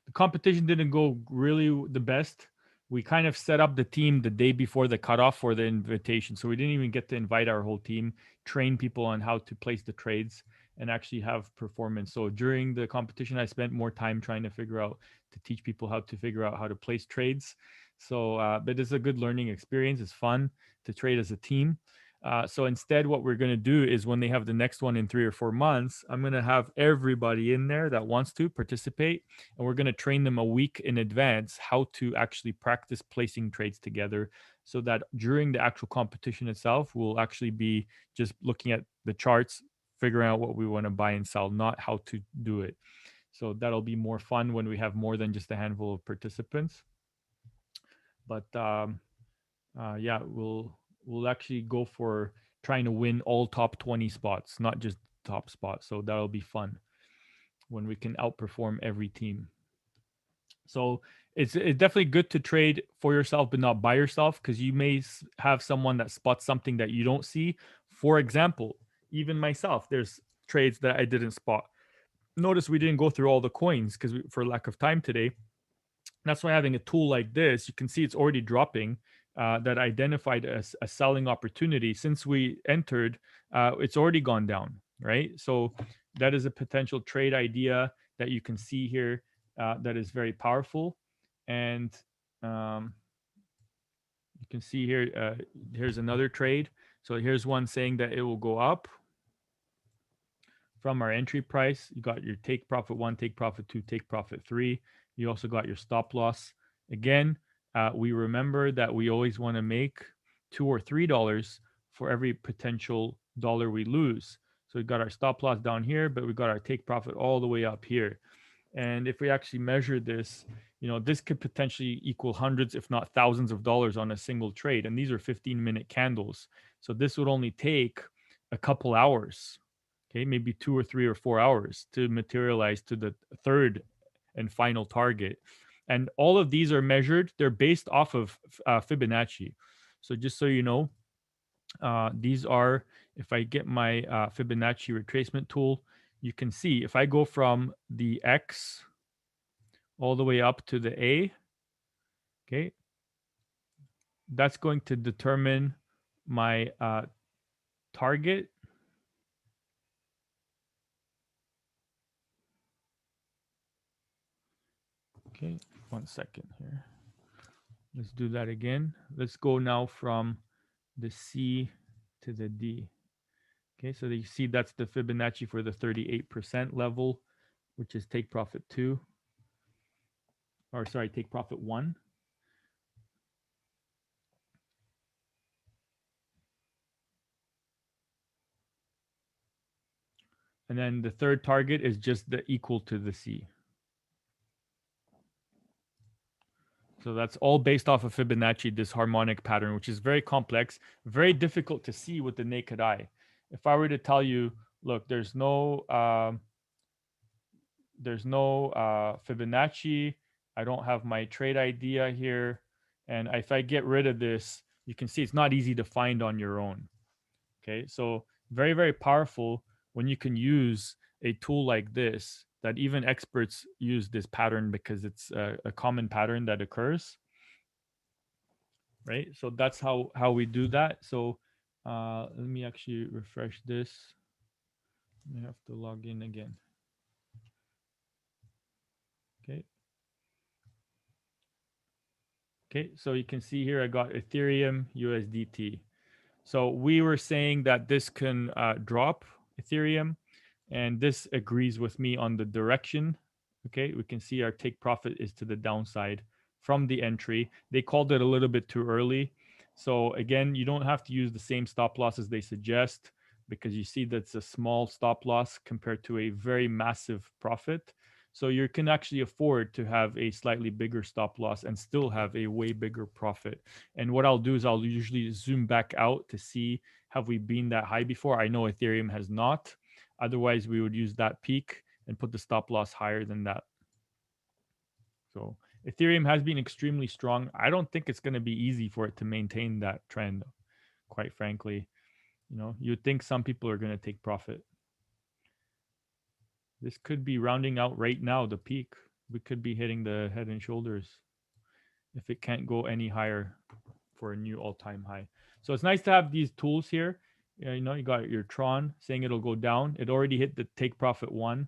The competition didn't go really the best. We kind of set up the team the day before the cutoff for the invitation. So we didn't even get to invite our whole team, train people on how to place the trades and actually have performance. So during the competition, I spent more time trying to teach people how to figure out how to place trades. So, but it's a good learning experience. It's fun to trade as a team. So instead, what we're going to do is when they have the next one in 3 or 4 months, I'm going to have everybody in there that wants to participate, and we're going to train them a week in advance how to actually practice placing trades together, so that during the actual competition itself, we'll actually be just looking at the charts, figuring out what we want to buy and sell, not how to do it. So that'll be more fun when we have more than just a handful of participants. But yeah, we'll actually go for trying to win all top 20 spots, not just top spots. So that'll be fun when we can outperform every team. So it's definitely good to trade for yourself, but not by yourself, because you may have someone that spots something that you don't see. For example, even myself, there's trades that I didn't spot. Notice we didn't go through all the coins because for lack of time today. That's why having a tool like this, you can see it's already dropping. That identified as a selling opportunity. Since we entered, it's already gone down, right? So that is a potential trade idea that you can see here, that is very powerful. And you can see here, here's another trade. So here's one saying that it will go up from our entry price. You got your take profit 1, take profit 2, take profit 3. You also got your stop loss. Again, we remember that we always want to make $2 or $3 for every potential dollar we lose. So we got our stop loss down here, but we got our take profit all the way up here. And if we actually measure this, this could potentially equal hundreds, if not thousands of dollars on a single trade. And these are 15-minute candles. So this would only take a couple hours, okay, maybe 2 or 3 or 4 hours to materialize to the third and final target. And all of these are measured, they're based off of Fibonacci. So just so you know, these are, if I get my Fibonacci retracement tool, you can see if I go from the X all the way up to the A, okay, that's going to determine my target. Okay, 1 second here. Let's do that again. Let's go now from the C to the D. Okay, so you see that's the Fibonacci for the 38% level, which is take profit 2. Or sorry, take profit 1. And then the third target is just the equal to the C. So that's all based off of Fibonacci, this harmonic pattern, which is very complex, very difficult to see with the naked eye. If I were to tell you, look, there's no Fibonacci, I don't have my trade idea here, and if I get rid of this, you can see it's not easy to find on your own. Okay, so very, very powerful when you can use a tool like this, that even experts use this pattern because it's a common pattern that occurs, right? So that's how we do that. So let me actually refresh this. I have to log in again. Okay. Okay, so you can see here I got Ethereum USDT. So we were saying that this can drop Ethereum, and this agrees with me on the direction. Okay, we can see our take profit is to the downside from the entry. They called it a little bit too early. So again, you don't have to use the same stop loss as they suggest, because you see that's a small stop loss compared to a very massive profit. So you can actually afford to have a slightly bigger stop loss and still have a way bigger profit. And what I'll do is I'll usually zoom back out to see, have we been that high before? I know Ethereum has not. Otherwise, we would use that peak and put the stop loss higher than that. So Ethereum has been extremely strong. I don't think it's going to be easy for it to maintain that trend, quite frankly. You'd think some people are going to take profit. This could be rounding out right now, the peak. We could be hitting the head and shoulders if it can't go any higher for a new all-time high. So it's nice to have these tools here. You got your Tron saying it'll go down. It already hit the take profit 1.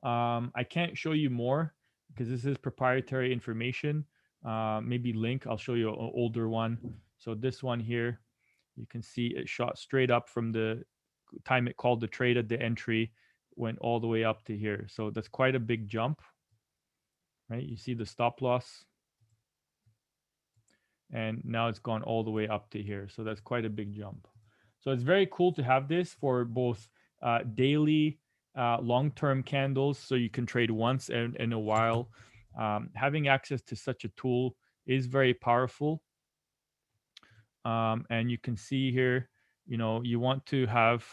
I can't show you more because this is proprietary information. Maybe link, I'll show you an older one. So this one here, You can see it shot straight up from the time it called the trade at the entry, went all the way up to here. So that's quite a big jump, right? You see the stop loss, and now it's gone all the way up to here. So that's quite a big jump. So it's very cool to have this for both daily, long-term candles, so you can trade once in a while. Having access to such a tool is very powerful. And you can see here, you want to have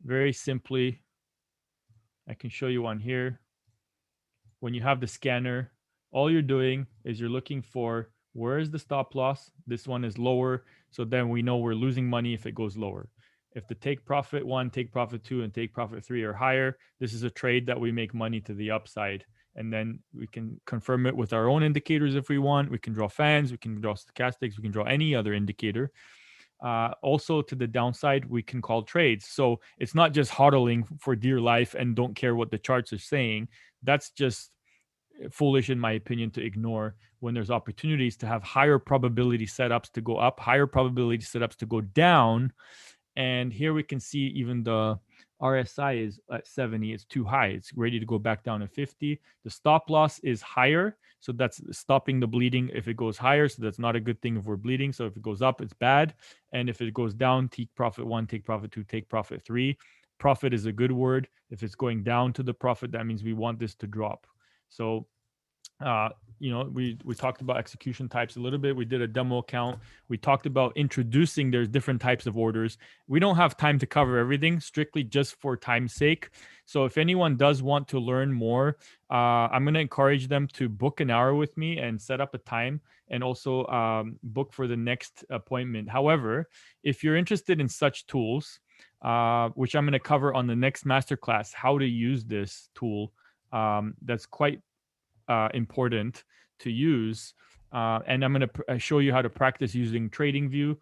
very simply, I can show you on here. When you have the scanner, all you're doing is you're looking for where is the stop loss. This one is lower, so then we know we're losing money if it goes lower. If the take profit 1, take profit 2, and take profit 3 are higher, this is a trade that we make money to the upside. And then we can confirm it with our own indicators if we want. We can draw fans, we can draw stochastics, we can draw any other indicator. Also, to the downside, we can call trades. So it's not just hodling for dear life and don't care what the charts are saying. That's just foolish, in my opinion, to ignore when there's opportunities to have higher probability setups to go up, higher probability setups to go down. And here we can see even the RSI is at 70. It's too high. It's ready to go back down to 50. The stop loss is higher. So that's stopping the bleeding if it goes higher. So that's not a good thing if we're bleeding. So if it goes up, it's bad. And if it goes down, take profit 1, take profit 2, take profit 3. Profit is a good word. If it's going down to the profit, that means we want this to drop. So we talked about execution types a little bit. We did a demo account. We talked about introducing there's different types of orders. We don't have time to cover everything, strictly just for time's sake. So if anyone does want to learn more, I'm going to encourage them to book an hour with me and set up a time, and also book for the next appointment. However, if you're interested in such tools, which I'm going to cover on the next masterclass, how to use this tool, that's quite important to use, and I'm going to show you how to practice using TradingView.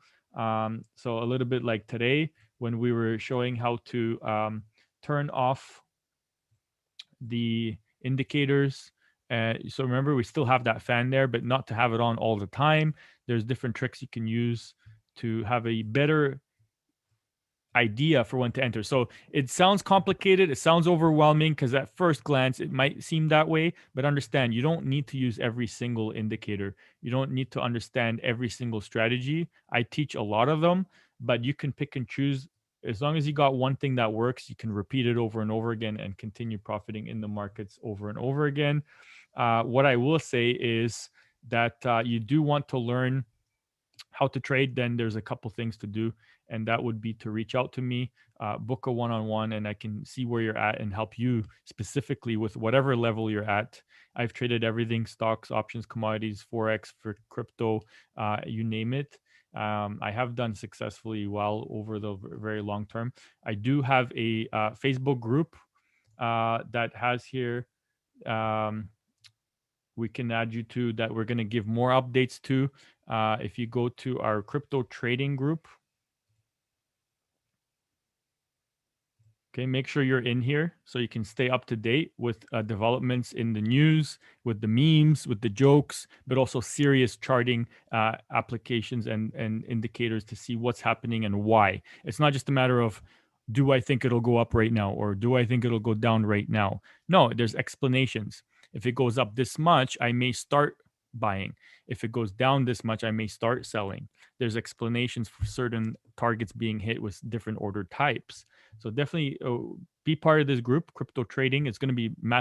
So a little bit like today when we were showing how to turn off the indicators. So remember, we still have that fan there, but not to have it on all the time. There's different tricks you can use to have a better idea for when to enter. So it sounds complicated, it sounds overwhelming, because at first glance it might seem that way, but understand, you don't need to use every single indicator. You don't need to understand every single strategy. I teach a lot of them, but you can pick and choose. As long as you got one thing that works, you can repeat it over and over again and continue profiting in the markets over and over again. What I will say is that you do want to learn how to trade, then there's a couple things to do, and that would be to reach out to me, book a one-on-one, and I can see where you're at and help you specifically with whatever level you're at. I've traded everything: stocks, options, commodities, forex, for crypto, you name it. I have done successfully well over the very long term. I do have a Facebook group that has here, we can add you to, that we're going to give more updates to. If you go to our crypto trading group, okay, make sure you're in here so you can stay up to date with developments in the news, with the memes, with the jokes, but also serious charting applications and indicators to see what's happening and why. It's not just a matter of, do I think it'll go up right now, or do I think it'll go down right now? No, there's explanations. If it goes up this much, I may start buying. If it goes down this much, I may start selling. There's explanations for certain targets being hit with different order types. So definitely be part of this group, crypto trading. It's going to be massive.